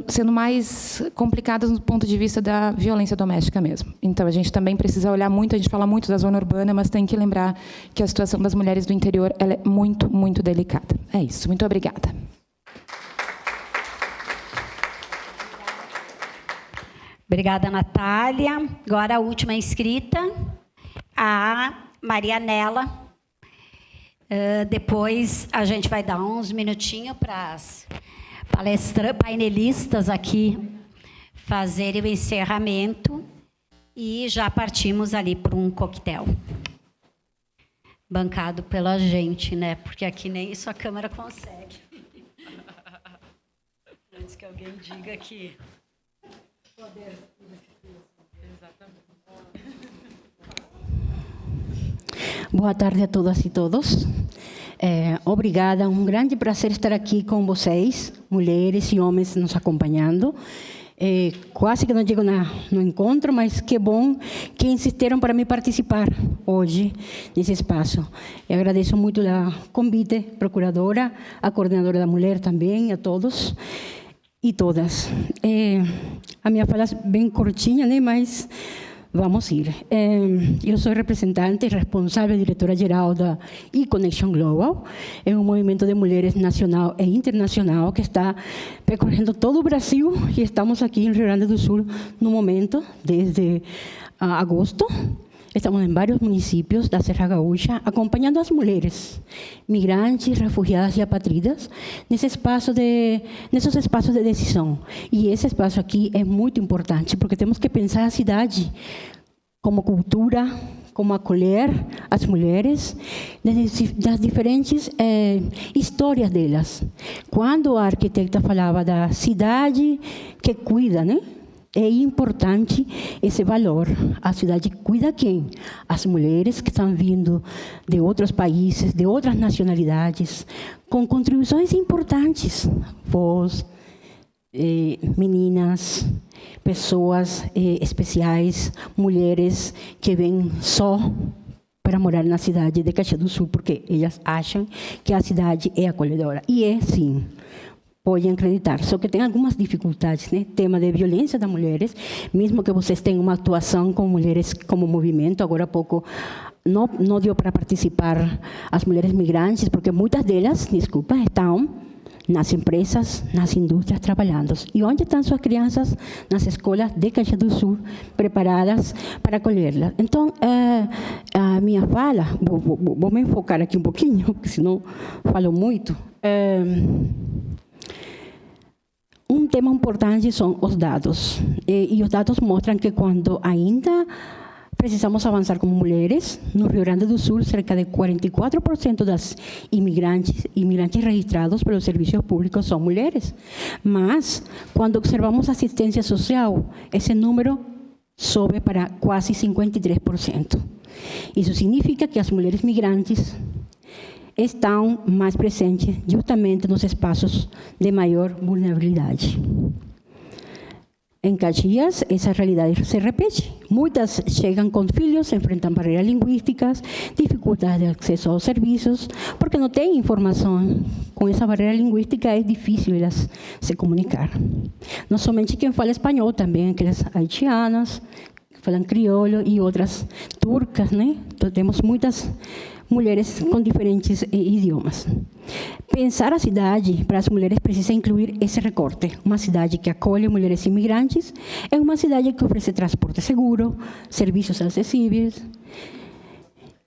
sendo mais complicadas do ponto de vista da violência doméstica mesmo. Então, a gente também precisa olhar muito, a gente fala muito da zona urbana, mas tem que lembrar que a situação das mulheres do interior ela é muito, muito delicada. É isso. Muito obrigada. Obrigada, Natália. Agora a última inscrita, a Marianela. Depois a gente vai dar uns minutinhos para as painelistas aqui fazerem o encerramento e já partimos ali para um coquetel. Bancado pela gente, né? Porque aqui nem isso a Câmara consegue. Antes que alguém diga que... Boa tarde a todas e todos. Obrigada, um grande prazer estar aqui com vocês, mulheres e homens nos acompanhando. Quase que não chego no encontro, mas que bom que insistiram para me participar hoje nesse espaço. Eu agradeço muito o convite, procuradora, a coordenadora da mulher também, a todos e todas. A minha fala é bem curtinha, né? Mas vamos ir. Eu sou representante e responsável, diretora-geral da e-Connection Global. É um movimento de mulheres nacional e internacional que está percorrendo todo o Brasil e estamos aqui em Rio Grande do Sul no momento, desde agosto. Estamos em vários municípios da Serra Gaúcha, acompanhando as mulheres migrantes, refugiadas e apátridas nesses espaços de decisão. E esse espaço aqui é muito importante, porque temos que pensar a cidade como cultura, como acolher as mulheres, das diferentes histórias delas. Quando a arquiteta falava da cidade que cuida, né? É importante esse valor. A cidade cuida quem? As mulheres que estão vindo de outros países, de outras nacionalidades, com contribuições importantes. Vós, meninas, pessoas especiais, mulheres que vêm só para morar na cidade de Caxias do Sul, porque elas acham que a cidade é acolhedora. E é, sim. Podem acreditar, só que tem algumas dificuldades, né? Tema de violência das mulheres, mesmo que vocês tenham uma atuação com mulheres como movimento, agora há pouco não deu para participar as mulheres migrantes, porque muitas delas, desculpa, estão nas empresas, nas indústrias trabalhando. E onde estão suas crianças? Nas escolas de Caxias do Sul, preparadas para acolhê-las. Então, a minha fala, vou me enfocar aqui um pouquinho, porque senão falo muito. Um tema importante são os dados. E os dados mostram que quando ainda precisamos avançar como mulheres, no Rio Grande do Sul, cerca de 44% das imigrantes registrados pelos serviços públicos são mulheres. Mas, quando observamos a assistência social, esse número sobe para quase 53%. Isso significa que as mulheres migrantes estão mais presentes justamente nos espaços de maior vulnerabilidade. Em Caxias, essa realidade se repete. Muitas chegam com filhos, enfrentam barreiras linguísticas, dificuldades de acesso aos serviços, porque não têm informação. Com essa barreira linguística é difícil elas se comunicar. Não somente quem fala espanhol, também aquelas haitianas, que falam crioulo e outras turcas, né? Então, temos muitas mulheres com diferentes idiomas. Pensar a cidade para as mulheres precisa incluir esse recorte. Uma cidade que acolhe mulheres imigrantes é uma cidade que oferece transporte seguro, serviços acessíveis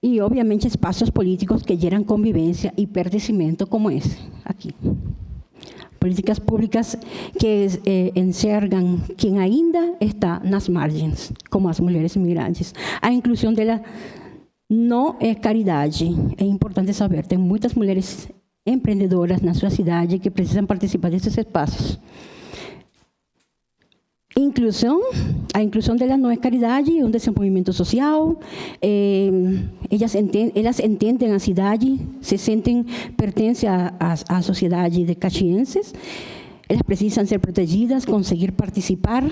e, obviamente, espaços políticos que geram convivência e pertencimento como esse aqui. Políticas públicas que enxergam quem ainda está nas margens, como as mulheres imigrantes. A inclusão delas não é caridade. É importante saber, tem muitas mulheres empreendedoras na sua cidade que precisam participar desses espaços. A inclusão dela não é caridade, é um desenvolvimento social. Elas entendem a cidade, se sentem pertencem à sociedade de caxienses. Elas precisam ser protegidas, conseguir participar,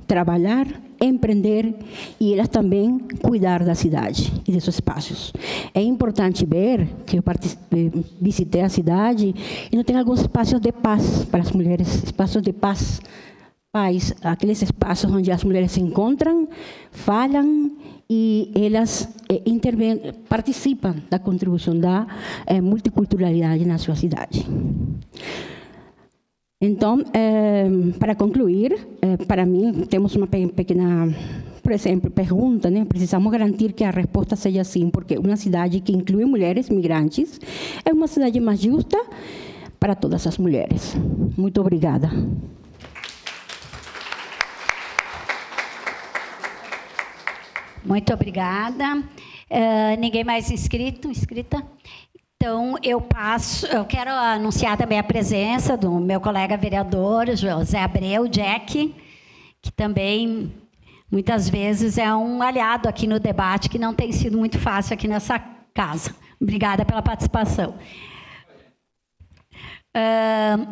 trabalhar, empreender e elas também cuidar da cidade e de seus espaços. É importante ver que eu visitei a cidade e não tem alguns espaços de paz para as mulheres, espaços de paz, aqueles espaços onde as mulheres se encontram, falam e elas participam da contribuição da multiculturalidade na sua cidade. Então, para concluir, para mim, temos uma pequena, por exemplo, pergunta, né? Precisamos garantir que a resposta seja sim, porque uma cidade que inclui mulheres migrantes é uma cidade mais justa para todas as mulheres. Muito obrigada. Muito obrigada. Ninguém mais inscrita? Então, eu quero anunciar também a presença do meu colega vereador, José Abreu, Jack, que também, muitas vezes, é um aliado aqui no debate, que não tem sido muito fácil aqui nessa casa. Obrigada pela participação.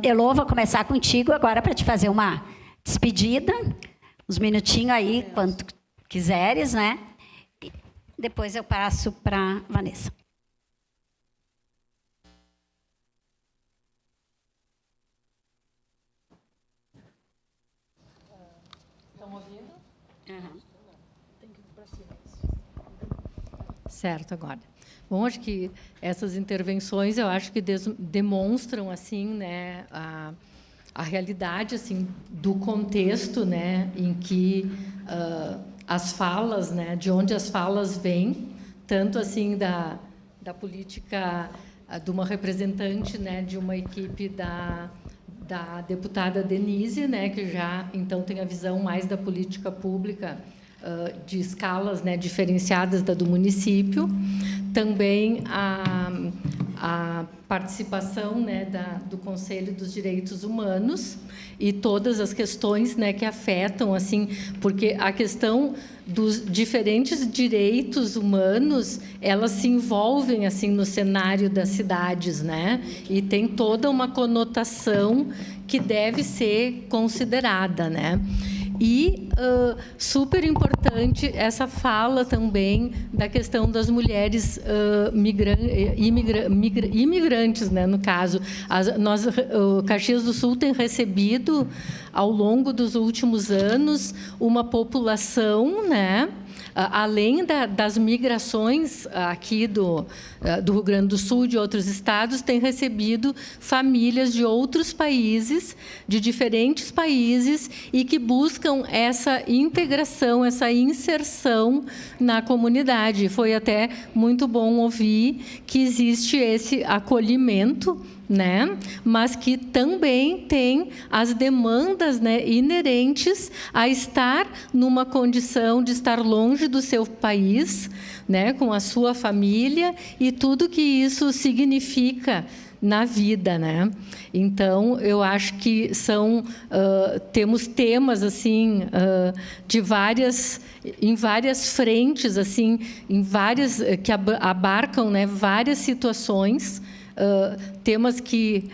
Elô, vou começar contigo agora para te fazer uma despedida, uns minutinhos aí, quanto quiseres, né? Depois eu passo para a Vanessa. Certo, agora. Bom, acho que essas intervenções, eu acho que demonstram, assim, né, a realidade, assim, do contexto, né, em que as falas, né, de onde as falas vêm, tanto, assim, da política de uma representante, né, de uma equipe da deputada Denise, né, que já, então, tem a visão mais da política pública de escalas, né, diferenciadas da do município, também a participação, né, do Conselho dos Direitos Humanos e todas as questões, né, que afetam, assim, porque a questão dos diferentes direitos humanos, elas se envolvem, assim, no cenário das cidades, né, e tem toda uma conotação que deve ser considerada, né. E super importante essa fala também da questão das mulheres imigrantes, né, no caso. Caxias do Sul tem recebido, ao longo dos últimos anos, uma população, né, além das migrações aqui do Rio Grande do Sul e de outros estados, tem recebido famílias de outros países, de diferentes países, e que buscam essa integração, essa inserção na comunidade. Foi até muito bom ouvir que existe esse acolhimento, né? Mas que também tem as demandas, né, inerentes a estar numa condição de estar longe do seu país, né, com a sua família e tudo que isso significa na vida, né? Então, eu acho que temos temas, assim, em várias frentes, assim, que abarcam, né, várias situações, temas que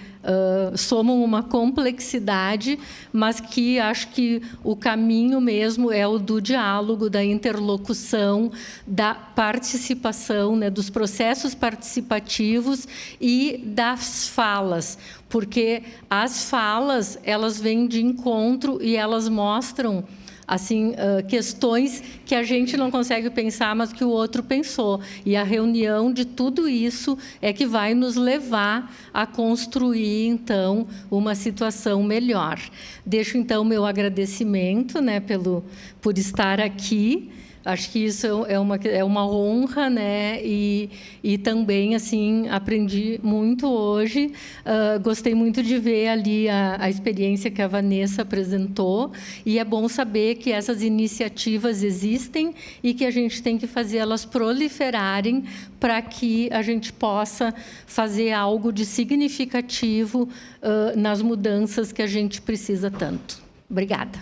somam uma complexidade, mas que acho que o caminho mesmo é o do diálogo, da interlocução, da participação, né, dos processos participativos e das falas, porque as falas, elas vêm de encontro e elas mostram, assim, questões que a gente não consegue pensar, mas que o outro pensou. E a reunião de tudo isso é que vai nos levar a construir, então, uma situação melhor. Deixo, então, meu agradecimento, né, por estar aqui, Acho que isso é uma honra, né? E também, assim, aprendi muito hoje. Gostei muito de ver ali a experiência que a Vanessa apresentou. E é bom saber que essas iniciativas existem e que a gente tem que fazer elas proliferarem para que a gente possa fazer algo de significativo nas mudanças que a gente precisa tanto. Obrigada.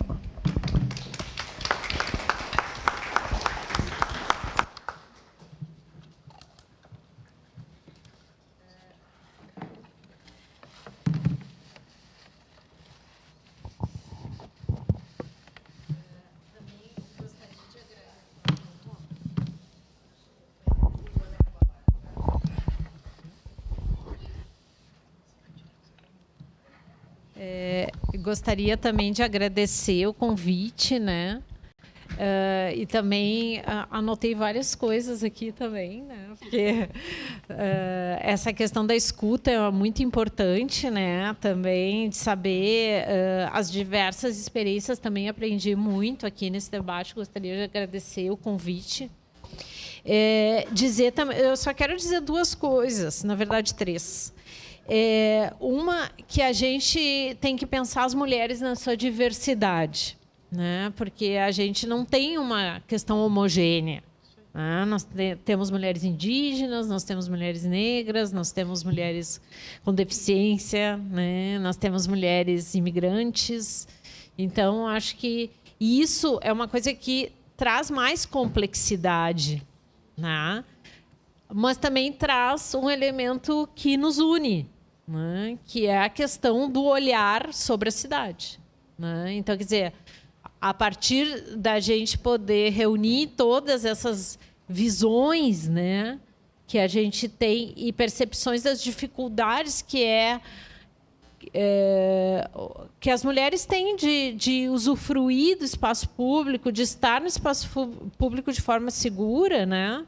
Gostaria também de agradecer o convite, né? E também anotei várias coisas aqui também, né? Porque essa questão da escuta é muito importante, né? Também de saber as diversas experiências, também aprendi muito aqui nesse debate. Gostaria de agradecer o convite. Eu só quero dizer duas coisas, na verdade 3. Uma, que a gente tem que pensar as mulheres na sua diversidade, né? Porque a gente não tem uma questão homogênea, né? Nós temos mulheres indígenas, nós temos mulheres negras, nós temos mulheres com deficiência, né? Nós temos mulheres imigrantes. Então, acho que isso é uma coisa que traz mais complexidade, né? Mas também traz um elemento que nos une, né? Que é a questão do olhar sobre a cidade, né? Então, quer dizer, a partir da gente poder reunir todas essas visões, né, que a gente tem e percepções das dificuldades que as mulheres têm de usufruir do espaço público, de estar no espaço público de forma segura, né?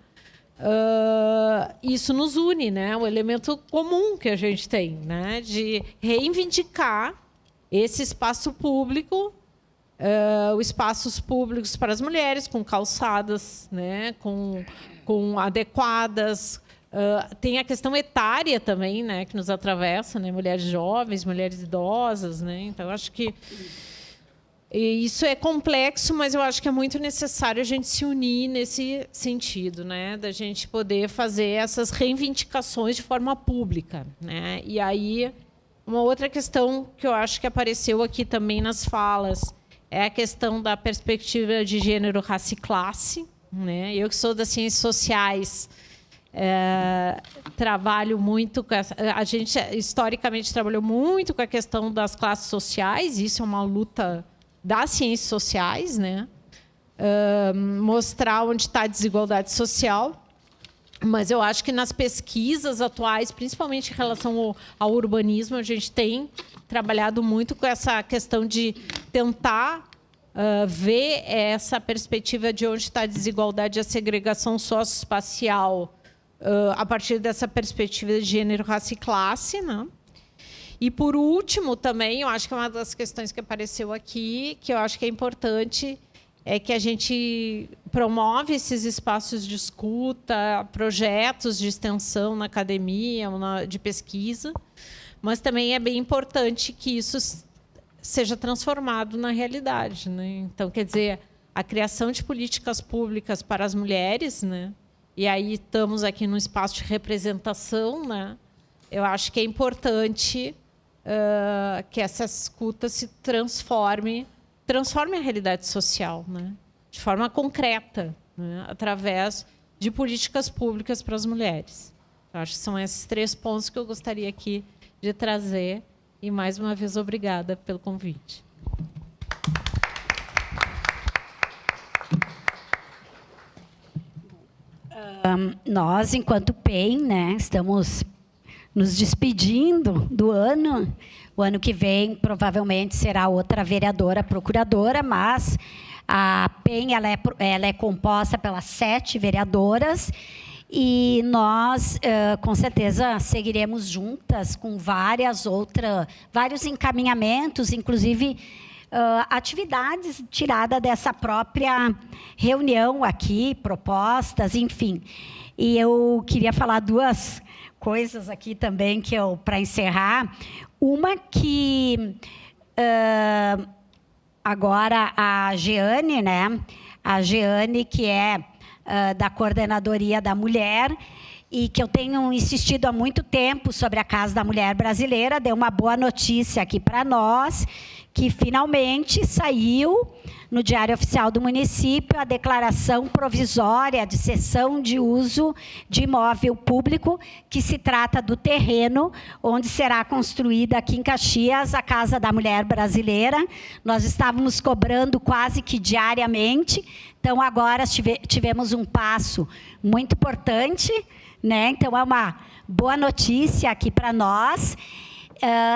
Isso nos une, né? O elemento comum que a gente tem, né? De reivindicar esse espaço público, os espaços públicos para as mulheres, com calçadas, né? com adequadas. Tem a questão etária também, né? Que nos atravessa, né? Mulheres jovens, mulheres idosas, né? Então, acho que isso é complexo, mas eu acho que é muito necessário a gente se unir nesse sentido, né? Da gente poder fazer essas reivindicações de forma pública, né? E aí, uma outra questão que eu acho que apareceu aqui também nas falas é a questão da perspectiva de gênero, raça e classe, né? Eu que sou das ciências sociais, trabalho muito com a gente historicamente trabalhou muito com a questão das classes sociais. Isso é uma luta das ciências sociais, né? Mostrar onde está a desigualdade social. Mas eu acho que nas pesquisas atuais, principalmente em relação ao urbanismo, a gente tem trabalhado muito com essa questão de tentar ver essa perspectiva de onde está a desigualdade e a segregação socioespacial a partir dessa perspectiva de gênero, raça e classe, né? E, por último, também, eu acho que é uma das questões que apareceu aqui, que eu acho que é importante, é que a gente promove esses espaços de escuta, projetos de extensão na academia, de pesquisa, mas também é bem importante que isso seja transformado na realidade, né? Então, quer dizer, a criação de políticas públicas para as mulheres, né? E aí estamos aqui num espaço de representação, né? Eu acho que é importante que essa escuta se transforme a realidade social, né? De forma concreta, né? Através de políticas públicas para as mulheres. Eu acho que são esses 3 pontos que eu gostaria aqui de trazer. E, mais uma vez, obrigada pelo convite. Nós, enquanto PEN, né, estamos nos despedindo do ano. O ano que vem, provavelmente, será outra vereadora procuradora, mas a PEN ela é composta pelas 7 vereadoras e nós, com certeza, seguiremos juntas com vários encaminhamentos, inclusive atividades tiradas dessa própria reunião aqui, propostas, enfim. E eu queria falar 2 coisas aqui também, para encerrar. Uma que agora a Jeane, né? A Jeane, que é da Coordenadoria da Mulher, e que eu tenho insistido há muito tempo sobre a Casa da Mulher Brasileira, deu uma boa notícia aqui para nós, que finalmente saiu no Diário Oficial do Município a declaração provisória de cessão de uso de imóvel público, que se trata do terreno onde será construída aqui em Caxias a Casa da Mulher Brasileira. Nós estávamos cobrando quase que diariamente, então agora tivemos um passo muito importante, né? Então é uma boa notícia aqui para nós.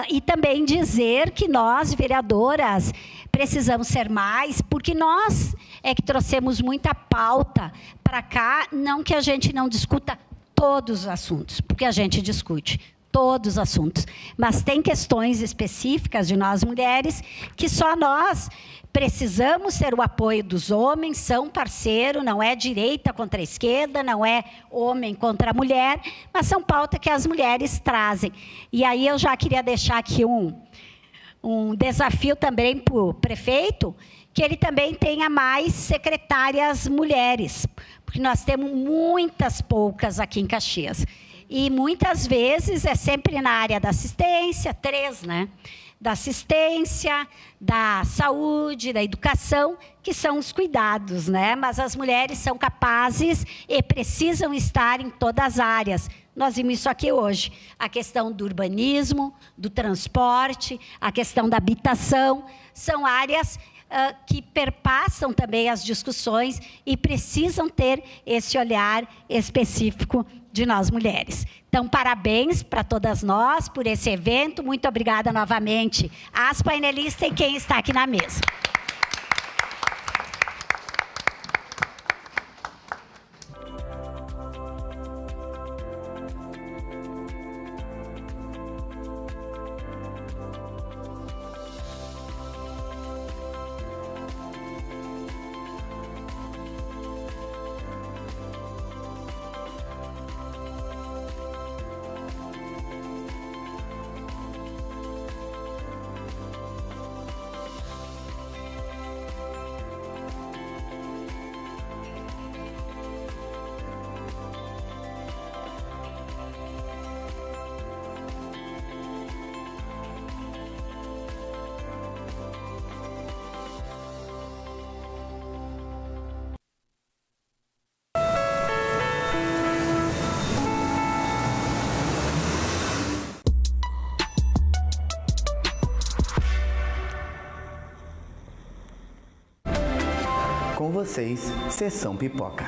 E também dizer que nós, vereadoras, precisamos ser mais, porque nós é que trouxemos muita pauta para cá, não que a gente não discuta todos os assuntos, porque a gente discute todos os assuntos, mas tem questões específicas de nós mulheres que só nós precisamos ter o apoio dos homens, são parceiro, não é direita contra a esquerda, não é homem contra a mulher, mas são pautas que as mulheres trazem. E aí eu já queria deixar aqui um desafio também para o prefeito, que ele também tenha mais secretárias mulheres, porque nós temos muitas poucas aqui em Caxias. E muitas vezes é sempre na área da assistência, 3, né? Da assistência, da saúde, da educação, que são os cuidados, né? Mas as mulheres são capazes e precisam estar em todas as áreas. Nós vimos isso aqui hoje, a questão do urbanismo, do transporte, a questão da habitação, são áreas que perpassam também as discussões e precisam ter esse olhar específico de nós mulheres. Então, parabéns para todas nós por esse evento. Muito obrigada novamente às painelistas e quem está aqui na mesa. Com vocês, Sessão Pipoca.